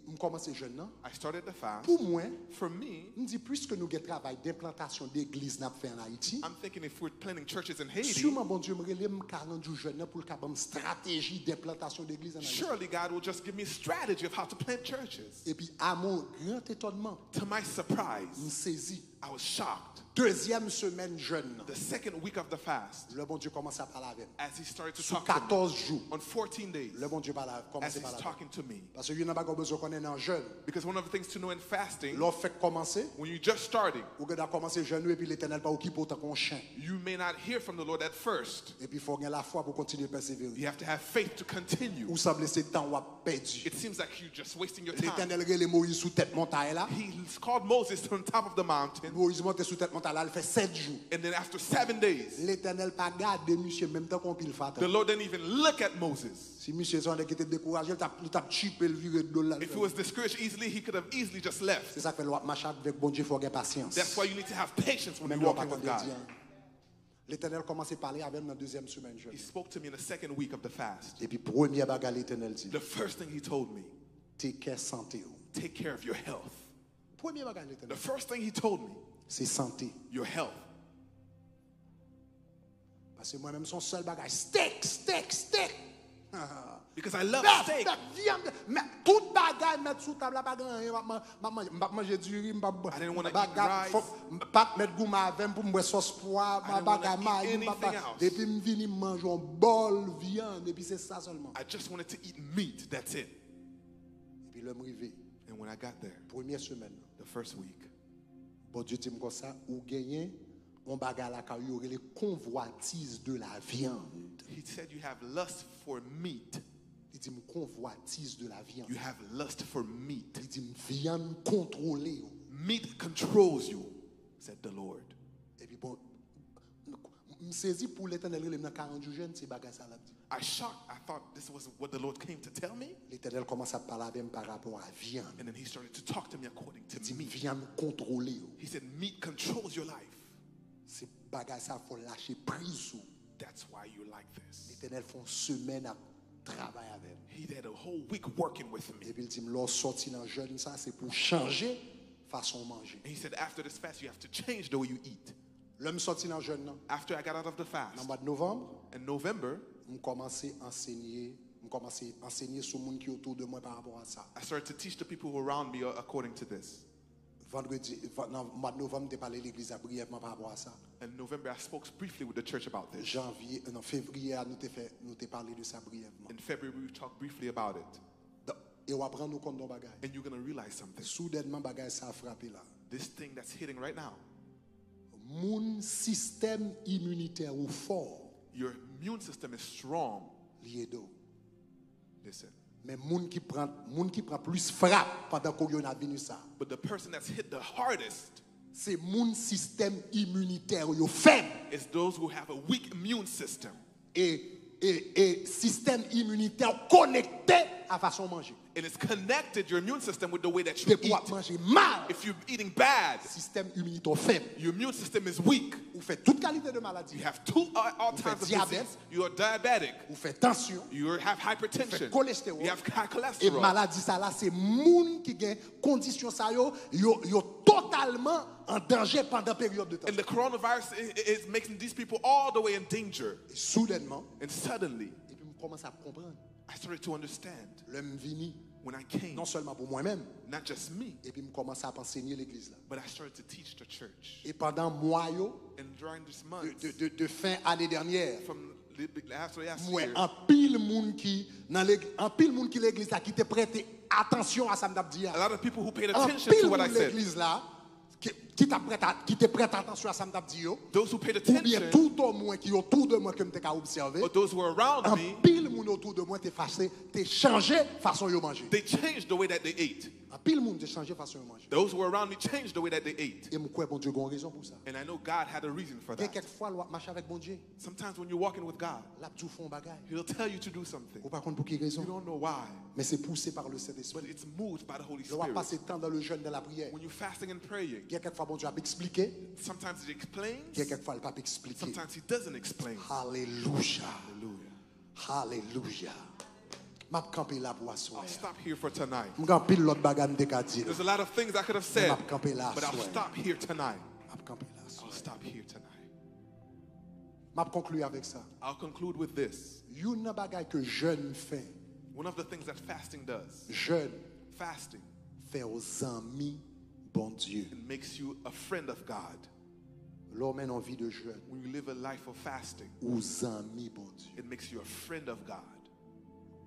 on commence jeune non. I started the fast. Pour moi, For me, on dit puisque nous avons travail d'implantation d'église n'a fait en Haïti, I'm thinking if we're planning churches in Haiti, sûrement bon Dieu me relève 40 jours jeune pour le capable stratégie d'implantation d'église en Haïti. surely God will just give me a strategy of how to plant churches. Et puis à mon grand étonnement, To my on surprise, saisit I was shocked. deuxième semaine jeune. The second week of the fast, Le bon Dieu commence à parler avec. as he started to Sur talk to me, 14 jours, on 14 days, le bon Dieu commence as à he's parler avec. talking to me. Parce que il n'y a pas besoin qu'on est en jeune. Because one of the things to know in fasting, L'offre fait commencer, when you're just starting, ou que commencer jeune et puis l'Éternel pas occupé autant qu'on chien. you may not hear from the Lord at first. Et puis il faut gagner la foi pour continuer à persévérer. You have to have faith to continue. Ou semble c'est temps ou a perdu. It seems like you're just wasting your time. L'Éternel relève Moïse sous tête montagne là. He's called Moses on top of the mountain, Moïse monte sous tête montagne là, il fait 7 jours. and then after 7 days, L'Éternel pas garde monsieur même temps qu'on pile fata. the Lord didn't even look at Moses. Si monsieur son qui était découragé, il t'a chipé le viré de là. If he was discouraged easily, he could have easily just left. C'est ça que fait l'autre marche avec bon Dieu, il faut avoir patience. That's why you need to have patience when Même you're l'autre walking with pas God. dire. L'Éternel commence à parler avec dans la deuxième semaine jeune. He spoke to me in the second week of the fast. Et puis premier bagarre l'Éternel dit, The first thing he told me, t'es qu'est santé. take care of your health. Premier bagarre The l'Éternel, first thing he told me, c'est santé. your health. Parce que moi-même son seul bagage, steak. Because I love steak. Viande, mais tout bagage mettre sous table pas gagner, m'a manger du riz, I didn't wanna eat bagage, rice. pas mettre goût avec pour me sauce poivre, I didn't bagage wanna eat maïs, anything else. et puis me venir manger un bol viande et puis c'est ça seulement. I just wanted to eat meat. That's it. Et puis l'homme arrivé, And when I got there, première semaine, the first week, bon Dieu dit comme ça, ou gagner on bagage la car il y aurait les convoitises de la viande. he said you have lust for meat. Il dit convoitise de la viande. You have lust for meat. Il dit viande contrôlée. Meat controls you, said the Lord. Et puis bon, me saisi pour l'Éternel dans 40 jours jeune, c'est bagage ça là. I shocked. I thought this was what the Lord came to tell me. L'Éternel commence à parler avec par rapport à viande. And then he started to talk to me according Il dit to meat. viande contrôlée. He said meat controls your life. C'est bagage ça faut lâcher prise sur. That's why you're like this. L'Éternel font semaine à travailler avec. He had a whole week working with me. Et puis il dit l'on sorti dans jeune ça c'est pour changer façon de manger. And he said after this fast you have to change the way you eat. L'homme sorti dans jeune non. After I got out of the Dans fast, le mois de novembre, in November, on commençait à enseigner sur le monde qui est autour de moi par rapport à ça. I started to teach the people who are around me according to this. Vendredi, dans le mois de novembre, je parlais à l'église brièvement par rapport à ça. In November, I spoke briefly with the church about this. Janvier, non, février, nous t'ai parlé de ça brièvement. In February, we talked briefly about it. Et on va prendre nous compte de bagaille. And you're going to realize something. Soudainement, bagaille ça a frappé là. This thing that's hitting right now, Mon système immunitaire ou fort, your immune system is strong. lié d'eau. Listen. Mais moun qui prend plus frappe pendant qu'on a venu ça. But the person that's hit the hardest C'est mon système immunitaire yo faible. is those who have a weak immune system. Et système immunitaire connecté à façon de manger. And it's connected, your immune system, with the way that you Des pour eat. manger mal, If you're eating bad, système immunitaire faible. your immune system is weak. Ou fait toute qualité de maladie. You have all Vous types faites of diabète. disease. You are diabetic. Ou fait tension. You have hypertension. Fait cholestérol. You have high Et cholesterol. maladie ça là, c'est moun qui gagne condition ça yo totalement en danger pendant période de temps. And the coronavirus is making these people all the way in danger. Et soudainement, And suddenly, et puis je commence à comprendre. I started to understand L'homme vini, when I came, non seulement pour moi-même, not just me, et puis je commence à enseigner l'église là. but I started to teach the church. Et pendant mois yo, And during this month, de fin année dernière, from after last moi year, en pile moun qui dans l'église, en pile moun qui l'église là qui te prête attention à ça m'd'a dit. a lot of people who paid En attention pile to what I moun said, l'église là qui te prête attention à ça m'd'a dit yo. those who paid Ou bien attention, tout au moins qui autour de moi que m'te ka observer. or those who were around En me, pile moun autour de moi te fâché, te changé façon yo manger. they changed the way that they ate. En pile moun te changé façon yo manger. Those who were around me changed the way that they ate. Et mon croit bon Dieu gon raison pour ça. And I know God had a reason for Il y a that. quelques fois l'on marche avec bon Dieu, Sometimes when you're walking with God, l'a tout font bagaille. He'll tell you to do something. Ou par contre pour quelle You raison? don't know why, Mais c'est poussé par le Saint-Esprit. but it's moved by the Holy On va Spirit. passer temps dans le jeûne, dans la prière. When you're fasting and praying, Il y a quelquefois bon Dieu a expliqué, sometimes He il y a explains, quelquefois il pas expliqué. sometimes He doesn't explain. Alléluia. Hallelujah. Alléluia. M'a campé là pour asseoir. I'll stop here for tonight. M'gan pile l'autre bagarre m'te ka dire. There's a lot of things I could have said, M'a campé là but I'll asseoir. stop here tonight. M'a campé là I'll asseoir. stop here tonight. M'a conclu avec ça. I'll conclude with this. Une bagaille que jeûne fait. One of the things that fasting does, Jeûne fasting, fait aux amis bon Dieu. it makes you a friend of God. L'homme en vie de jeûne. When you live a life of fasting, Aux amis bon Dieu. it makes you a friend of God.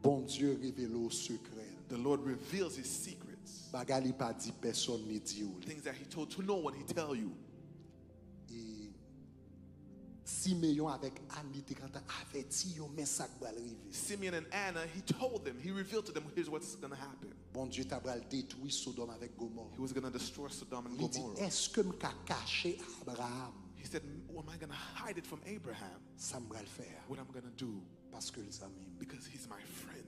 Bon Dieu révèle au secret. The Lord reveals His secrets, Bagaille li pas dit personne ni dit ou. things that He told to no one, He tell you. Et Simeon avec Annie te quand averti yo mais ça va arriver. Simeon and Anna, He told them, He revealed to them, here's what's going to happen. Bon Dieu t'a bral détruit Sodome avec Gomorrhe. He was going to destroy Sodom and Il dit Gomorrah. est-ce que m'ka caché Abraham? He said, am I going to hide it from Abraham? Ça m'bral faire What I'm going to do? parce que les amis. Because he's my friend.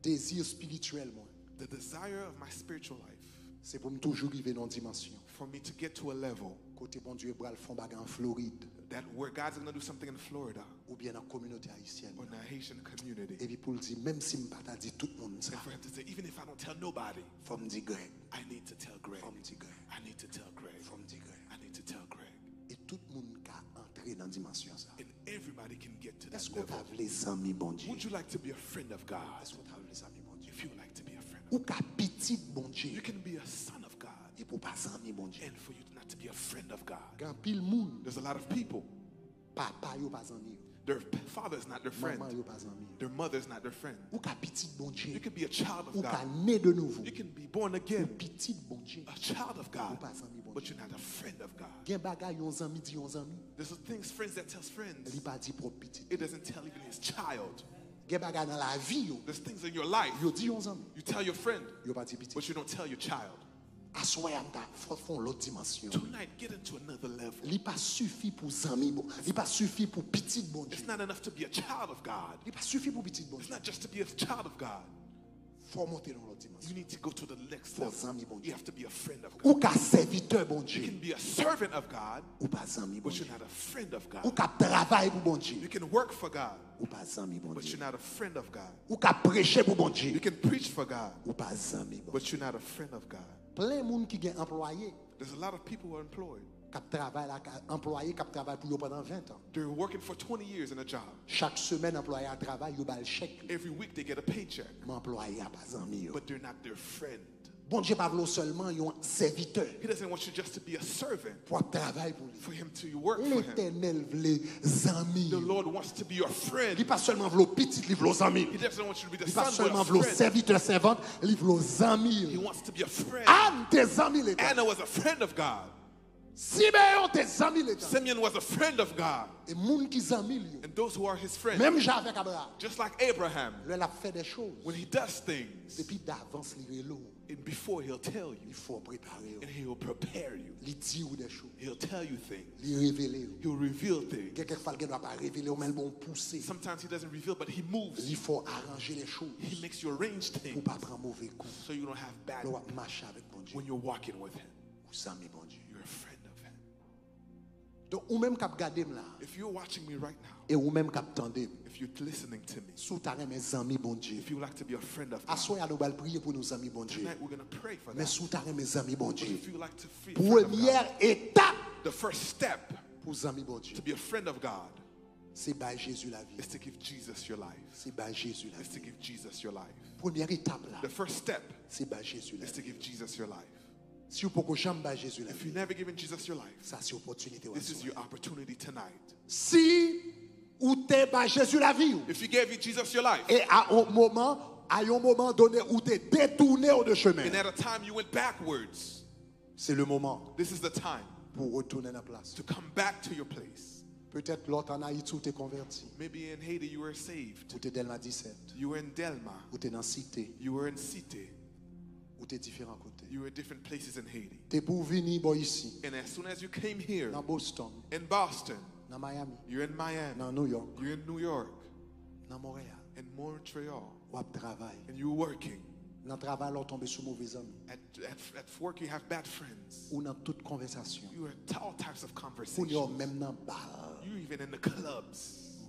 Désir spirituel moi, The desire of my spiritual life, c'est pour me toujours arriver dans une dimension. for me to get to a level Côté bon Dieu bral font bagarre en Floride that where God's going to do something in Florida ou bien dans la communauté haïtienne. or in the Haitian community. Et puis pour le dire même si m'pas pas dit tout le monde ça, And for him to say, even if I don't tell nobody, faut me dire Greg, I need to tell Greg. faut me dire Greg, I need to tell Greg. faut me dire Greg. I need to tell Greg. Et tout le monde qui entrer dans dimension ça. And everybody can get to that Est-ce qu'on level. a les amis bon Dieu? Would you like to be a friend of God? Est-ce qu'on a les amis bon Dieu? If you would like to be a friend Ou of ka petit bon God, Dieu you can be a son of God. et pour pas amis bon Dieu. And for you not to be a friend of God. Quand pile monde, There's a lot of people. papa yo pas ami, Their father is not their friend. maman yo pas ami. Their mother is not their friend. Ou ka petit bon Dieu, You can be a child ou of ka God. né de nouveau. You can be born again, Petit bon Dieu. a child of God, Ou pas ami bon but Dieu. you're not a friend of God. Gen bagay yon zami di yon zami, There's things friends that tells friends. li pa di pro petit. It doesn't tell even his child. Gen bagay dans la vie yo, There's things in your life yo di yon zami, you tell your friend, yo pa di petit. but you don't tell your child. Assoy am ta fon l'autre dimension. Tonight, get into another level. Li pa suffi pour zami bon, li pa suffi pour petit bon Dieu. It's not enough to be a child of God. Li pa suffi pour petit bon It's Dieu. not just to be a child of God. Faut monter dans l'autre You dimension. need to go to the next Faut level. zami bon You Dieu. have to be a friend of Ou God. ka serviteur bon You Dieu, can be a servant of God, ou pas zami bon but Dieu. you're not a friend of Ou God. ka travail pour bon Dieu, You can work for God, ou pas zami bon but Dieu. you're not a friend of God. Ou ka prêcher pour bon You Dieu, can preach for God, ou pas zami bon Dieu. but you're not a friend of God. Plein monde qui gen employé, There's a lot of people who are employed. k'ap travail là, employé k'ap travail pour yo pendant 20 ans. They're working for 20 years in a job. Chaque semaine employé à travail, yo bal chèque. Every week they get a paycheck, Mais employé a pas zami yo. but they're not their friend. Bon Dieu pas vlo seulement yon serviteur He doesn't want you just to be a servant, pour travail pour lui. for him to work for him. L'Éternel vle zami. The Lord wants to be your friend. Il pas seulement vlo petit, il vlo zami. He doesn't want you to be the Il pas son, seulement but vlo a friend. serviteur servante, il vlo He zami. wants to be a friend. Anne tes amis l'Éternel. Anna was a friend of God. Simeon était zami l'État. Simeon was a friend of God. Et moun qui zami lui. And those who are his friends, Même Jean avec Abraham. just like Abraham, Lui il a fait des choses. when he does things, Depuis d'avance il relo. and before he'll tell you, Il faut préparer. and he'll prepare you, Il dit ou des choses. he'll tell you things, Il révéler. he'll reveal things. Quelquefois il ne doit pas révéler mais il bon pousser. Sometimes he doesn't reveal, but he moves. Il faut arranger les choses He makes you arrange pour things pas prendre mauvais coup. so you don't have bad Pour marcher avec bon Dieu. when you're walking with him. Ou zami bon Dieu. You're a friend of him. Donc ou même cap garder là If you're watching me right now, et ou même cap tendez. if you're listening to me, Sous ta mes amis bon Dieu. if you would like to be a friend of God, Assoya nous allons prier pour nos amis bon Dieu. tonight we're going to pray for Mais that. sous ta mes amis bon But Dieu. if you would like to be a friend of God, Première étape the first step pour les amis bon Dieu, to be a friend of God c'est by Jésus la vie. is to give Jesus your life. C'est by Jésus la Is vie. to give Jesus your life. Première étape là, The first step c'est by Jésus la is to vie. give Jesus your life. Si vous pouvez jamais by Jésus la If vie, you've never given Jesus your life, ça c'est opportunité. this is your opportunity tonight. Si ou t'es by Jésus la vie If you gave Jesus your life, et à un moment donné où t'es détourné de chemin, and at a time you went backwards, c'est le moment this is the time pour retourner dans la place. to come back to your place. Peut-être l'autre en Haïti où t'es converti, Maybe in Haiti you were saved. ou t'es Delma 17, You were in Delma. ou t'es dans Cité, You were in Site. ou t'es différents côtés. You were at different places in Haiti. T'es pour venir bon, ici, And as soon as you came here dans Boston, in Boston, dans Miami, you're in Miami, dans New York, you're in New York, dans Montréal, in Montreal, ou à travail. and you're working. Dans le travail, on tombe sous mauvais amis. At work, you have bad friends. Ou dans toute conversation. You are at all types of Ou conversations. même dans le bar, You even in the clubs,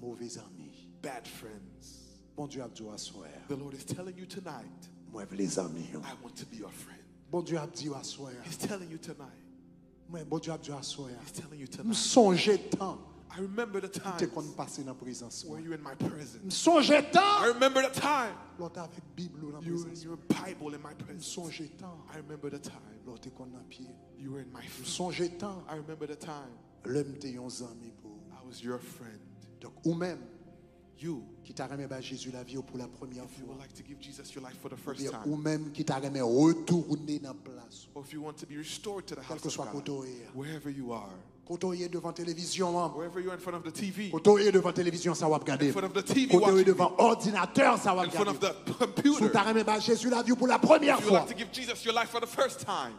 mauvais amis. bad friends. Bon Dieu a dit à soir, The Lord is telling you tonight, moi les amis. I want to be your friend. Bon Dieu a dit à soir, He's telling you tonight. moi bon Dieu a dit à soir. He's telling you Me tonight. songe tant I remember the t'es time qu'on passé dans la présence. where Me you're in my presence. songe I tant remember the time l'autre avec Bible dans la you were in présence. your Bible in my Me presence. songe tant I remember the time l'autre qu'on a pied. you were in my Me feet. songe tant I remember the time l'homme t'es un ami pour. I was your friend. Donc ou même You, qui t'a remis Jésus la vie pour la première if you would fois. like to give Jesus your life for the first Ou time, même qui t'a remis retourner dans la place. or if you want to be restored to the Quel house que of soit God, côté. wherever you are, Quand est devant télévision, wherever you're in front of the TV, quand est devant télévision, ça va regarder. in front of the TV Quand est watching, devant ordinateur, ça va in front of regarder. the Sous computer, ta remis Jésus la vie pour la première if you would fois. like to give Jesus your life for the first time,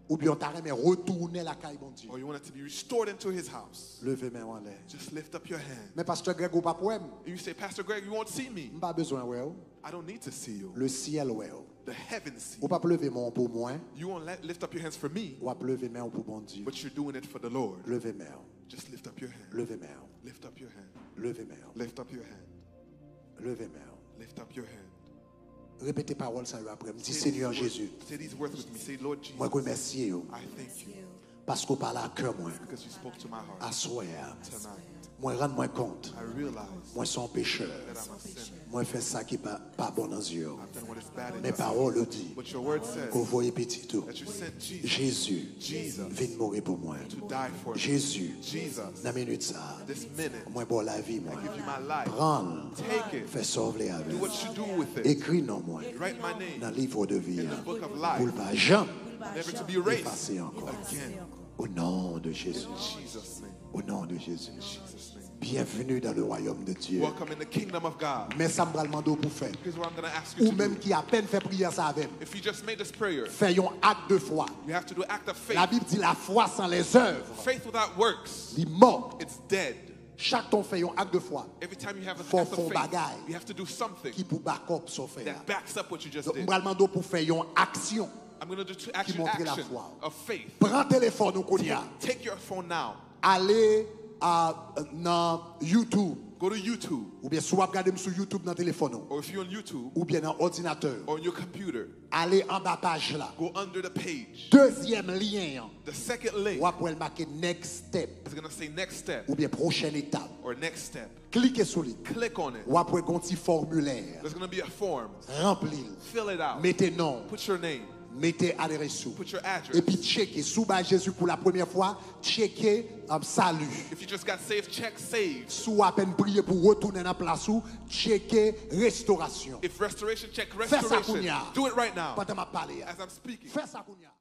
Ou bien t'as remis retourner la caille, bon Dieu. or you want it to be restored into his house, Levez main en l'air. just lift up your hand. Mais pasteur Greg ou pas pour moi, And you say, Pastor Greg, you won't see me. pas besoin ouais. I don't need to see you. Le ciel ouais. The heavens see Ou you. pas lever main pour moi, You won't lift up your hands for me, ou pas lever main pour bon Dieu. but you're doing it for the Lord. Levez main. Just lift up your hand. Levez main. Lift up your hand. Levez main. Lift up your hand. Levez main. Lift up your hand. Répétez parole ça après. Me dit Say Seigneur these words- Jésus, Say these words with me. Say, Lord Jesus, moi remercie vous I thank you parce qu'on parle à cœur moi. because you spoke to my heart À soir, tonight. moi rendre moi compte. I realize Moi son pécheur. that I'm a sinner. Moi fait ça qui pas bon dans les yeux. I've done what is bad in Mes your eyes. paroles le disent. But your word says Qu'on voyait petit tout. that you sent Jesus Jésus Jesus vient mourir pour moi. to die for me. Jésus, Jesus, dans la minute ça, this minute, moi pour la vie moi. I give you my life. Prends, Take it. fais sauver avec. Do what you do with it. Écris non moi Write my name dans le livre de vie. in the book of Pour le life, pas jamais never to be erased effacer encore. again. Au nom de Jésus. In Jesus' name. Au nom de Jésus. Jesus' name. Bienvenue dans le royaume de Dieu. Welcome in the kingdom of God. Mais ça me va demander pour faire. Here's what I'm going to ask you Ou to même do. qui à peine fait prière ça avec. If you just made this prayer, Fais un acte de foi. you have to do an act of faith. La Bible dit la foi sans les œuvres, Faith without works, il est mort. it's dead. Chaque ton fait un acte de foi Every time you have an Faut act of faire faith, bagaille. you have to do something qui pour back up son faire. that backs up what you just Donc, did. on va demander pour faire une action. I'm going to do two action montre la action foi. of faith. Prends téléphone ou qu'on y a. Take your phone now. Allez dans YouTube. Go to YouTube. Ou bien soit regarder sur YouTube dans téléphone. Or if you're on YouTube Ou bien dans ordinateur. or on your computer, Allez en bas page là. go under the page. Deuxième lien. The second link Ou après marquer next step. is going to say next step Ou bien prochaine étape. or next step. Cliquez sur lui. Click on it. Ou après un petit formulaire. There's going to be a form. Remplis. Fill it out. Mettez nom. Put your name. Mettez adresse sous. Put your address. Et puis checkez. Sous bas Jésus pour la première fois. Checkez salut. If you just got saved, check save. Sous à peine prier pour retourner dans la place où. Checkez restauration. If restoration, check Fais ça, restoration. Kounia. Do it right now Pas de ma parler. as I'm speaking. Fais ça, Kounia.